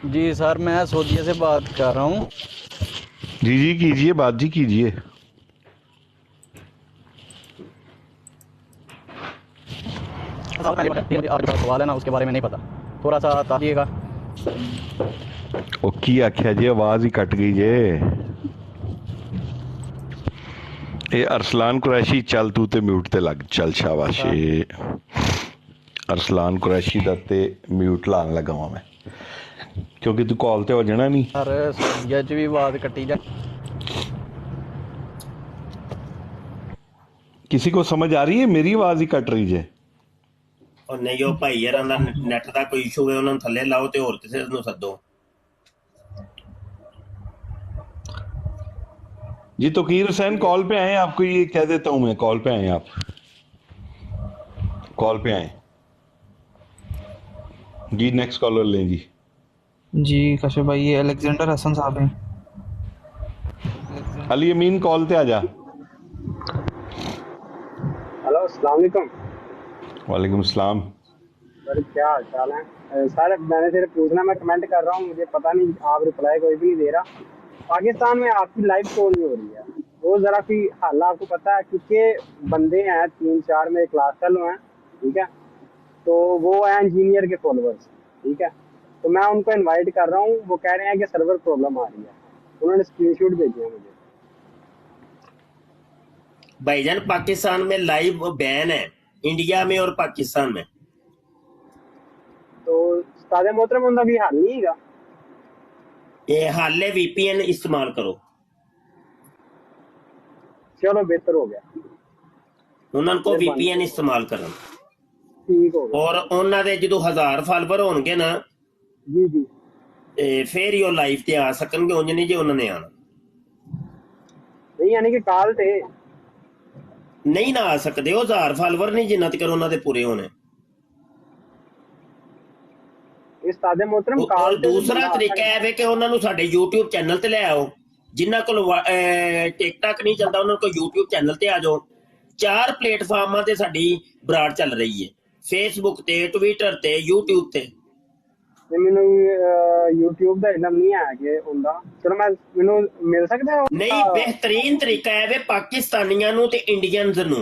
जी सर, मैं सऊदीया से बात कर रहा हूँ। जी जी कीजिए बात जी, कीजिए। सवाल है ना, उसके बारे में नहीं पता, थोड़ा सा बताइएगा। ओ की आख्या जी, आवाज ही कट गई जे। ये अरसलान कुरैशी, चल तू ते म्यूट ते लग, चल शाबाश। अरसलान कुरैशी दा ते म्यूट लान लगा वां मैं, क्योंकि तू कॉल ते हो जाना नहीं। सर सऊदीया च भी आवाज कटी जा। किसी को समझ आ रही है? मेरी आवाज ही कट रही है। और नहीं ਉਹ ਭਾਈ ਯਾਰਾਂ ਦਾ ਨੈਟ ਦਾ ਕੋਈ ਇਸ਼ੂ ਹੈ, ਉਹਨਾਂ ਨੂੰ ਥੱਲੇ ਲਾਓ ਤੇ ਹੋਰ ਕਿਸੇ ਨੂੰ ਸੱਦੋ। जी तोकीर हुसैन कॉल पे आए, आपको ये कह देता हूं मैं, कॉल पे आए, आप कॉल पे आए जी। नेक्स्ट कॉलर लें जी। जी कशिफ भाई, ये अलेक्जेंडर हसन साहब हैं। अली अमीन कॉल पे आ जा। हेलो अस्सलाम वालेकुम। वालेकुम सलाम। सर क्या हाल चाल है? सर मैंने सिर्फ पूछना, मैं कमेंट कर रहा हूँ, मुझे पता नहीं, आप रिप्लाई कोई भी नहीं दे रहा। पाकिस्तान में आपकी लाइव कॉल नहीं हो रही है, वो ज़रा सी हल आपको पता है? क्योंकि बंदे हैं 3-4 मेरे क्लास फेलो हैं, ठीक है, तो वो हैं इंजीनियर के फॉलोअर्स, ठीक है, तो मैं उनको इनवाइट कर रहा हूँ, वो कह रहे हैं कि सर्वर प्रॉब्लम आ रही है, उन्होंने स्क्रीनशॉट भेजे हैं मुझे। भाईजान पाकिस्तान में लाइव बैन है, इंडिया में और पाकिस्तान में। तो उस्ताद मोहतरम उनका भी हल नहीं है? ये हाल है, VPN इस्तेमाल करो। चलो बेहतर हो गया, उन्होंने को VPN इस्तेमाल करना। ठीक हो गया। और उन्होंने दे जो 1000 फॉलोवर होंगे ना जी जी, फिर ही वो लाइव ते आ सकणगे, उंज नहीं जे उन्होंने आना। नहीं यानी कि काल ते नहीं ना आ सकते, 1000 फॉलोवर नहीं जिन्ना तक उन्होंने पूरे होने। उस्ताद मोहतरम काल और दूसरा तरीका है कि उन्होंने साडे YouTube चैनल ते ले आओ, जिन्ना को टिकटॉक नहीं चलता उन्होंने को YouTube चैनल ते आ जाओ। 4 प्लेटफार्मां ते साडी बराड़ चल रही है, फेसबुक ते, ट्विटर ते, YouTube ते। मैनू YouTube ਦਾ ਇਲਮ ਨਹੀਂ ਹੈ ਕਿ ਹੁੰਦਾ, ਚਲੋ ਮੈਨੂੰ ਮਿਲ ਸਕਦਾ ਹੈ? नहीं, बेहतरीन तरीका है वे पाकिस्तानियां नू ते इंडियंस नू,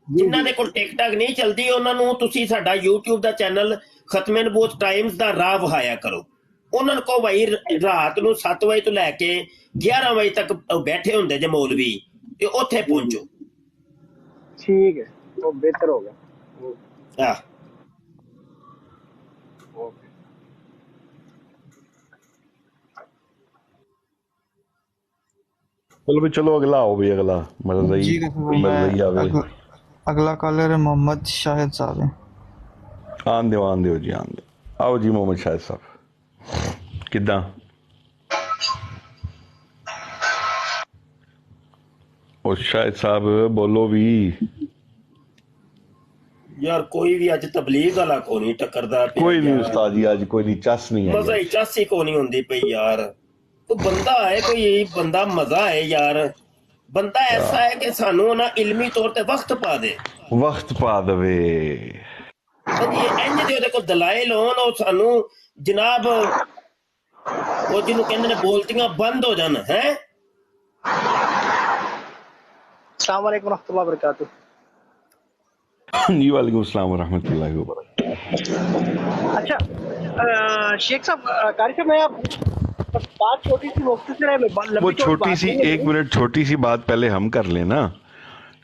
जिन्हां दे कोल टिकटॉक नहीं चलती, उन्हां नू तुसी साडा YouTube ਦਾ चैनल खत्मे नबूत टाइम्स ਦਾ ਰਾਹ ਵਹਾਇਆ ਕਰੋ। ਉਹਨਾਂ ਕੋ ਭਾਈ ਰਾਤ ਨੂੰ 7 ਵਜੇ ਤੋਂ ਲੈ ਕੇ 11 ਵਜੇ ਤੱਕ ਬੈਠੇ ਹੁੰਦੇ ਜੇ ਮੌਲਵੀ, ਤੇ ਉੱਥੇ ਪਹੁੰਚੋ। ठीक है, वो बेहतर हो गया। हाँ चलो भाई, चलो अगला आओ भाई, अगला जी मरज़ई आवे। अगला कॉलर है मोहम्मद शाहिद साहब हैं। आन दो जी, आन दो। आओ जी मोहम्मद शाहिद साहब, किदा? और शाहिद साहब बोलो भी। यार कोई भी अज तबलीग वाला को नहीं टकरदा, कोई नहीं उस्ताद जी, आज कोई नहीं, चस नहीं है, मजा ही चस ही को नहीं होंदी पई यार। तो बंदा है कोई, बंदा मजा है यार, बंदा ऐसा है कि सानू ना इल्मी तौर ते वक्त पा दे, वक्त पा दवे। ये इंज दे ओदे कोल दलाइल होन, और सानू जनाब वो जिन्हों कहंदे ने बोलतियां बंद हो जान हैं। अस्सलाम वालेकुम रहमतुल्लाहि व बरकातहू। जी वालेकुम अस्सलाम व रहमतुल्लाहि व बरकातहू। अच्छा शेख साहब, कारी साहब, मैं बात छोटी सी मुफ्ती से वो छोटी सी, एक मिनट, छोटी सी बात पहले हम कर लेना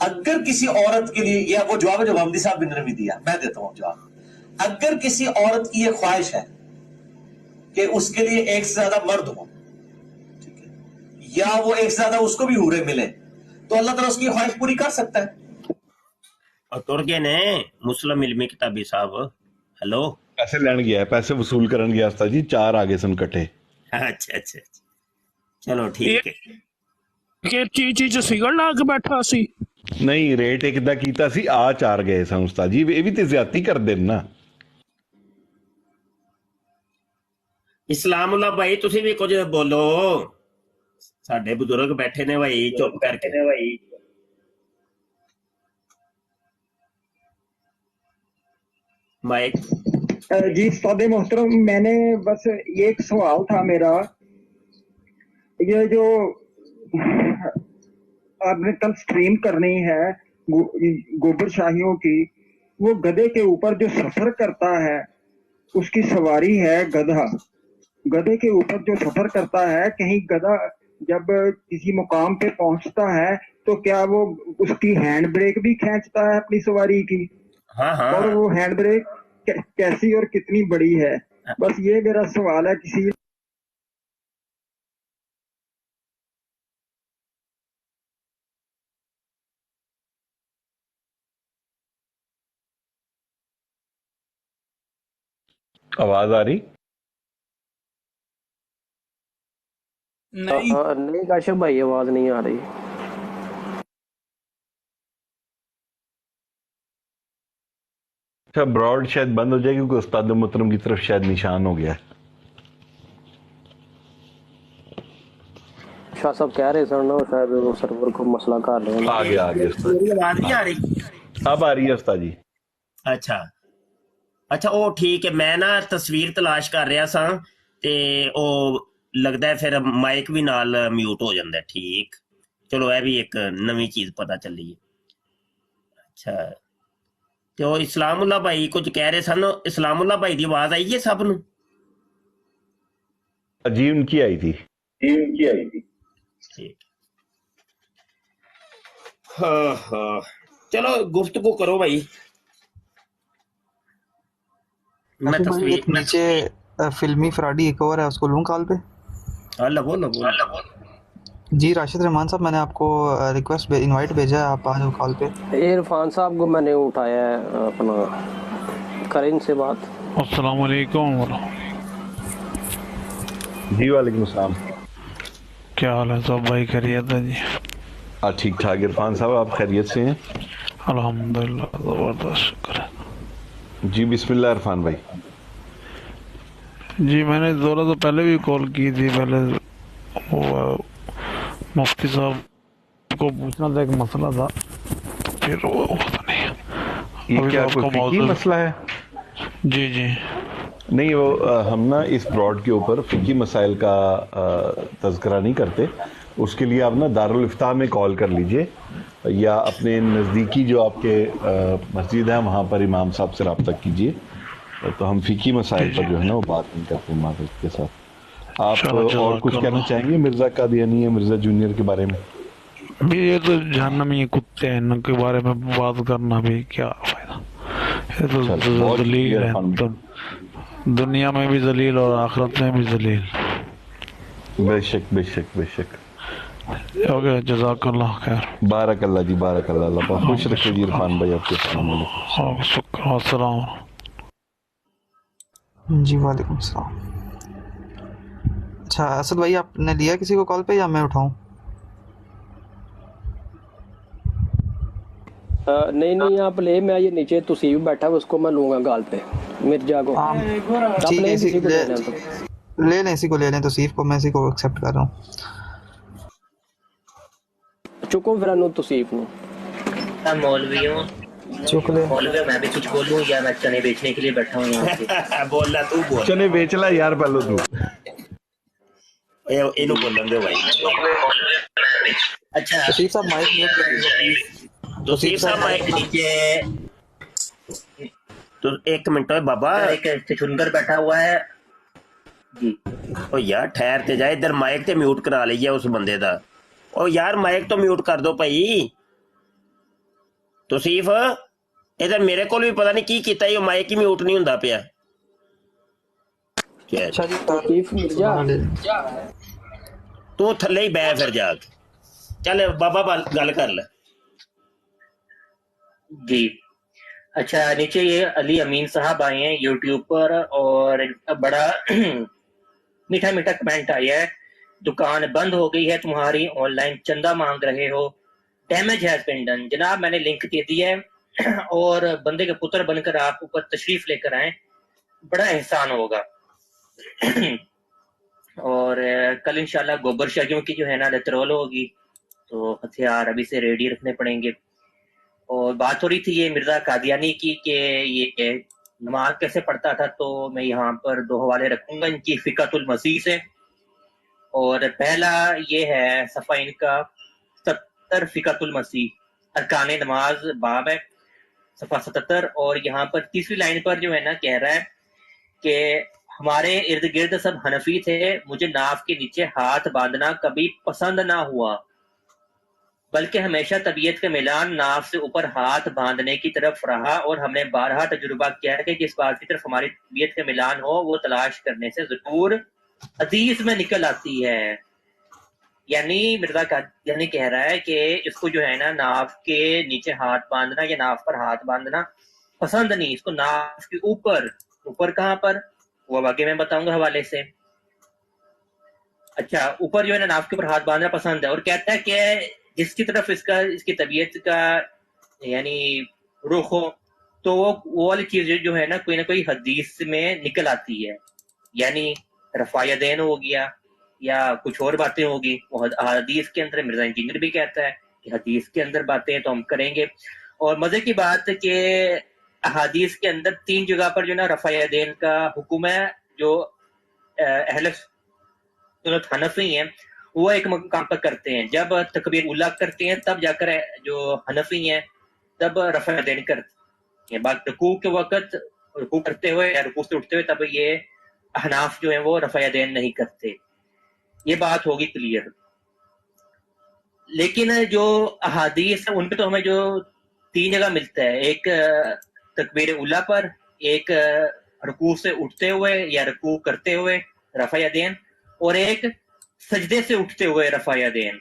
अगर किसी औरत के लिए, या वो जवाब है जो मोहम्मदी साहब ने भी दिया, मैं देता हूँ जवाब। अगर किसी औरत की ये ख्वाहिश है कि उसके लिए एक से ज्यादा मर्द हो, ठीक है, या वो एक से ज्यादा उसको भी हूरे मिले, तो अल्लाह ताला उसकी ख्वाहिश पूरी कर सकता है। और तुर गए ने मुस्लिम इल्मी किताबी साहब। हेलो, पैसे लैन गया है, पैसे वसूल करन गया उस्ताद जी, 4 आ गए सन कट्ठे। अच्छा, चलो ठीक है। ਕਿ ਚੀਜ਼ ਸਿਗਲ ਲਾ ਕੇ ਬੈਠਾ ਸੀ। ਨਹੀਂ ਰੇਟ ਇੱਕ ਦਾ ਕੀਤਾ ਸੀ, ਆ 4 ਗਏ ਸਨ ਉਸਤਾਦ ਜੀ, ਇਹ ਵੀ ਤੇ ਜ਼ਿਆਦਤੀ ਕਰਦੇ ਨੇ ਨਾ। ਇਸਲਾਮੁੱਲਾ ਭਾਈ ਤੁਸੀਂ ਵੀ ਕੁਝ ਬੋਲੋ, ਸਾਡੇ ਬਜ਼ੁਰਗ ਬੈਠੇ ਨੇ ਭਾਈ, ਚੁੱਪ ਕਰਕੇ ਨੇ ਭਾਈ। माइक जी उस्ताद मोहतरम, मैंने बस ये एक सवाल था मेरा, ये जो आपने कल स्ट्रीम करनी है गोबर शाहियों की, वो गधे के ऊपर जो सफर करता है उसकी सवारी है गधा, गधे के ऊपर जो सफर करता है, कहीं गधा जब किसी मुकाम पे पहुंचता है तो क्या वो उसकी हैंड ब्रेक भी खींचता है अपनी सवारी की? हाँ। और वो हैंड ब्रेक कैसी और कितनी बड़ी है? बस ये मेरा सवाल है। किसी आवाज आ रही? नहीं काशिफ भाई, आवाज नहीं आ रही। अच्छा, ब्रॉड शायद बंद हो जाएगी क्योंकि उस्ताद मुहतरम की तरफ शायद निशान हो गया है। शाह साहब कह रहे सर ना, शायद वो सर्वर को मसला कर रहे हैं। आ गया उस्ताद। मेरी आवाज नहीं आ रही? अब आ रही है उस्ताद जी। अच्छा ਉਹ ਠੀਕ ਹੈ। ਮੈਂ ਨਾ ਤਸਵੀਰ ਤਲਾਸ਼ ਕਰ ਰਿਹਾ ਸਾਂ ਤੇ ਉਹ ਲੱਗਦਾ ਫਿਰ ਮਾਈਕ ਵੀ ਨਾਲ ਮਿਊਟ ਹੋ ਜਾਂਦਾ। ਠੀਕ, ਚਲੋ ਇਹ ਵੀ ਇੱਕ ਨਵੀਂ ਚੀਜ਼ ਪਤਾ ਚੱਲੀ ਹੈ। ਅੱਛਾ, ਤੇ ਉਹ ਇਸਲਾਮੁੱਲਾ ਭਾਈ ਕੁਝ ਕਹਿ ਰਹੇ ਸਨ। ਇਸਲਾਮੁੱਲਾ ਭਾਈ ਦੀ ਆਵਾਜ਼ ਆਈ ਹੈ ਸਭ ਨੂੰ? जी उनकी आई थी। ठीक, हाँ, चलो गुफ्तगू करो भाई। मैं तस्वीर नीचे फिल्मी फ्राडी एक और है, उसको लूं कॉल पे? बोलो। जी राशिद रहमान साहब, मैंने आपको रिक्वेस्ट इनवाइट भेजा है, आप आ जाओ कॉल पे। इरफान साहब को मैंने उठाया है, अपना करें इनसे बात। अस्सलाम वालेकुम। जी वालेकुम अस्सलाम। क्या हाल है सब भाई? खैरियत है जी? ठीक ठाक। इरफान साहब आप खैरियत से हैं? अल्हम्दुलिल्लाह, ज़बरदस्त, शुक्र है जी। बिस्मिल्लाह इरफान भाई। जी मैंने ज़रा तो पहले भी कॉल की थी, पहले वो मुफ्ती साहब को पूछना था, एक मसला था, फिर वो पता नहीं ये अभी क्या तो आपका कोई फिकी मसला है? जी नहीं, वो हम ना इस ब्रॉड के ऊपर फिकी मसाइल का तज़किरा नहीं करते। उसके लिए आप ना दारुल इफ्ताह में कॉल कर लीजिए, या अपने नज़दीकी जो आपके मस्जिद है वहाँ पर इमाम साहब से रब्ता कीजिए। तो हम फिकी मसाइल पर जो है ना वो बात नहीं करते माजिद के साथ। आप और कुछ कहना चाहेंगे मिर्ज़ा कादियानी या मिर्ज़ा जूनियर के बारे में? भी ये तो जहन्नमी कुत्ते हैं, इनके बारे में बात करना भी क्या फायदा। ये तो जलील है, तो दुनिया में भी जलील और आखिरत में भी जलील। बेशक। ओके, जज़ाकल्लाह खैर। बारकल्लाह जी, बारकल्लाह। अल्लाह पाक खुश रखे जी इरफान भाई आपके। अस्सलाम। जी वालेकुम सलाम। अच्छा असद भाई, आपने लिया किसी को कॉल पे या मैं उठाऊं? नहीं आप ले, मैं ये नीचे तुसीब बैठा है उसको मैं लूंगा गाल पे, मिर्जा को। ठीक है, इसी को ले लें, इसी को ले लें, तुसीब को मैं इसी को एक्सेप्ट कर रहा हूँ। चुको फिर अनु तुसीब नु। मौलवियों चुक ले। मौलवी, मैं भी कुछ बोलूं या मैं चने बेचने के लिए बैठा हूँ यहाँ पे? बोलना तू बोल। चने बेच ला यार पहले तू। इनु बोलन दे भाई। अच्छा तुसीब साहब माइक म्यूट कर दीजिए। तुसीब साहब माइक नीचे। तो एक मिनट है बाबा, एक चुनकर बैठा हुआ है जी। ओ यार ठहर ते जा, इधर माइक ते म्यूट करा लीजिए उस बंदे दा। ओ यार माइक तो म्यूट कर दो भाई। ਤੋਸੀਫ ਇਹ ਤਾਂ ਮੇਰੇ ਕੋਲ ਵੀ ਪਤਾ ਨਹੀਂ ਕੀ ਕੀਤਾ, ਇਹ ਮਾਈਕ ਹੀ ਮਿਊਟ ਨਹੀਂ ਹੁੰਦਾ ਪਿਆ। अच्छा जी तौसीफ मिर्जा ਤੂੰ ਥੱਲੇ ਹੀ ਬਹਿ ਫਿਰ ਜਾ ਕੇ। ਚੱਲ ਬਾਬਾ ਗੱਲ ਕਰ ਲੈ। जी अच्छा, नीचे ये अली अमीन साहब आए हैं यूट्यूब पर और इनका बड़ा मीठा मीठा कमेंट आया है, दुकान बंद हो गई है तुम्हारी, ऑनलाइन चंदा मांग रहे हो, डैमेज हैज बीन डन। जनाब मैंने लिंक दे दिया है और बंदे के पुत्र बनकर आप ऊपर तशरीफ लेकर आए, बड़ा एहसान होगा। और कल इंशाल्लाह गोबर शागियों की जो है ना लेतरोल होगी, तो हथियार अभी से रेडी रखने पड़ेंगे। और बात हो रही थी ये मिर्जा कादियानी की कि ये नमाज कैसे पढ़ता था, तो मैं यहाँ पर 2 हवाले रखूंगा इनकी फिकातुल मसीह से। और पहला ये है सफ़ा इनका 77 फिकातुल मसीह अरकान नमाज बाब है, सफ़ा 77। और यहाँ पर तीसरी लाइन पर जो है ना कह रहा है कि हमारे इर्द गिर्द सब हनफी थे, मुझे नाव के नीचे हाथ बांधना कभी पसंद ना हुआ, बल्कि हमेशा तबीयत का मिलान नाव से ऊपर हाथ बांधने की तरफ रहा, और हमने बारहा तजुर्बा किया है कि जिस बात की तरफ हमारी तबीयत का मिलान हो वो तलाश करने से जरूर हदीस में निकल आती है। यानी मिर्जा यानी कह रहा है कि इसको जो है ना नाव के नीचे हाथ बांधना या नाव पर हाथ बांधना पसंद नहीं, इसको नाव के ऊपर कहाँ पर, वो आगे मैं बताऊंगा हवाले से। अच्छा, ऊपर जो है ना नाव के ऊपर हाथ बांधना पसंद है, और कहता है कि जिसकी तरफ इसकी तबीयत का यानी रुख हो, तो वो वाली चीज जो है ना कोई हदीस में निकल आती है। यानी रफ़ा यदैन हो गया या कुछ और बातें होगी, वो हदीस के अंदर मिर्जा इंजीनियर भी कहता है कि हदीस के अंदर बातें हैं तो हम करेंगे। और मजे की बात कि हदीस के अंदर 3 जगह पर जो ना रफ़ा यदैन का हुक्म है, जो अहले हनफी हैं वो एक मकाम पर करते हैं, जब तकबीर उला करते हैं तब जाकर जो हनफी हैं तब रफ़ा यदैन करते हैं। बात रुकू के वक्त रुकू करते हुए या रुकू से उठते हुए तब ये हनाफ जो है वो रफ़ा यदैन नहीं करते। ये बात होगी क्लियर। लेकिन जो अहादीस है उन पे तो हमें जो 3 जगह मिलता है, एक तकबीर उला पर, एक रुकू से उठते हुए या रुकू करते हुए रफ़ा यदैन, और एक सजदे से उठते हुए रफ़ा यदैन।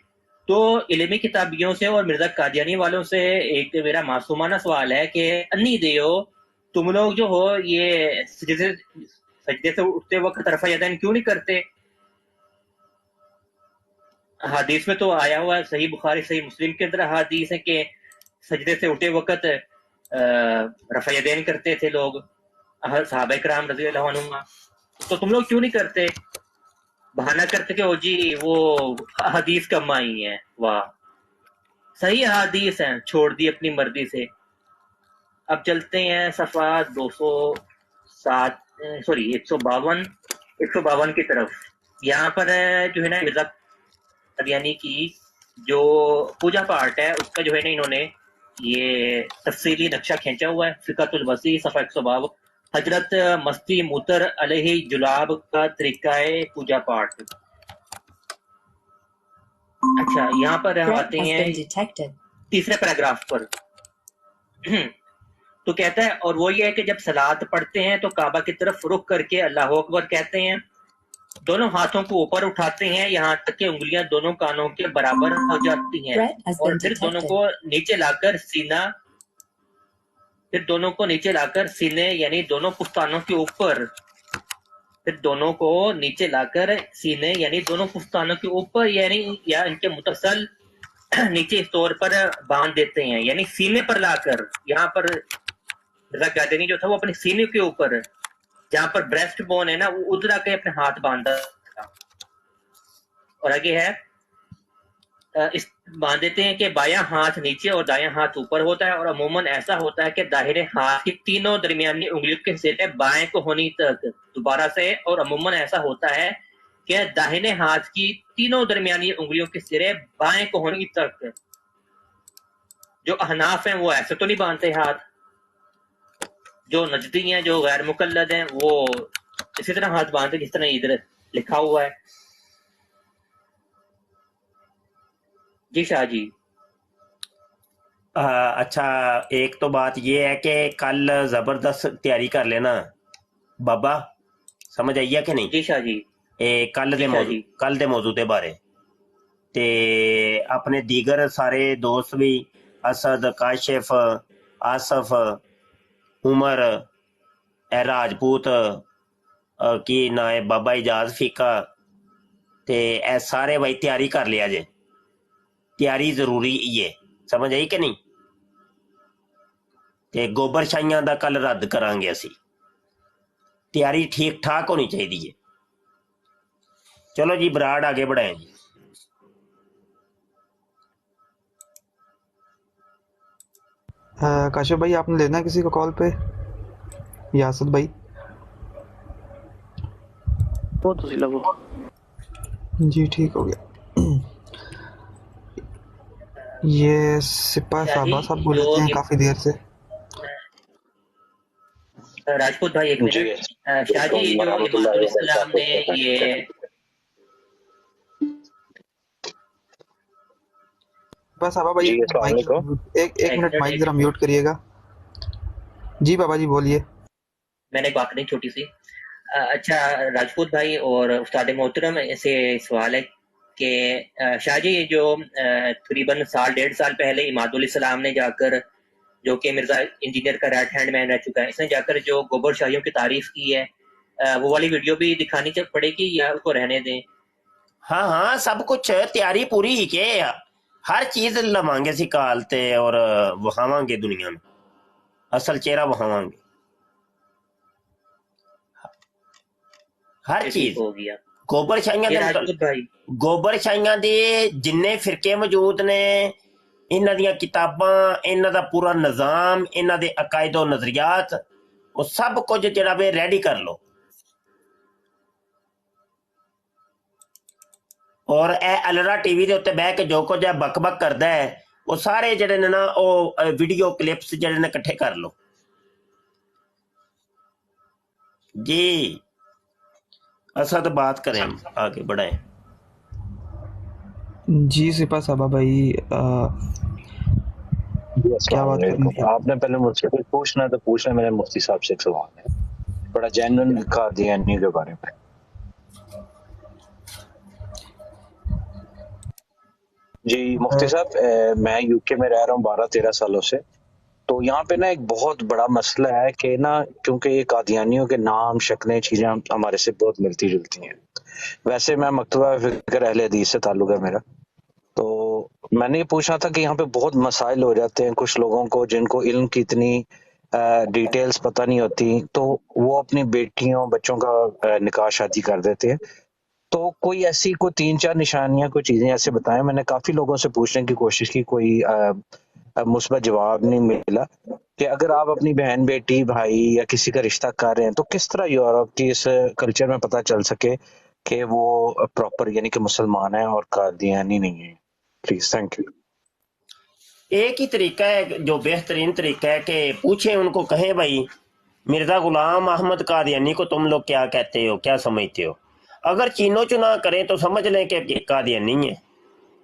तो इल्मी किताबियों से और मिर्जा कादियानी वालों से एक मेरा मासूमाना सवाल है कि अन्नी देओ, तुम लोग जो हो ये सजदे से उठते वक्त रफ़ा यदैन क्यों नहीं करते? हदीस में तो आया हुआ सही बुखारी सही मुस्लिम के अंदर हदीस है कि सजदे से उठे वक्त रफ़ा यदैन करते थे लोग, सहाबा किराम रज़ी अल्लाह अन्हुम। तो तुम लोग क्यों नहीं करते? बहाना करते कि ओ जी वो हदीस कम आई है। वाह, सही हदीस है, छोड़ दी अपनी मर्जी से। अब चलते हैं सफ़ा 152 की तरफ। यहाँ पर जो है ना मिर्जा कादियानी की जो पूजा पाठ है उसका जो है ना इन्होंने ये तफसीली नक्शा खींचा हुआ है। फिकातुल मसीह सफ़ा 152, हजरत मस्ती मुतर अलैहि जुलाब का तरीकाए पूजा पाठ। अच्छा, यहाँ पर आते हैं तीसरे पैराग्राफ पर। तो कहता है, और वो ये है कि जब सलात पढ़ते हैं तो काबा की तरफ रुख करके अल्लाह अकबर कहते हैं, दोनों हाथों को ऊपर उठाते हैं यहाँ तक कि उंगलियां दोनों कानों के बराबर हो जाती हैं, और फिर दोनों को नीचे लाकर सीने यानी दोनों पुस्तानों के ऊपर, यानी या इनके मुतसल नीचे इस तौर पर बांध देते हैं, यानी सीने पर लाकर। यहाँ पर मिर्जा कादियानी जो था वो अपने सीने के ऊपर, जहाँ पर ब्रेस्ट बोन है ना, वो उधर आके अपने हाथ बांधा था। और आगे है इस बांध देते हैं कि बायां हाथ नीचे और दायां हाथ ऊपर होता है, और अमूमन ऐसा होता है कि दाहिने हाथ की तीनों दरमियानी उंगलियों के सिरे बाएं को होनी तक। दोबारा से, और अमूमन ऐसा होता है कि दाहिने हाथ की तीनों दरमियानी उंगलियों के सिरे बाएं को होनी तक। जो अहनाफ हैं वो ऐसे तो नहीं बांधते हाथ, जो नजदी हैं जो गैर मुकल्लद हैं वो इसी तरह हाथ बांधते जिस तरह इधर लिखा हुआ है। जी शाह जी। अच्छा, एक तो बात ये है कि कल जबरदस्त तैयारी कर लेना बाबा, समझ आई है कि नहीं? जी शाह जी। कल दे मौजू दे बारे ते अपने दीगर सारे दोस्त भी असद, काशिफ, आसफ, उमर, राजपूत की ना है बाबा इजाज फीका ते ए सारे भाई तैयारी कर लिया जे, तैयारी जरूरी है, समझ आई कि नहीं? ते गोबर शाइयां दा कल रद्द करांगे असी, तैयारी ठीक ठाक होनी चाहिए है। चलो जी बराड़ आगे बढ़ाएं जी। काशिफ भाई आपने लेना है किसी को कॉल पे? यासद भाई वो तुसी लगो। जी ठीक हो गया। ये सिपा साहबा साहब बोल रहे हैं काफी देर से। राजपूत भाई एक मिनट। शाह जी जो इमामुल इस्लाम ने ये बस बाबा भाई एक मिनट माइक जरा म्यूट करिएगा। जी बाबा जी बोलिए। मैंने एक बात नहीं छोटी सी। अच्छा राजपूत भाई और उस्ताद मोहतरम से सवाल है कि शाह जी जो तकरीबन साल 1.5 साल पहले इमादुल इस्लाम ने जाकर, जो कि मिर्जा इंजीनियर का राइट हैंड मैन रह चुका है, इसने जाकर जो गोबर शाहियों की तारीफ की है, वो वाली वीडियो भी दिखानी पड़ेगी या उसको रहने दें? हाँ हाँ सब कुछ तैयारी पूरी ही के हर चीज लवांगे सी कालते और वहावांगे दुनिया में, असल चेहरा वहावांगे हर चीज। हो गया गोबर शाइयां दे जिन्ने फिरके मौजूद ने, इन्हां दियां किताबां, इन्हां दा पूरा निजाम, इन्हां दे अकायद और नजरियात, वो सब कुछ जेड़ा वे रेडी कर लो। और ए अलरा टीवी दे उत्ते बह के जो कुछ बक बक करदा है, वो सारे जेड़े ने ना वो वीडियो क्लिप्स जेड़े ने इकट्ठे कर लो जी। असद बात करें, आगे बढ़ाएं जी। सिपा साहबा भाई क्या बात करनी है? आपने पहले मुझसे कुछ पूछना तो पूछना, मेरे मुफ्ती साहब से एक सवाल है बड़ा जेन्युइन कादियानी के बारे में। जी मुफ्ती साहब, मैं यूके में रह रहा हूँ 12-13 सालों से। तो यहाँ पे ना एक बहुत बड़ा मसला है कि ना, क्योंकि ये कादियानियों के नाम, शक्लें, चीजें हमारे से बहुत मिलती जुलती हैं। वैसे मैं मकतबा फिक्र अहले हदीस से ताल्लुक है मेरा। तो मैंने ये पूछना था कि यहाँ पे बहुत मसाइल हो जाते हैं कुछ लोगों को, जिनको इल्म की इतनी डिटेल्स पता नहीं होती, तो वो अपनी बेटियों बच्चों का निकाह शादी कर देते हैं। तो कोई ऐसी कोई 3-4 निशानियां, कोई चीजें ऐसे बताएं। मैंने काफी लोगों से पूछने की कोशिश की, कोई मुस्बत जवाब नहीं मिला कि अगर आप अपनी बहन, बेटी, भाई या किसी का रिश्ता कर रहे हैं तो किस तरह यूरोप की इस कल्चर में पता चल सके कि वो प्रॉपर यानी कि मुसलमान है और कादियानी नहीं है। Please, thank you. एक ही तरीका है, जो बेहतरीन तरीका है कि पूछें उनको, कहें भाई मिर्जा गुलाम अहमद कादियानी को तुम लोग क्या कहते हो, क्या समझते हो? अगर चीनो चुना करें तो समझ लें कि कादियानी है।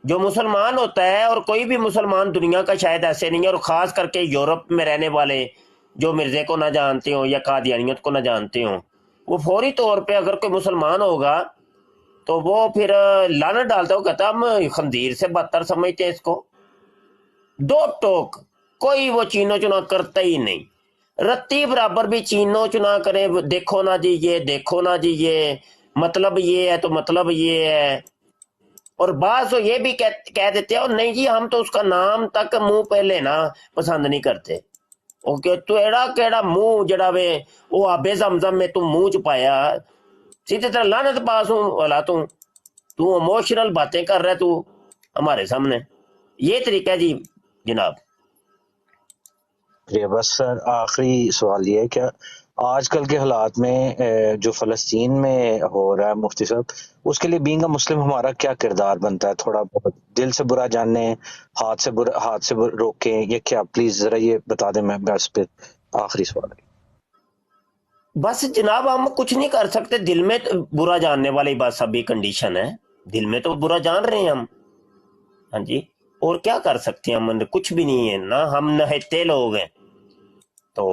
जो मुसलमान होता है, और कोई भी मुसलमान दुनिया का शायद ऐसे नहीं है, और ख़ास करके यूरोप में रहने वाले जो मिर्जे को ना जानते हो या कादियानियत को ना जानते हो, वो फौरी तौर पे अगर कोई मुसलमान होगा तो वो फिर लानत डालता हो, कहता हम खंजीर से बदतर समझते हैं इसको। दो टोक कोई वो चीनो चुना करता ही नहीं। रत्ती बराबर भी चीनो चुना करे, देखो ना जी ये, देखो ना जी ये, मतलब ये है तो मतलब ये है। और बात तो ये भी कह देते हैं, और नहीं जी हम तो उसका नाम तक मुंह पे लेना पसंद नहीं करते। ओके, तो एड़ा केड़ा मुंह जड़ा वे वो आबे जमजम में तू मुंह च पाया, सीधे तरह लानत पास हूं वाला तू इमोशनल बातें कर रहा है तू हमारे सामने। ये तरीका है जी जनाब। ये बस सर आखिरी सवाल ये है, क्या आजकल के हालात में जो फ़लस्तीन में हो रहा है मुफ्ती साहब, उसके लिए बीइंग अ मुस्लिम हमारा क्या किरदार बनता है? थोड़ा बहुत दिल से बुरा जाने, हाथ से रोकें, ये क्या? प्लीज जरा ये बता दें। मैं बस पे आखिरी सवाल है। बस जनाब हम कुछ नहीं कर सकते, दिल में तो बुरा जानने वाली बात सभी कंडीशन है, दिल में तो बुरा जान रहे हैं हम। हाँ जी, और क्या कर सकते हैं हम, कुछ भी नहीं है ना, हम नहते लोग हैं। तो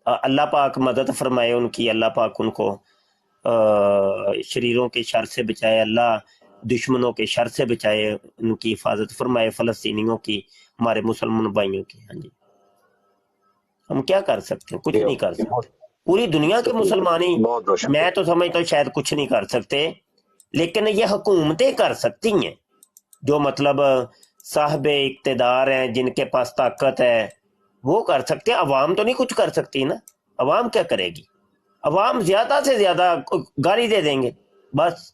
अल्लाह पाक मदद फरमाए उनकी, अल्लाह पाक उनको शरीरों के शर से बचाए, अल्लाह दुश्मनों के शर से बचाए, उनकी हिफाजत फरमाए, फ़लस्तीनियों की, हमारे मुसलमान भाइयों की। हाँ जी, हम क्या कर सकते हैं, कुछ नहीं कर सकते। पूरी दुनिया के मुसलमान ही, मैं तो समझता हूँ शायद कुछ नहीं कर सकते, लेकिन ये हुकूमतें कर सकती हैं, जो मतलब साहब इक्तदार हैं, जिनके पास ताकत है, वो कर सकते हैं। अवाम तो नहीं कुछ कर सकती ना, अवाम क्या करेगी? अवाम ज्यादा से ज्यादा गाली दे देंगे बस,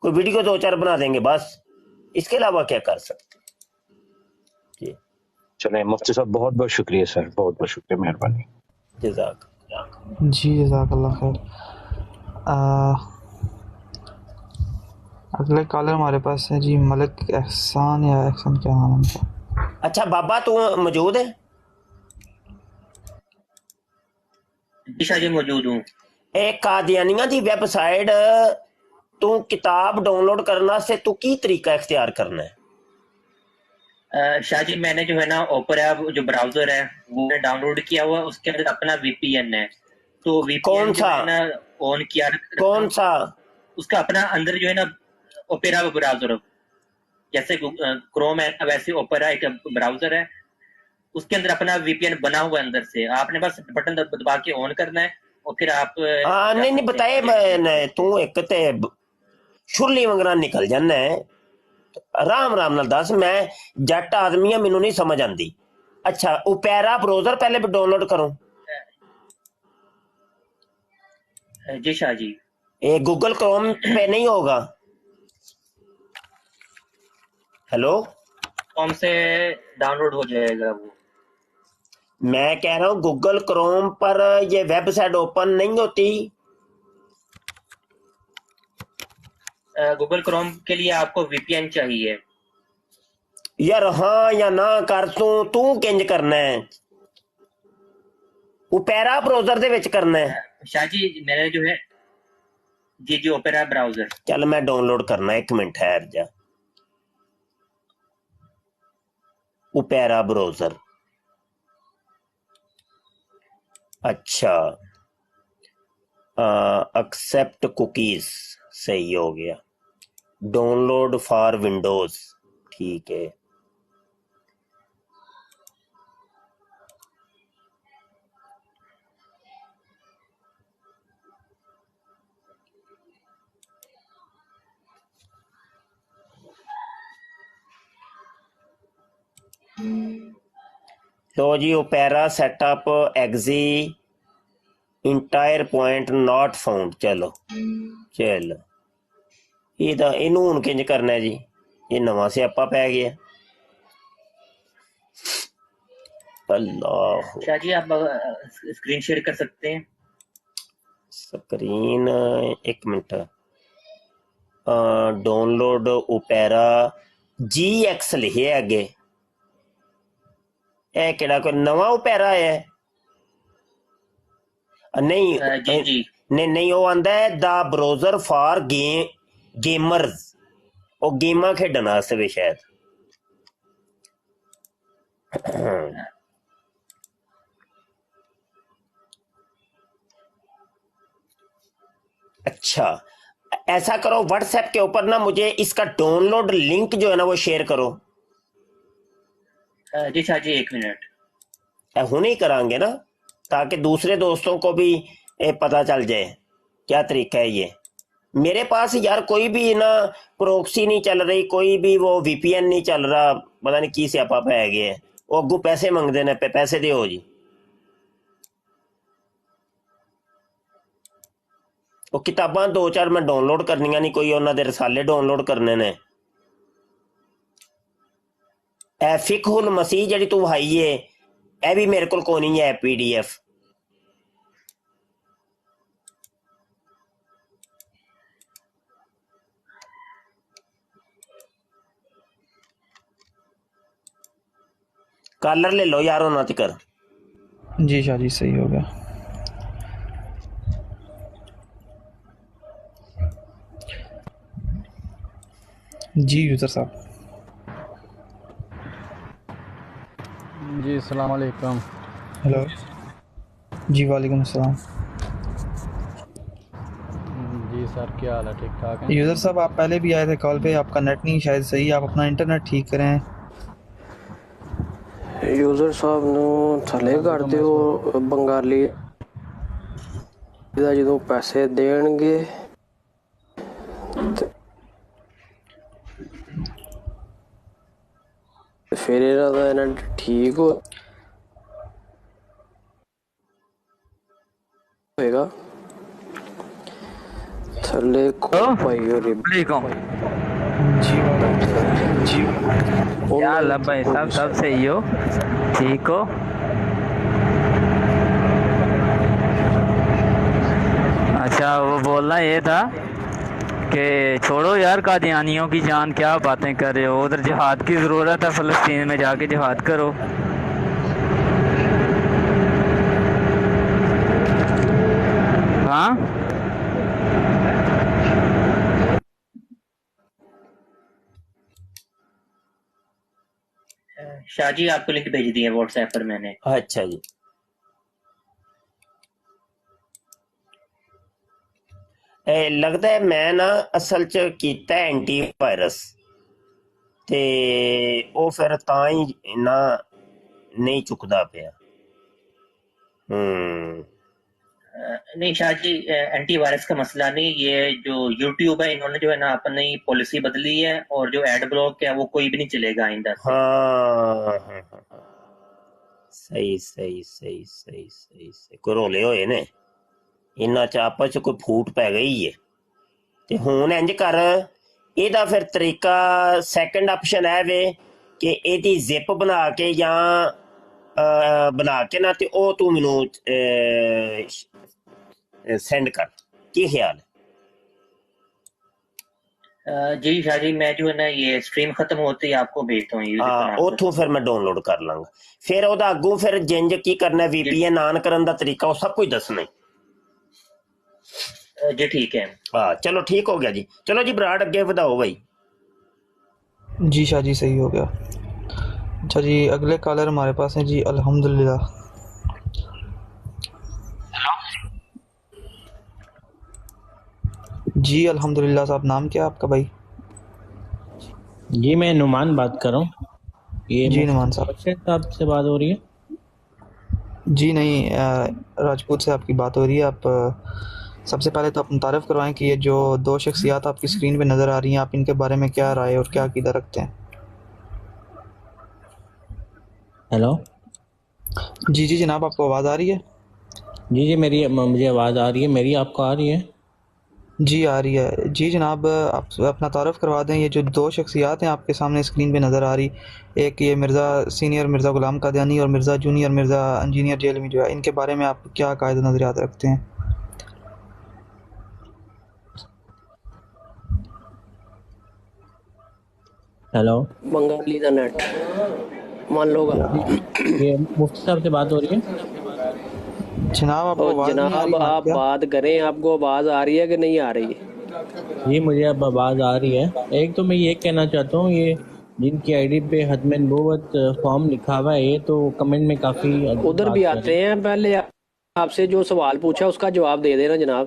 कोई वीडियो 2-4 बना देंगे बस, इसके अलावा क्या कर सकते हैं। चलें मुफ्ती साहब, बहुत बहुत शुक्रिया सर, बहुत बहुत शुक्रिया, मेहरबानी। जज़ाक जी जज़ाकल्लाह खैर। अगले कॉलर हमारे पास है जी, मलिक एहसान या एहसान, क्या नाम है उनका? अच्छा बाबा तू मौजूद है? जी मौजूद हूँ। एक कादियानिया दी वेबसाइट तू किताब डाउनलोड करना से तू की तरीका इख्तियार करना है? शाह जी मैंने जो है ना ओपेरा जो ब्राउजर है वो डाउनलोड किया हुआ, उसके अंदर अपना वीपीएन है, तो वीपीएन कौन सा ना ऑन किया, कौन सा उसका अपना अंदर जो है ना ओपेरा ब्राउजर, जैसे क्रोम है वैसे ओपेरा एक ब्राउजर है, उसके अंदर अपना वीपीएन बना हुआ है अंदर से, आपने बस बटन दबा के ऑन करना है और फिर आप नहीं बताए तू एक ते शुरली वंगरा निकल जाना है, आराम आराम नाल दस, मैं जट आदमी है, मैनू नहीं समझ आती। अच्छा ओपेरा ब्राउजर पहले भी डाउनलोड करूं? जी शाह जी। ये गूगल क्रोम पे नहीं होगा? हेलो, कौन से डाउनलोड हो जाएगा वो? मैं कह रहा हूँ गूगल क्रोम पर ये वेबसाइट ओपन नहीं होती। गूगल क्रोम के लिए आपको वीपीएन चाहिए यार। हाँ या ना कर तू किंज करना है? ओपेरा ब्राउजर दे विच करना है? शाह जी मैंने जो है जी ओपेरा ब्राउजर। चल मैं डाउनलोड करना, एक मिनट ठहर जा। ओपेरा ब्राउजर, अच्छा एक्सेप्ट कुकीज, सही हो गया। डाउनलोड फॉर विंडोज, ठीक है। लो जी, Opera setup exe entire point not found. चलो चलो इनू हुण किंज करना है जी? ये नवा स्यापा पै गया। अल्लाह, शाह जी आप स्क्रीन शेयर कर सकते हैं? स्क्रीन एक मिनट। डाउनलोड ओपेरा GX लिखे अगे, ए केड़ा कोई नवा ओपेरा है? नहीं जी जी नहीं वो आंदा है द ब्राउजर फॉर गेमर्स, और गेमां खेडन वास्ते भी शायद। अच्छा ऐसा करो, व्हाट्सएप के ऊपर ना मुझे इसका डाउनलोड लिंक जो है ना वो शेयर करो। जी शाह जी, एक मिनट। हुणे ही करांगे ना, ताकि दूसरे दोस्तों को भी पता चल जाए क्या तरीका है ये। मेरे पास यार कोई भी ना प्रोक्सी नहीं चल रही, कोई भी वो वीपीएन नहीं चल रहा, पता नहीं की स्यापा पै गया। वो अगू पैसे मंगते ने, पैसे दिओ जी। वो किताबां 2-4 मैं डाउनलोड करनियां नहीं, कोई उन्हां दे रसाले डाउनलोड करने ने। ए फिकहुल मसीह जिहड़ी तू हाई है, ए भी मेरे कोल कोई नहीं है PDF। कॉलर ले लो यार उन्हां तिकर। जी शाह जी, सही हो गया। जी यूजर साहब। अस्सलाम वालेकुम। हेलो जी, वालेकुम अस्सलाम। जी सर, क्या हाल है? ठीक ठाक है? यूज़र साहब आप पहले भी आए थे कॉल पे, आपका नेट नहीं शायद सही, आप अपना इंटरनेट ठीक करें। यूज़र साहब ਨੂੰ ਥੱਲੇ ਕਰ ਦਿਓ ਬੰਗਾਲੀ ਦਾ ਜਦੋਂ ਪੈਸੇ ਦੇਣਗੇ ਤੇ ਫਿਰ ਇਹਨਾਂ ਦਾ ਇਹਨਾਂ ਠੀਕ ਹੋਏਗਾ। ਥੱਲੇ ਪਾਈਓ वालेकुम। जी क्या हाल है भाई साहब? सब सही हो? ठीक हो? अच्छा, वो बोलना ये था कि छोड़ो यार कादियानियों की जान, क्या बातें कर रहे हो? उधर जिहाद की ज़रूरत है, फ़लस्तीन में जाके जिहाद करो। हाँ शाह जी आपको लिंक भेज दी है व्हाट्सएप पर मैंने। अच्छा जी। लगता है मैं ना असल च कीता एंटी वायरस ते ओ फिर तां ही ना नहीं चुकदा पिया। नहीं शाह जी, एंटी वायरस का मसला नहीं, ये जो यूट्यूब है इन्होंने जो है ना अपनी पॉलिसी बदली है और जो एड ब्लॉक है वो कोई भी नहीं चलेगा आइंदा से। हाँ सही सही सही सही सही सही कोई रोले होए ने इन्ना च आपस च कोई फूट पै गई है ते हुण इंज कर एदा फिर तरीका सैकंड ऑप्शन है वे कि एदी जिप बना के या बना के ना ते ओ तू मैनू सेंड कर, की ख्याल है? जी शाह जी, मैं जो है ना ये स्ट्रीम खत्म होते ही आपको भेजता हूँ यूज़र हाँ का नाम। उथों फिर मैं डाउनलोड कर लांगा। फिर ओदा अगों फिर जिंज की करना VPN ऑन करन दा तरीका वो सब कुछ दसना जी ठीक है। हाँ चलो ठीक हो गया जी। चलो जी ब्राड अगे ਵਧਾਓ भाई। जी शाह जी सही हो गया। अच्छा जी, अगले कॉलर हमारे पास हैं जी, अल्हम्दुलिल्लाह। जी अल्हम्दुलिल्लाह साहब, नाम क्या है आपका भाई? जी मैं नुमान बात कर रहा हूँ। ये जी नुमान साहब से बात हो रही है? जी नहीं, राजपूत से आपकी बात हो रही है। आप सबसे पहले तो आप मुतारफ़ करवाएं कि ये जो दो शख्सियात आपकी स्क्रीन पे नज़र आ रही हैं, आप इनके बारे में क्या राय और क्या अक़ीदा रखते हैं? हेलो जी जी जनाब, आपको आवाज़ आ रही है? जी मुझे आवाज़ आ रही है। मेरी आपको आ रही है? जी आ रही है। जी जनाब, आप अपना तारुफ करवा दें। ये जो दो शख्सियात हैं आपके सामने स्क्रीन पे नज़र आ रही, एक ये मिर्ज़ा सीनियर मिर्ज़ा ग़ुलाम कादियानी और Mirza junior Mirza engineer jail में जो है, इनके बारे में आप क्या कायदा नज़रियात रखते हैं? हेलो बंगाली का नेट मान लोगा। ये मुफ्ती साहब से बात हो रही है? जनाब आपको आवाज़ नहीं आ रही? जनाब आप बात करें, आपको आवाज़ आ रही है कि नहीं आ रही है? जी मुझे अब आवाज़ आ रही है। एक तो मैं ये कहना चाहता हूँ, ये जिनकी आईडी पे हतम नबूवत फॉर्म लिखा हुआ है, ये तो कमेंट में काफ़ी उधर भी आते हैं। पहले आपसे जो सवाल पूछा उसका जवाब दे देना जनाब।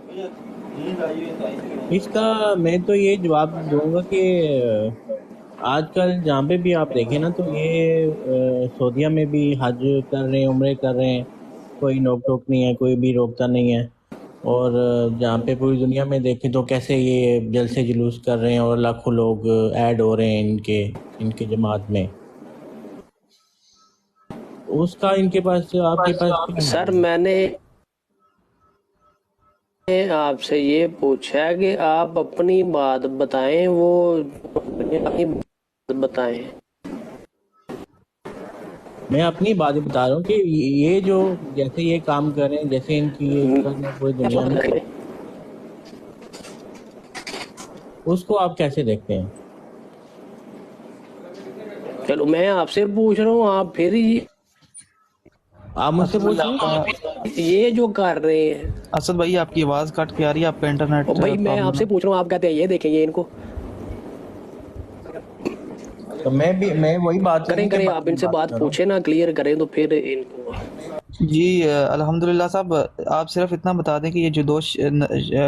इसका मैं तो ये जवाब दूंगा कि आजकल जहाँ पे भी आप देखें ना, तो ये सऊदीया में भी हज कर रहे हैं, उम्रे कर रहे हैं, कोई नोक टोक नहीं है, कोई भी रोकता नहीं है। और जहाँ पे पूरी दुनिया में देखें तो कैसे ये जलसे जुलूस कर रहे हैं और लाखों लोग ऐड हो रहे हैं इनके जमात में। उसका इनके पास आपके पास सर मैंने आपसे ये पूछा कि आप अपनी बात बताएं, वो अपनी बात बताएं। मैं अपनी बात बता रहा हूँ कि ये जो जैसे ये काम कर रहे हैं, जैसे इनकी पूरी दुनिया में, उसको आप कैसे देखते हैं? चलो मैं आपसे पूछ रहा हूँ, आप फिर आप मुझसे पूछ रहे हैं ये जो कर रहे हैं। असद भाई आपकी आवाज़ कट के आ रही है, आपका इंटरनेट भाई मैं आपसे पूछ रहा हूँ, आप कहते हैं ये देखेंगे इनको। तो मैं वही बात करें आप इनसे बात पूछे ना, क्लियर करें तो फिर इनको। जी अल्हम्दुलिल्लाह साहब, आप सिर्फ इतना बता दें कि ये जो दो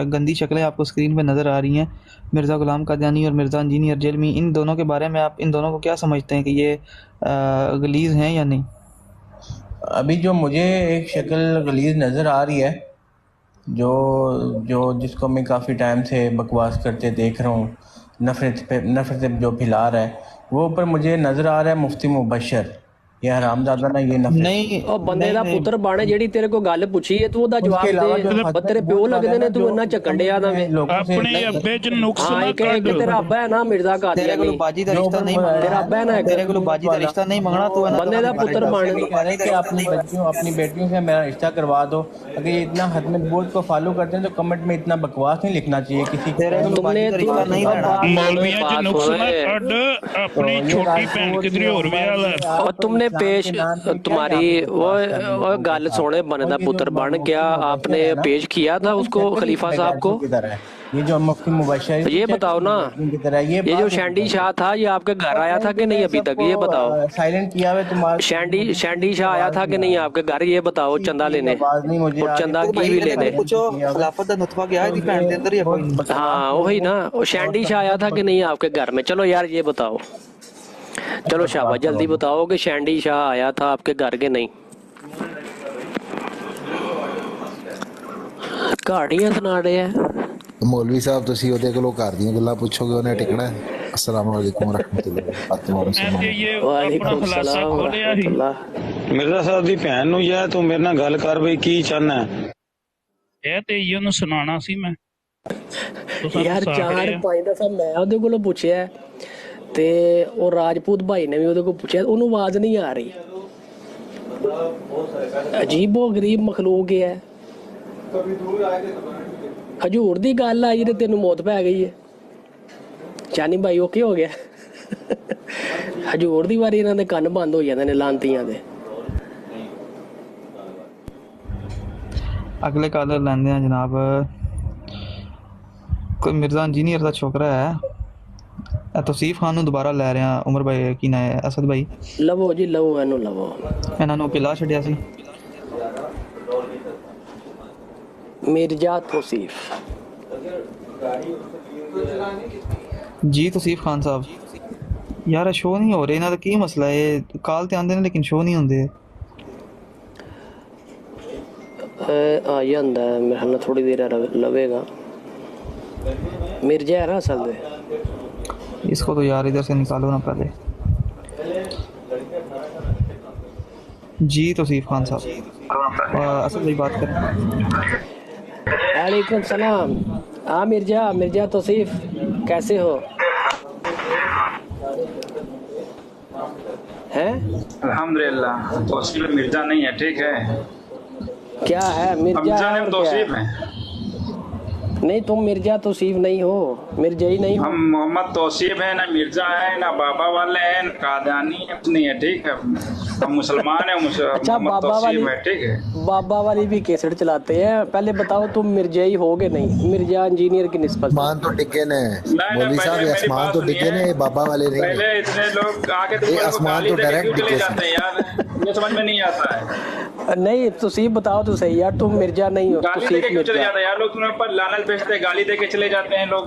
गंदी शक्लें आपको स्क्रीन पे नज़र आ रही हैं, मिर्ज़ा गुलाम कादियानी और मिर्ज़ा इंजीनियर जेलमी, इन दोनों के बारे में आप इन दोनों को क्या समझते हैं कि ये गलीज़ हैं या नहीं? अभी जो मुझे एक शक्ल गलीज नज़र आ रही है, जो जिसको मैं काफ़ी टाइम से बकवास करते देख रहा हूँ, नफरत जो फैला रहा है, वो ऊपर मुझे नज़र आ रहा है मुफ्ती मुबशर। ये हरामजादा ना ये नफरत नहीं ਉਹ ਬੰਦੇ ਦਾ ਪੁੱਤਰ ਬਾਣੇ ਜਿਹੜੀ ਤੇਰੇ ਕੋਲ ਗੱਲ ਪੁੱਛੀ ਹੈ ਤੂੰ ਉਹਦਾ ਜਵਾਬ ਦੇ। ਤੇਰੇ ਪਿਓ ਲੱਗਦੇ ਨੇ, ਤੂੰ ਇੰਨਾ ਝੱਕਣ ਡਿਆ ਨਾ ਵੇ ਆਪਣੇ ਅੱਬੇ ਚ ਨੁਕਸ ਨਾ ਇੱਕ ਤੇਰਾ ਅੱਬਾ ਹੈ ਨਾ ਮਿਰਜ਼ਾ ਕਾਦੀਆਨੀ, तेरे को बाजी का रिश्ता नहीं मांगना, तेरा ਅੱਬਾ है ना, तेरे को बाजी का रिश्ता नहीं मांगना, तू बंदे का पुत्र बन कि अपनी बेटियों से मेरा रिश्ता करवा दो। अगर ये इतना हद में बोझ को फॉलो करते हैं तो कमेंट में इतना बकवास नहीं लिखना चाहिए किसी तुमने मौलवियों च नुक्स ना कड, अपनी छोटी बहन किधर और विआह है। और तुमने पेश तुम्हारी वो गल सोने बने का पुत्र बन गया, आपने पेश किया था उसको खलीफा साहब को। ये जो मुफ्ती मुबशर, ये बताओ ना, ये जो शैंडी शाह था ये आपके घर आया था कि नहीं अभी तक, ये बताओ। साइलेंट किया हुआ तुम्हारा शैंडी शाह आया था कि नहीं आपके घर, ये बताओ, चंदा लेने और चंदा की भी लेने। हाँ वही ना, वो शैंडी शाह आया था कि नहीं आपके घर में? चलो यार ये बताओ, चलो शाबाश जल्दी बताओ कि शैंडी शाह आया था आपके घर के नहीं? कहानियां सुना रहे हैं मौलवी साहब, तुसी ओदे कोलों घर ਦੀਆਂ ਗੱਲਾਂ ਪੁੱਛੋਗੇ ਉਹਨੇ ਟਿਕਣਾ ਹੈ। अस्सलाम वालेकुम रहमतुल्लाह। वालेकुम सलाम रहमतुल्लाह। मिर्जा साहब दी भैन ਨੂੰ ਯਾ ਤੂੰ ਮੇਰੇ ਨਾਲ ਗੱਲ ਕਰ ਬਈ ਕੀ ਚਾਹਨਾ ਹੈ? ਇਹ ਤੇ ਇਹਨੂੰ ਸੁਣਾਣਾ ਸੀ ਮੈਂ ਯਾਰ 4-5 ਦਫਾ ਮੈਂ ਉਹਦੇ ਕੋਲੋਂ ਪੁੱਛਿਆ ਤੇ ਉਹ ਰਾਜਪੂਤ ਭਾਈ ਨੇ ਵੀ ਉਹਦੇ ਕੋਲ ਪੁੱਛਿਆ, ਉਹਨੂੰ ਆਵਾਜ਼ ਨਹੀਂ ਆ ਰਹੀ। ਅਜੀਬੋ ਗਰੀਬ ਮਖਲੂਕ ਹੈ। ਹਜੂਰ ਦੀ ਗੱਲ ਆਈ ਤੇ ਤੈਨੂੰ ਮੌਤ ਪੈ ਗਈ ਹੈ। ਚਾਨੀ ਭਾਈ ਉਹ ਕੀ ਹੋ ਗਿਆ? ਹਜੂਰ ਦੀ ਵਾਰੀ ਇਹਨਾਂ ਦੇ ਕੰਨ ਬੰਦ ਹੋ ਜਾਂਦੇ ਨੇ ਲਾਂਤੀਆਂ ਦੇ। अगले कालर लैंदे हैं जनाब, कोई मिर्जा इंजीनियर का छोकरा है तौसीफ खान ਨੂੰ ਦੁਬਾਰਾ ਲੈ ਰਿਹਾ। ਉਮਰ ਭਾਈ ਕੀ ਨਾ ਹੈ? ਅਸਦ ਭਾਈ ਲਵੋ ਜੀ ਲਵੋ, ਇਹਨੂੰ ਲਵੋ। ਇਹਨਾਂ ਨੂੰ ਕਿਲਾ ਛੱਡਿਆ ਸੀ ਮਿਰਜ਼ਾ ਤੌਸੀਫ ਜੀ। ਤੌਸੀਫ ਖਾਨ ਸਾਹਿਬ ਯਾਰ ਸ਼ੋਅ ਨਹੀਂ ਹੋ ਰਹੇ, ਇਹਨਾਂ ਦਾ ਕੀ ਮਸਲਾ ਹੈ? ਕਾਲ ਤੇ ਆਉਂਦੇ ਨੇ ਲੇਕਿਨ ਸ਼ੋਅ ਨਹੀਂ ਹੁੰਦੇ। आ ਜਾਂਦਾ ਮੇਰੇ ਖਿਆਲ ਨਾਲ ਥੋੜੀ ਦੇਰ ਲਵੇਗਾ। मिर्जा है ना असल में, इसको तो यार इधर से निकालो ना पहले। जी तौसीफ खान साहब असल में बात करें। वालेकुम सलाम। हाँ मिर्जा तौसीफ कैसे हो? हैं? अल्हम्दुलिल्लाह। तौसीफ मिर्जा नहीं है, ठीक है? क्या है मिर्जा? तौसीफ है। नहीं तुम मिर्जा तौसीफ नहीं हो, मिर्जा ही नहीं हो। हम मोहम्मद तौसीफ है, ना मिर्जा है, ना बाबा वाले हैं, ना कादियानी नहीं है, ठीक है? हम मुसलमान हैं। अच्छा बाबा वाली है, ठीक है? बाबा वाली भी केसट चलाते हैं। पहले बताओ तुम मिर्जा ही हो कि नहीं? मिर्जा इंजीनियर की निस्बत आसमान तो डिगे ने मौलवी साहब, आसमान तो डिगे ने, बाबा वाले नहीं। पहले इतने लोग आके आसमान तो डायरेक्ट डिगे जाते हैं यार, ये समझ में नहीं आता है। नहीं तौसीफ बताओ तो सही यार, तुम मिर्जा नहीं हो। गाली देके क्यों चले जाते हैं यार लोग? तुम्हें पर लानत भेजते, गाली देके चले जाते हैं लोग।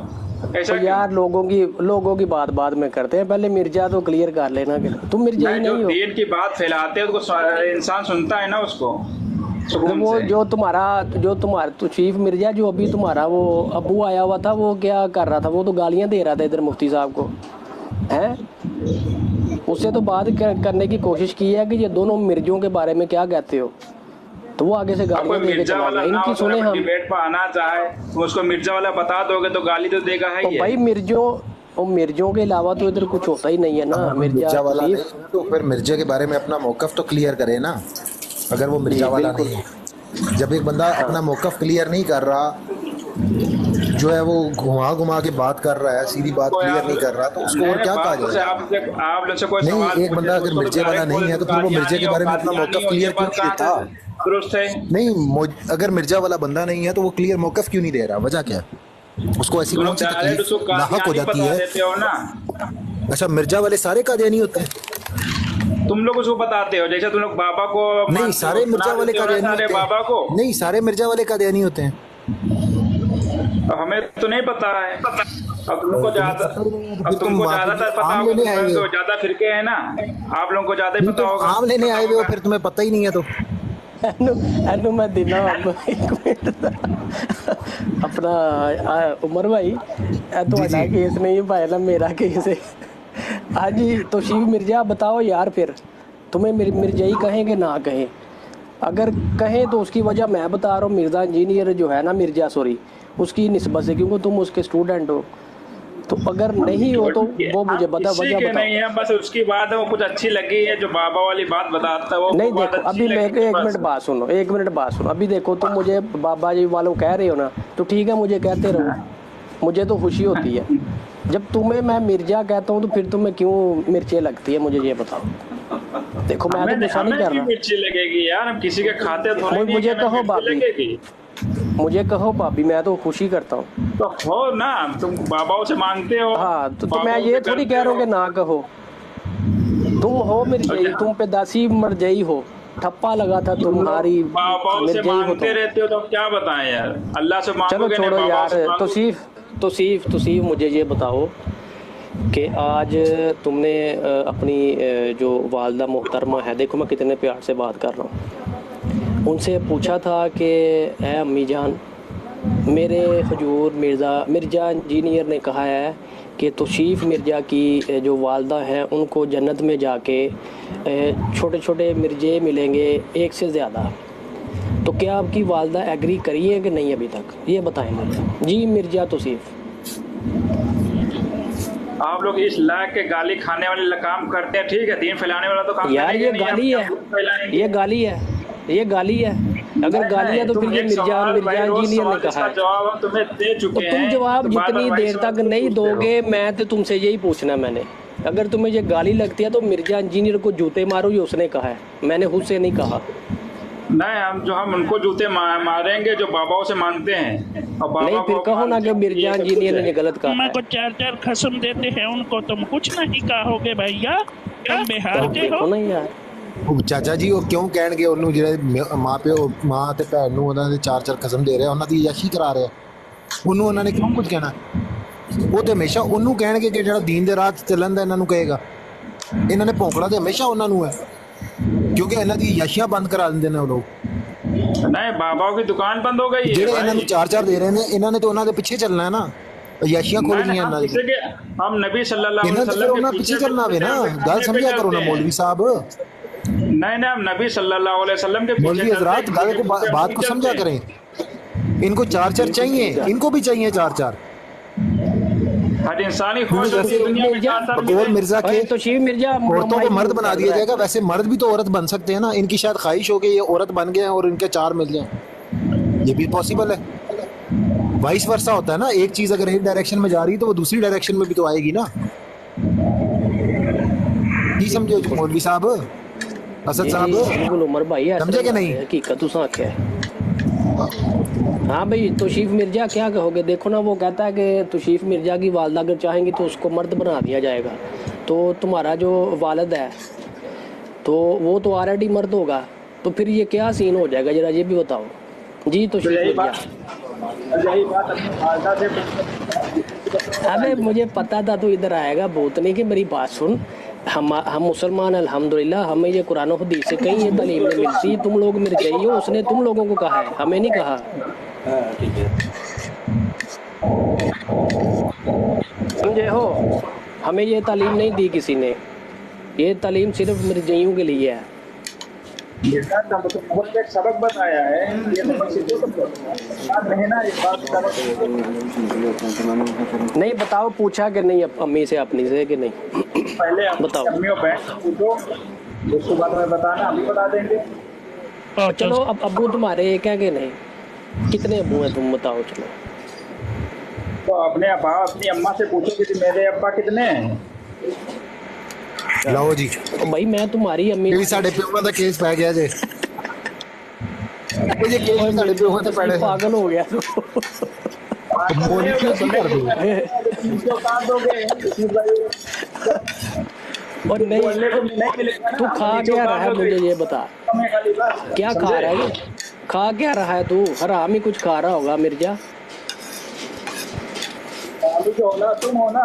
तो यार लोगों की बात में करते हैं, पहले मिर्जा तो क्लियर कर लेना कि तुम मिर्जा ही नहीं हो। दीन की बात फैलाते हैं उसको इंसान सुनता है ना, उसको वो जो तुम्हारा तौसीफ मिर्जा जो अभी तुम्हारा वो अबू आया हुआ था, वो क्या कर रहा था? वो तो गालियां दे रहा था इधर मुफ्ती साहब को, हैं? उससे तो बात करने की कोशिश की है कि ये दोनों मिर्जों के बारे में क्या कहते हो, तो वो आगे से गालियां देके चला गया। इनकी सुने हम डिबेट पर आना चाहे तो उसको मिर्जा वाला बता दोगे तो गाली तो देगा है। तो भाई मिर्जों के अलावा तो इधर कुछ होता ही नहीं है ना। मिर्जा वाला तो फिर मिर्जे के बारे में अपना मौकफ तो क्लियर करे ना, अगर वो मिर्जा वाला नहीं है। जब एक बंदा अपना मौकफ क्लियर नहीं कर रहा, जो है वो घुमा के बात कर रहा है, सीधी बात क्लियर नहीं कर रहा, तो उसको और क्या कहा जाए? नहीं, एक बंदा अगर मिर्जे वाला नहीं है तो फिर वो मिर्जे के बारे में अपना मौकफ क्लियर क्यों नहीं देता? नहीं, अगर मिर्जा वाला बंदा नहीं है तो वो क्लियर मौकफ क्यों नहीं दे रहा? वजह क्या है? उसको ऐसी कौन सी तकलीफ लाहक हो जाती है? अच्छा, मिर्जा वाले सारे कादियानी होते हैं? तुम लोग उसको बताते हो, जैसे तुम लोग बाबा को नहीं, सारे मिर्जा वाले कादियानी सारे होते बाबा को हैं। नहीं, सारे मिर्जा वाले कादियानी होते हैं। हमें तो नहीं पता है। अब तुमको ज्यादा पता होगा, तो ज्यादा फिरके हैं ना, आप लोगों को ज्यादा ही पता होगा। आम लेने आए हुए हो, फिर तुम्हें पता ही नहीं है तो। एनू मैं देना अपना उमर भाई ਤੁਹਾਡਾ ਕੇਸ नहीं भाई ना मेरा केस है। हाँ जी, तौसीफ मिर्जा बताओ यार, फिर तुम्हें मिर्जाई कहें कि ना कहें? अगर कहें तो उसकी वजह मैं बता रहा हूँ, मिर्जा इंजीनियर जो है ना, मिर्जा सॉरी, उसकी निस्बत से, क्योंकि तुम उसके स्टूडेंट हो। तो अगर नहीं हो तो वो मुझे बता, वजह बताओ। नहीं है, बस उसकी बात है वो कुछ अच्छी लगी है, जो बाबा वाली बात बताता है वो नहीं। देखो अभी मैं एक मिनट बात सुनो, एक मिनट बात सुनो। अभी देखो तुम मुझे बाबा जी वालों कह रहे हो ना, तो ठीक है, मुझे कहते रहो, मुझे तो खुशी होती है। जब तुम्हें मैं मिर्जा कहता हूँ तो फिर तुम्हें क्यों मिर्चें लगती है, मुझे ये बताओ। देखो मैं तो गुस्सा नहीं कर रहा। मिर्ची लगेगी यार, हम किसी के खाते थोड़ी नहीं। मुझे कहो भाभी, मुझे कहो भाभी, मैं तो खुशी करता हूँ। तो हो ना, तुम बाबाओं से मांगते हो। हाँ, तो मैं ये थोड़ी कह रहा हूँ कि ना कहो। तुम हो मिर्जाई, तुम पे दासी मरजाई हो, ठप्पा लगा था तुम्हारी, बाबाओं से मांगते रहते हो, तो क्या बताएं यार, अल्लाह से मांगोगे। चलो छोड़ो यार, तौसीफ मुझे ये बताओ कि आज तुमने अपनी जो वालदा मोहतरमा है, देखो मैं कितने प्यार से बात कर रहा हूँ, उनसे पूछा था कि ए अम्मी जान, मेरे हुजूर मिर्जा इंजीनियर ने कहा है कि तौसीफ मिर्जा की जो वालदा हैं उनको जन्नत में जाके छोटे छोटे मिर्जे मिलेंगे, एक से ज़्यादा। तो क्या आपकी वालदा एग्री करी है कि नहीं अभी तक, ये बताएं मुझे। जी मिर्जा तौसीफ, आप लोग इस लायक के गाली खाने वाले काम करते हैं, ठीक है, दीन फैलाने वाला तो काम यार ये गाली है, ये गाली है, ये गाली है। अगर गाली है तो फिर ये मिर्जा इंजीनियर ने कहा है। जवाब तुम्हें दे चुके हैं, तुम जवाब जितनी देर तक नहीं दोगे, मैं तो तुमसे यही पूछना मैंने, अगर तुम्हें ये गाली लगती है तो मिर्जा इंजीनियर को जूते मारो, ये उसने कहा है, मैंने खुद से नहीं कहा। नहीं, हम उनको जूते मारेंगे जो बाबाओं से मांगते हैं। और बाबा नहीं, फिर कहो ना कि मिर्जा इंजीनियर ने गलत कहा है। को 4-4 कसम देते हैं उनको, तुम कुछ नहीं कहोगे भैया, तुम बिहार के हो। नहीं यार ਚਾਚਾ ਜੀ, ਉਹ ਕਿਉਂ ਕਹਿਣਗੇ ਉਹਨੂੰ, ਜਿਹੜੇ ਮਾਂ ਤੇ ਭੈਣ ਨੂੰ ਉਹਨਾਂ ਦੇ 4-4 ਕਸਮ ਦੇ ਰਿਹਾ, ਉਹਨਾਂ ਦੀ ਯਾਸ਼ੀ ਕਰਾ ਰਿਹਾ, ਉਹਨੂੰ ਉਹਨਾਂ ਨੇ ਕਿਉਂ ਕੁਝ ਕਹਿਣਾ? ਉਹ ਤੇ ਹਮੇਸ਼ਾ ਉਹਨੂੰ ਕਹਿਣਗੇ ਕਿ ਜਿਹੜਾ ਦੀਨ ਦੇ ਰਾਹ ਚੱਲਣ ਦਾ ਇਹਨਾਂ ਨੂੰ ਕਹੇਗਾ। ਇਹਨਾਂ ਨੇ ਭੌਂਕਣਾ ਤੇ ਹਮੇਸ਼ਾ ਉਹਨਾਂ ਨੂੰ ਹੈ, ਕਿਉਂਕਿ ਇਹਨਾਂ ਦੀ ਯਾਸ਼ੀਆਂ ਬੰਦ ਕਰਾ ਦਿੰਦੇ ਨੇ ਉਹ ਲੋਕ। नहीं, बाबाओं की दुकान बंद हो गई है। ਜਿਹੜੇ ਇਹਨਾਂ ਨੂੰ 4-4 ਦੇ ਰਹੇ ਨੇ, ਇਹਨਾਂ ਨੇ ਤਾਂ ਉਹਨਾਂ ਦੇ ਪਿੱਛੇ ਚੱਲਣਾ ਹੈ ਨਾ, ਯਾਸ਼ੀਆਂ ਖੋਲਣੀਆਂ ਇਹਨਾਂ ਦੀ। हम नबी सल्लल्लाहु अलैहि वसल्लम ਉਹਨਾਂ ਪਿੱਛੇ ਚੱਲਣਾ ਹੋਵੇ ਨਾ, ਗੱਲ ਸਮਝਿਆ ਕਰੋ ਨਾ मौलवी साहब। नहीं, हम नबी सल्लल्लाहु अलैहि वसल्लम के मौलवी हजरात गल को बात को समझा करें। इनको 4-4 चाहिए, इनको भी चाहिए 4-4। हर इंसानी ख्वाहिश दुनिया में 4-4 बकौल मिर्जा के तौसीफ मिर्जा औरतों को मर्द बना दिया जाएगा, वैसे मर्द भी तो औरत बन सकते हैं ना। इनकी शायद ख्वाहिश हो गई ये औरत बन गए और इनके 4 मिल जाए, ये भी पॉसिबल है। वाइस वर्सा होता है ना, एक चीज अगर एक डायरेक्शन में जा रही है तो वो दूसरी डायरेक्शन में भी तो आएगी ना। नहीं समझे मौलवी साहब, असद साहब, बिल्कुल उमर भाई समझे कि नहीं? हकीकत तुसा आख्या है। हाँ भाई, तौसीफ मिर्जा क्या कहोगे? देखो ना, वो कहता है कि तौसीफ मिर्जा की वालदा अगर चाहेंगी तो उसको मर्द बना दिया जाएगा। तो तुम्हारा जो वालिद है तो वो तो ऑलरेडी मर्द होगा, तो फिर ये क्या सीन हो जाएगा, जरा ये भी बताओ। जी तौसीफ मिर्जा, अबे मुझे पता था तू इधर आएगा, भूतनी की मेरी बात सुन। हम मुसलमान अल्हम्दुलिल्लाह, हमें ये कुरान और हदीस से कहीं ये तालीम नहीं मिलती। तुम लोग मिर्जाई हो, उसने तुम लोगों को कहा है, हमें नहीं कहा। समझे हो, हमें ये तालीम नहीं दी किसी ने, ये तालीम सिर्फ मिर्जाइयों के लिए है। सबक बताया है, नहीं बताओ, पूछा कि नहीं अम्मी से अपनी से कि नहीं? पहले बताओ, अम्मी और बहन पूछो, उसके बाद में बताना, अभी बता देंगे। चलो अब अब्बू तुम्हारे एक है कि नहीं? कितने अब्बू हैं तुम बताओ? चलो तो अपने अब्बा अपनी अम्मा से पूछो कि मेरे अब्बा कितने हैं। ਲਓ ਜੀ भाई मैं तुम्हारी अम्मी, ਇਹ ਵੀ ਸਾਡੇ ਪਿਓਾਂ ਦਾ ਕੇਸ ਪੈ ਗਿਆ ਜੇ। ਇਹ ਜੇ ਕੇਸ ਸਾਡੇ ਪਿਓਾਂ ਤੇ ਪੈਣੇ, पागल हो गया। और नहीं, तू खा क्या रहा है मुझे ये बता, क्या खा रहा है, खा क्या रहा है तू? हराम ही कुछ खा रहा होगा मिर्जा। तुम हो ना।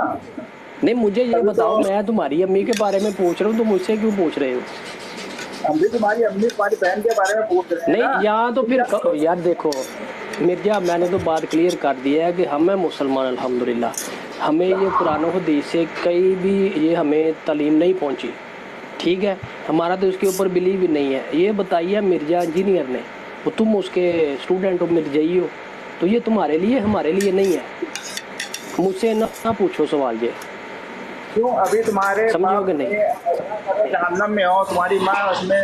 नहीं मुझे ये बताओ, मैं तुम्हारी अम्मी के बारे में पूछ रहा हूँ, तुम मुझसे क्यों पूछ रहे हो? हम भी तुम्हारी अम्मी तुम्हारी बहन के बारे में पूछ रहे हैं। नहीं यहाँ तो फिर यार देखो मिर्जा, मैंने तो बात क्लियर कर दी है कि हम हैं मुसलमान अल्हम्दुलिल्लाह, हमें ये कुरान और हदीस से कहीं भी ये हमें तालीम नहीं पहुंची, ठीक है, हमारा तो इसके ऊपर बिलीव ही नहीं है। ये बताइए मिर्जा इंजीनियर ने, वो तुम उसके स्टूडेंट हो, मिर्जाई हो, तो ये तुम्हारे लिए हमारे लिए नहीं है। मुझसे ना पूछो सवाल ये, क्यों अभी तुम्हारे समझोगे नहीं? जहन्नम में हो, तुम्हारी माँ उसमें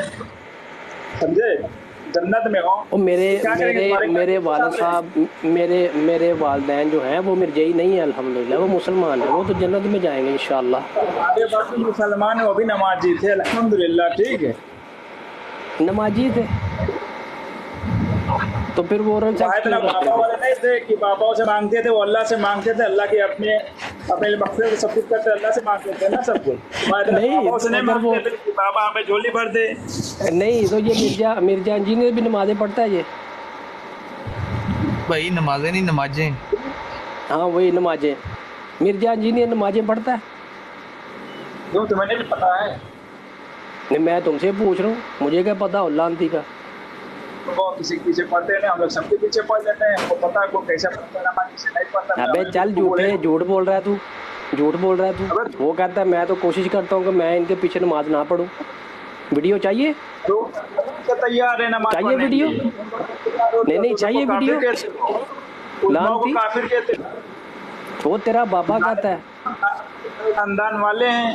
समझे जन्नत में हो। और मेरे वालिद साहब, मेरे वालिदैन जो हैं वो मिर्जाई नहीं है अल्हम्दुलिल्लाह, वो मुसलमान है, वो तो जन्नत में जाएंगे इंशाअल्लाह। हमारे बाप मुसलमान है, वो भी नमाजी थे अल्हम्दुलिल्लाह, ठीक है, नमाजी थे, तो फिर वो बाबा वाले नहीं थे कि बाबाओं से मांगते थे, वो अल्लाह से मांगते थे, अल्लाह के अपने मकसद सब कुछ करते, अल्लाह से मांगते थे ना सब कुछ। नहीं मांगते थे कि बाबा हमें झोली भर दे। नहीं तो ये मिर्जा इंजीनियर भी नमाजें पढ़ता है ये भाई? नमाजें नहीं, नमाजें। हाँ वही नमाजें, मिर्जा इंजीनियर नमाजें पढ़ता है। क्यों तुम्हें नहीं पता है? नहीं मैं तुमसे पूछ रहा हूँ, मुझे क्या पता हो लानती का। वो किसी के पीछे पढ़ते हैं, हम लोग सबके पीछे पढ़ लेते हैं, वो पता है को कैसे पढ़ता है, किसी नहीं पढ़ता। अबे चल झूठ बोल रहा है तू, झूठ बोल रहा है तू। वो कहता है मैं तो कोशिश करता हूँ कि मैं इनके पीछे नमाज ना पढ़ूँ। वीडियो चाहिए तो तैयार है नमाज चाहिए वीडियो? नहीं चाहिए वीडियो। लानती काफिर कहते, वो तेरा बाबा कहता है, खानदान वाले हैं,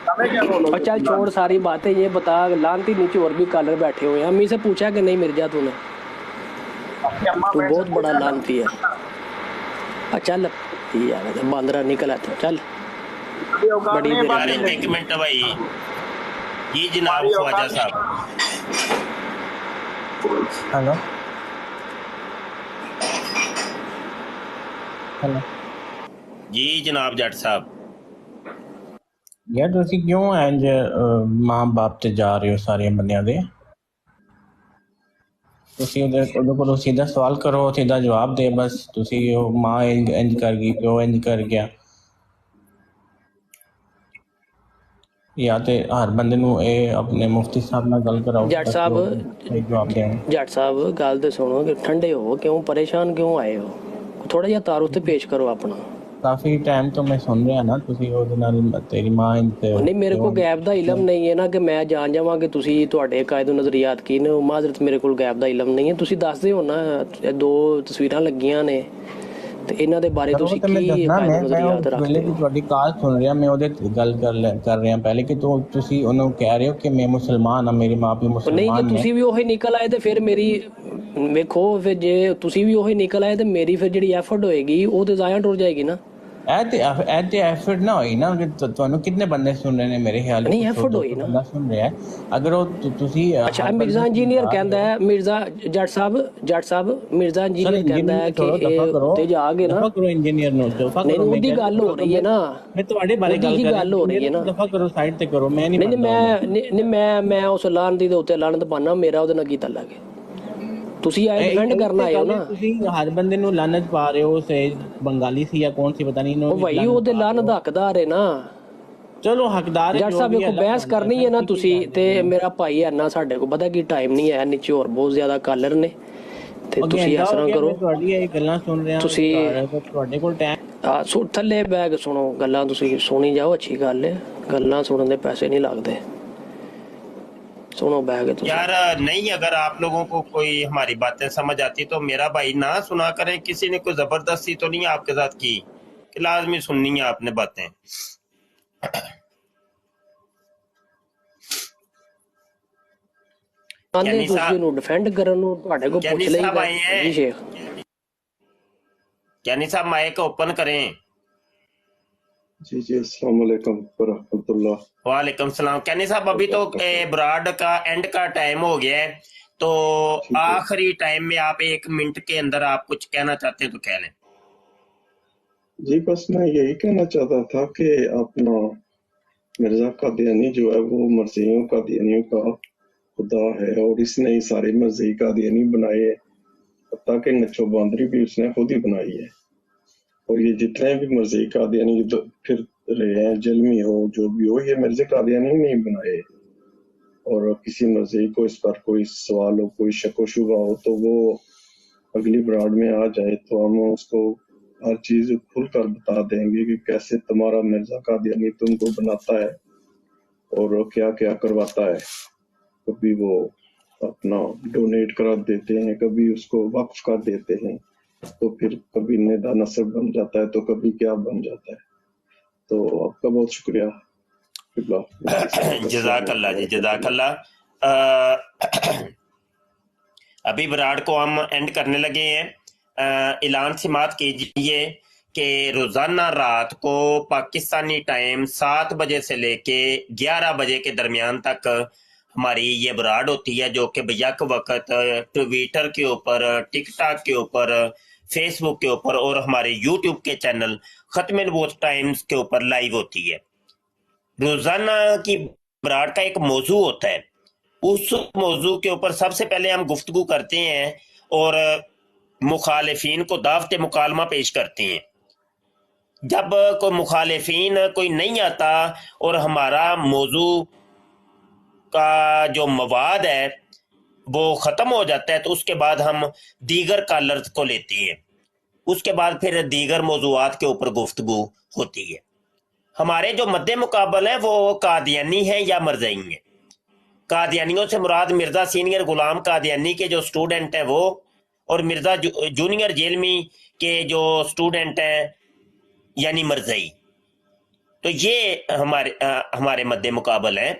हमें क्या बोलो। और चल छोड़ सारी बातें, ये बता लानती नीचे और भी कॉलर बैठे हुए हैं, अम्मी से पूछा कि नहीं मिर्जा तूने? तू बहुत बड़ा लानती है। चल यार बांद्रा निकल आता, चल बड़ी देर। एक मिनट भाई, जी जनाब ख्वाजा साहब। हेलो हेलो जी जनाब जट साहब। यार ਤੁਸੀਂ ਕਿਉਂ ਇੰਜ ਮਾਂ ਬਾਪ ਤੇ ਜਾ ਰਹੇ ਹੋ ਸਾਰੇ ਬੰਦਿਆਂ ਦੇ? ਤੁਸੀਂ ਉਹਦੇ ਕੋਲੋਂ ਸਿੱਧਾ ਸਵਾਲ ਕਰੋ, ਸਿੱਧਾ ਜਵਾਬ ਦੇ, ਬਸ ਤੁਸੀਂ ਉਹ ਮਾਂ ਇੰਜ ਕਰ ਗਈ, ਪਿਓ ਇੰਜ ਕਰ ਗਿਆ, ਜਾਂ ਤੇ ਹਰ ਬੰਦੇ ਨੂੰ ਇਹ ਆਪਣੇ ਮੁਫਤੀ ਸਾਹਿਬ ਨਾਲ ਗੱਲ ਕਰਾਓ। ਜੱਟ ਸਾਹਿਬ ਜਵਾਬ ਦੇਣ। ਜੱਟ ਸਾਹਿਬ ਗੱਲ ਤੇ ਸੁਣੋ, ਕਿ ਠੰਡੇ ਹੋ, ਕਿਉਂ ਪਰੇਸ਼ਾਨ ਕਿਉਂ ਆਏ ਹੋ? ਥੋੜਾ ਜਿਹਾ ਤਾਰੁਫ ਤੇ ਪੇਸ਼ ਕਰੋ ਆਪਣਾ। ਕਾਫੀ ਟਾਈਮ ਤੋਂ ਮੈਂ ਸੁਣ ਰਿਹਾ ਨਾ, ਤੁਸੀਂ ਉਹਦੇ ਨਾਲ ਤੇਰੀ ਮਾਂ ਨਹੀਂ ਮੇਰੇ ਕੋਲ ਗੈਬ ਦਾ ਇਲਮ ਨਹੀਂ ਹੈ ਨਾ ਕਿ ਮੈਂ ਜਾਣ ਜਾਵਾਂ ਕਿ ਤੁਸੀਂ ਤੁਹਾਡੇ ਕਾਇਦ ਨਜ਼ਰੀਆਤ ਕੀ ਨੇ। ਮਾਜ਼ਰਤ ਮੇਰੇ ਕੋਲ ਗੈਬ ਦਾ ਇਲਮ ਨਹੀਂ ਹੈ। ਤੁਸੀਂ ਦੱਸਦੇ ਹੋ ਨਾ, ਇਹ 2 ਤਸਵੀਰਾਂ ਲੱਗੀਆਂ ਨੇ ਤੇ ਇਹਨਾਂ ਦੇ ਬਾਰੇ ਤੁਸੀਂ ਕੀ ਕਾਇਦ ਨਜ਼ਰੀਆਤ ਰੱਖਦੇ ਹੋ? ਤੁਹਾਡੀ ਕਾਲ ਸੁਣ ਰਿਹਾ ਮੈਂ, ਉਹਦੇ ਗੱਲ ਕਰ ਰਿਹਾ ਪਹਿਲੇ ਕਿ ਤੁਸੀਂ ਉਹਨੂੰ ਕਹਿ ਰਹੇ ਹੋ ਕਿ ਮੈਂ ਮੁਸਲਮਾਨ ਹਾਂ, ਮੇਰੇ ਮਾਂ ਪਿਓ ਮੁਸਲਮਾਨ ਨੇ। ਨਹੀਂ ਜੇ ਤੁਸੀਂ ਵੀ ਉਹੀ ਨਿਕਲ ਆਏ ਤੇ ਫਿਰ ਮੇਰੀ ਵੇਖੋ, ਫਿਰ ਜੇ ਤੁਸੀਂ ਵੀ ਉਹੀ ਨਿਕਲ ਆਏ ਤੇ ਮੇਰੀ ਫਿਰ ਜਿਹੜੀ ਐਫਰਟ ਹੋਏਗੀ ਉਹ ਤੇ ਜ਼ਾਇਆ ਟੁਰ ਜਾਏਗੀ ਨਾ। ਇਹ ਤੇ ਐਫਰਟ ਨਾ ਹੋਈ ਨਾ, ਤੁਹਾਨੂੰ ਕਿੰਨੇ ਬੰਦੇ ਸੁਣ ਰਹੇ ਨੇ ਮੇਰੇ ਖਿਆਲ ਨਹੀਂ ਐਫਰਟ ਹੋਈ ਨਾ, ਸੁਣ ਰਿਹਾ। ਅਗਰ ਉਹ ਤੁਸੀਂ ਅੱਛਾ ਮਿਰਜ਼ਾ ਇੰਜੀਨੀਅਰ ਕਹਿੰਦਾ ਹੈ, ਮਿਰਜ਼ਾ ਜੱਟ ਸਾਹਿਬ ਮਿਰਜ਼ਾ ਇੰਜੀਨੀਅਰ ਕਹਿੰਦਾ ਹੈ ਕਿ ਇਹ ਤੇ ਜਾ ਕੇ ਨਾ ਕਰੋ ਇੰਜੀਨੀਅਰ ਨੂੰ ਦਫਾ ਕਰੋ। ਨਹੀਂ ਉਹਦੀ ਗੱਲ ਹੋ ਰਹੀ ਹੈ ਨਾ, ਮੈਂ ਤੁਹਾਡੇ ਬਾਰੇ ਗੱਲ ਹੋ ਰਹੀ ਹੈ ਨਾ, ਦਫਾ ਕਰੋ, ਸਾਈਡ ਤੇ ਕਰੋ। ਮੈਂ ਨਹੀਂ ਮੈਂ ਉਸ ਲਾਨਤੀ ਦੇ ਉੱਤੇ ਲਾਨਤ ਪਾਣਾ, ਮੇਰਾ ਉਹਦੇ ਨਾਲ ਕੀ ਤਾਲੁਕ ਹੈ? ਤੁਸੀਂ ਆਏ ਡਿਫੈਂਡ ਕਰਨ ਆਏ ਹੋ ਨਾ। ਤੁਸੀਂ ਹਰ ਬੰਦੇ ਨੂੰ ਲਾਨਤ ਪਾ ਰਹੇ ਹੋ, ਸੇ ਬੰਗਾਲੀ ਸੀ ਜਾਂ ਕੌਣ ਸੀ ਪਤਾ ਨਹੀਂ। ਉਹ ਭਾਈ ਉਹਦੇ ਲਾਨਤ ਹੱਕਦਾਰ ਹੈ ਨਾ। ਚਲੋ ਹੱਕਦਾਰ ਹੈ। ਜੱਟ ਸਾਹਿਬ ਵੇਖੋ ਬਹਿਸ ਕਰਨੀ ਹੈ ਨਾ ਤੁਸੀਂ ਤੇ ਮੇਰਾ ਭਾਈ ਹੈ ਨਾ, ਸਾਡੇ ਕੋਲ ਪਤਾ ਕੀ ਟਾਈਮ ਨਹੀਂ ਹੈ, ਨੀਚੇ ਹੋਰ ਬਹੁਤ ਜ਼ਿਆਦਾ ਕਾਲਰ ਨੇ ਤੇ ਤੁਸੀਂ ਇਸ ਤਰ੍ਹਾਂ ਕਰੋ। ਤੁਹਾਡੀ ਇਹ ਗੱਲਾਂ ਸੁਣ ਰਿਹਾ ਤੁਸੀਂ, ਤੁਹਾਡੇ ਕੋਲ ਟਾਈਮ ਥੱਲੇ ਬੈਗ ਸੁਣੋ, ਗੱਲਾਂ ਤੁਸੀਂ ਸੁਣੀ ਜਾਓ, ਅੱਛੀ ਗੱਲ ਹੈ, ਗੱਲਾਂ ਸੁਣਨ ਦੇ ਪੈਸੇ नहीं लगते। सुनो बैग यार नहीं, अगर आप लोगों को कोई हमारी बातें समझ आती तो मेरा भाई ना सुना करें। किसी ने कोई जबरदस्ती तो नहीं आपके साथ की कि लाजमी सुननी है आपने बातें। डिफेंड करन नु ਤੁਹਾਡੇ ਕੋ ਪੁੱਛ ਲਈਦਾ ਜੀ शेख। कैनी साहब माइक ओपन करें। जी अस्सलाम वालेकुम वरहमतुल्लाह। वालेकुम सलाम। कैनी साहब अभी तो ब्रॉड का एंड का टाइम हो गया है, तो आखिरी टाइम में आप 1 मिनट के अंदर आप कुछ कहना चाहते हैं तो कह लें। जी बस मैं यही कहना चाहता था कि अपना मिर्जा कादियानी जो है वो मर्जियों कादियानियों का खुदा है और इसने ही सारे मर्जी कादियानी बनाए हैं, ताकि नचो बांदरी भी उसने खुद ही बनाई है। और ये जितने भी मर्जी कादियानी जो फिर रहे हैं, जलमी हो जो भी हो, ये मिर्जा कादियानी नहीं बनाए। और किसी मर्जी को इस पर कोई सवाल हो, कोई शक व शुबा हो, तो वो अगली ब्राड में आ जाए तो हम उसको हर चीज खुल कर बता देंगे कि कैसे तुम्हारा मिर्जा कादियानी तुमको बनाता है और क्या क्या करवाता है। कभी वो अपना डोनेट करा देते हैं, कभी उसको वक्फ कर देते हैं, तो फिर कभी नेदा नसर बन जाता है, तो कभी क्या बन जाता है। तो आपका बहुत शुक्रिया। जज़ाकल्लाह जी, जज़ाकल्लाह। अभी बराड़ को हम एंड करने लगे हैं। ऐलान समात कीजिए कि रोज़ाना रात को पाकिस्तानी टाइम 7 बजे से लेके 11 बजे के दरमियान तक हमारी ये बराड़ होती है, जो कि बैक वक्त ट्विटर के ऊपर, टिकटॉक के ऊपर, फेसबुक के ऊपर और हमारे यूट्यूब के चैनल खत्म नबूवत टाइम्स के ऊपर लाइव होती है। रोज़ाना की बराड़ का एक मौजू होता है, उस मौजू के ऊपर सबसे पहले हम गुफ्तगू करते हैं और मुखालिफिन को दावत मुकालमा पेश करते हैं। जब कोई मुखालिफिन कोई नहीं आता और हमारा मौजू का जो मवाद है वो ख़त्म हो जाता है, तो उसके बाद हम दीगर कॉलर्स को लेते हैं। उसके बाद फिर दीगर मौजूआत के ऊपर गुफ्तगू होती है। हमारे जो मद्दे मुकाबल है वो कादियानी है या मरज़ई है। कादियानियों से मुराद मिर्ज़ा सीनियर गुलाम कादियानी के जो स्टूडेंट हैं वो, और मिर्ज़ा जूनियर जेलमी के जो स्टूडेंट हैं यानी मरज़ई। तो ये हमारे मद्दे मुकाबल हैं।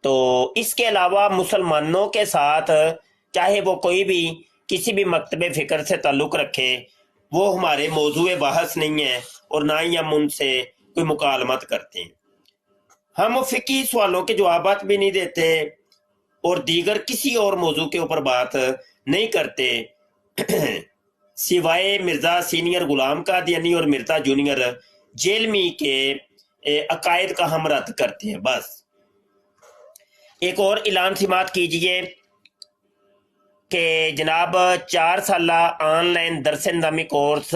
तो इसके अलावा मुसलमानों के साथ चाहे वो कोई भी किसी भी मकतबे फ़िक्र से ताल्लुक़ रखे, वो हमारे मौजूए बहस नहीं है और ना ही हम उनसे कोई मुकालमत करते हैं। हम फ़िकी सवालों के जवाबात भी नहीं देते और दीगर किसी और मौजू के ऊपर बात नहीं करते सिवाय मिर्ज़ा सीनियर गुलाम कादियानी और मिर्ज़ा जूनियर जेलमी के अकायद का हम रद्द करते हैं। बस एक और ऐलान समात कीजिए कि जनाब 4 साला ऑनलाइन दरस निज़ामी कोर्स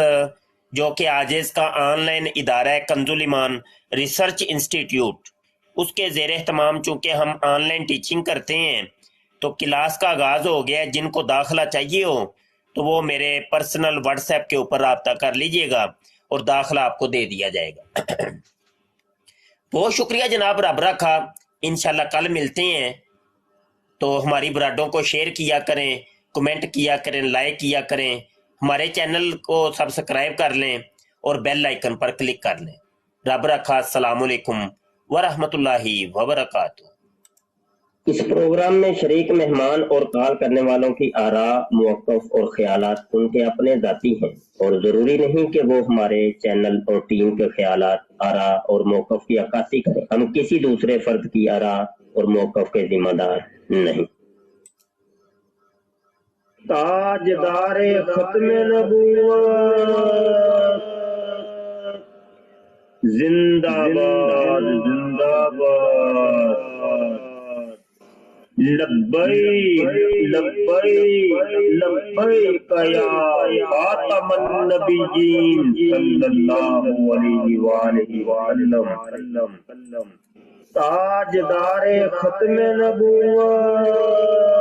जो कि आजिज़ का ऑनलाइन इदारा है, कंजुल ईमान रिसर्च इंस्टीट्यूट, उसके ज़ेर एहतमाम चूँकि हम ऑनलाइन टीचिंग करते हैं तो क्लास का आगाज़ हो गया है। जिनको दाखिला चाहिए हो तो वो मेरे पर्सनल व्हाट्सएप के ऊपर रब्ता कर लीजिएगा और दाखिला आपको दे दिया जाएगा। बहुत शुक्रिया जनाब, रब रखा। इंशाल्लाह कल मिलते हैं। तो हमारी बराडों को शेयर किया करें, कमेंट किया करें, लाइक किया करें, हमारे चैनल को सब्सक्राइब कर लें और बेल आइकन पर क्लिक कर लें। रब रखा। अस्सलामु अलैकुम व रहमतुल्लाहि व बरकातुहू। इस प्रोग्राम में शरीक मेहमान और कॉल करने वालों की आरा, मौक़िफ़ और ख़यालात उनके अपने ज़ाती हैं और ज़रूरी नहीं कि वो हमारे चैनल और टीम के ख़यालात, आरा और मौक़िफ़ की अक्कासी करें। हम किसी दूसरे फ़र्द की आरा और मौक़िफ़ के ज़िम्मेदार नहीं। ताजदारे ख़त्म नबूवत जिंदाबाद जिंदाबाद। लब्बैक लब्बैक लब्बैक या खातमन नबिय्यीन सल्लल्लाहु अलैहि वसल्लम। ताजदारे ख़त्म नबूवत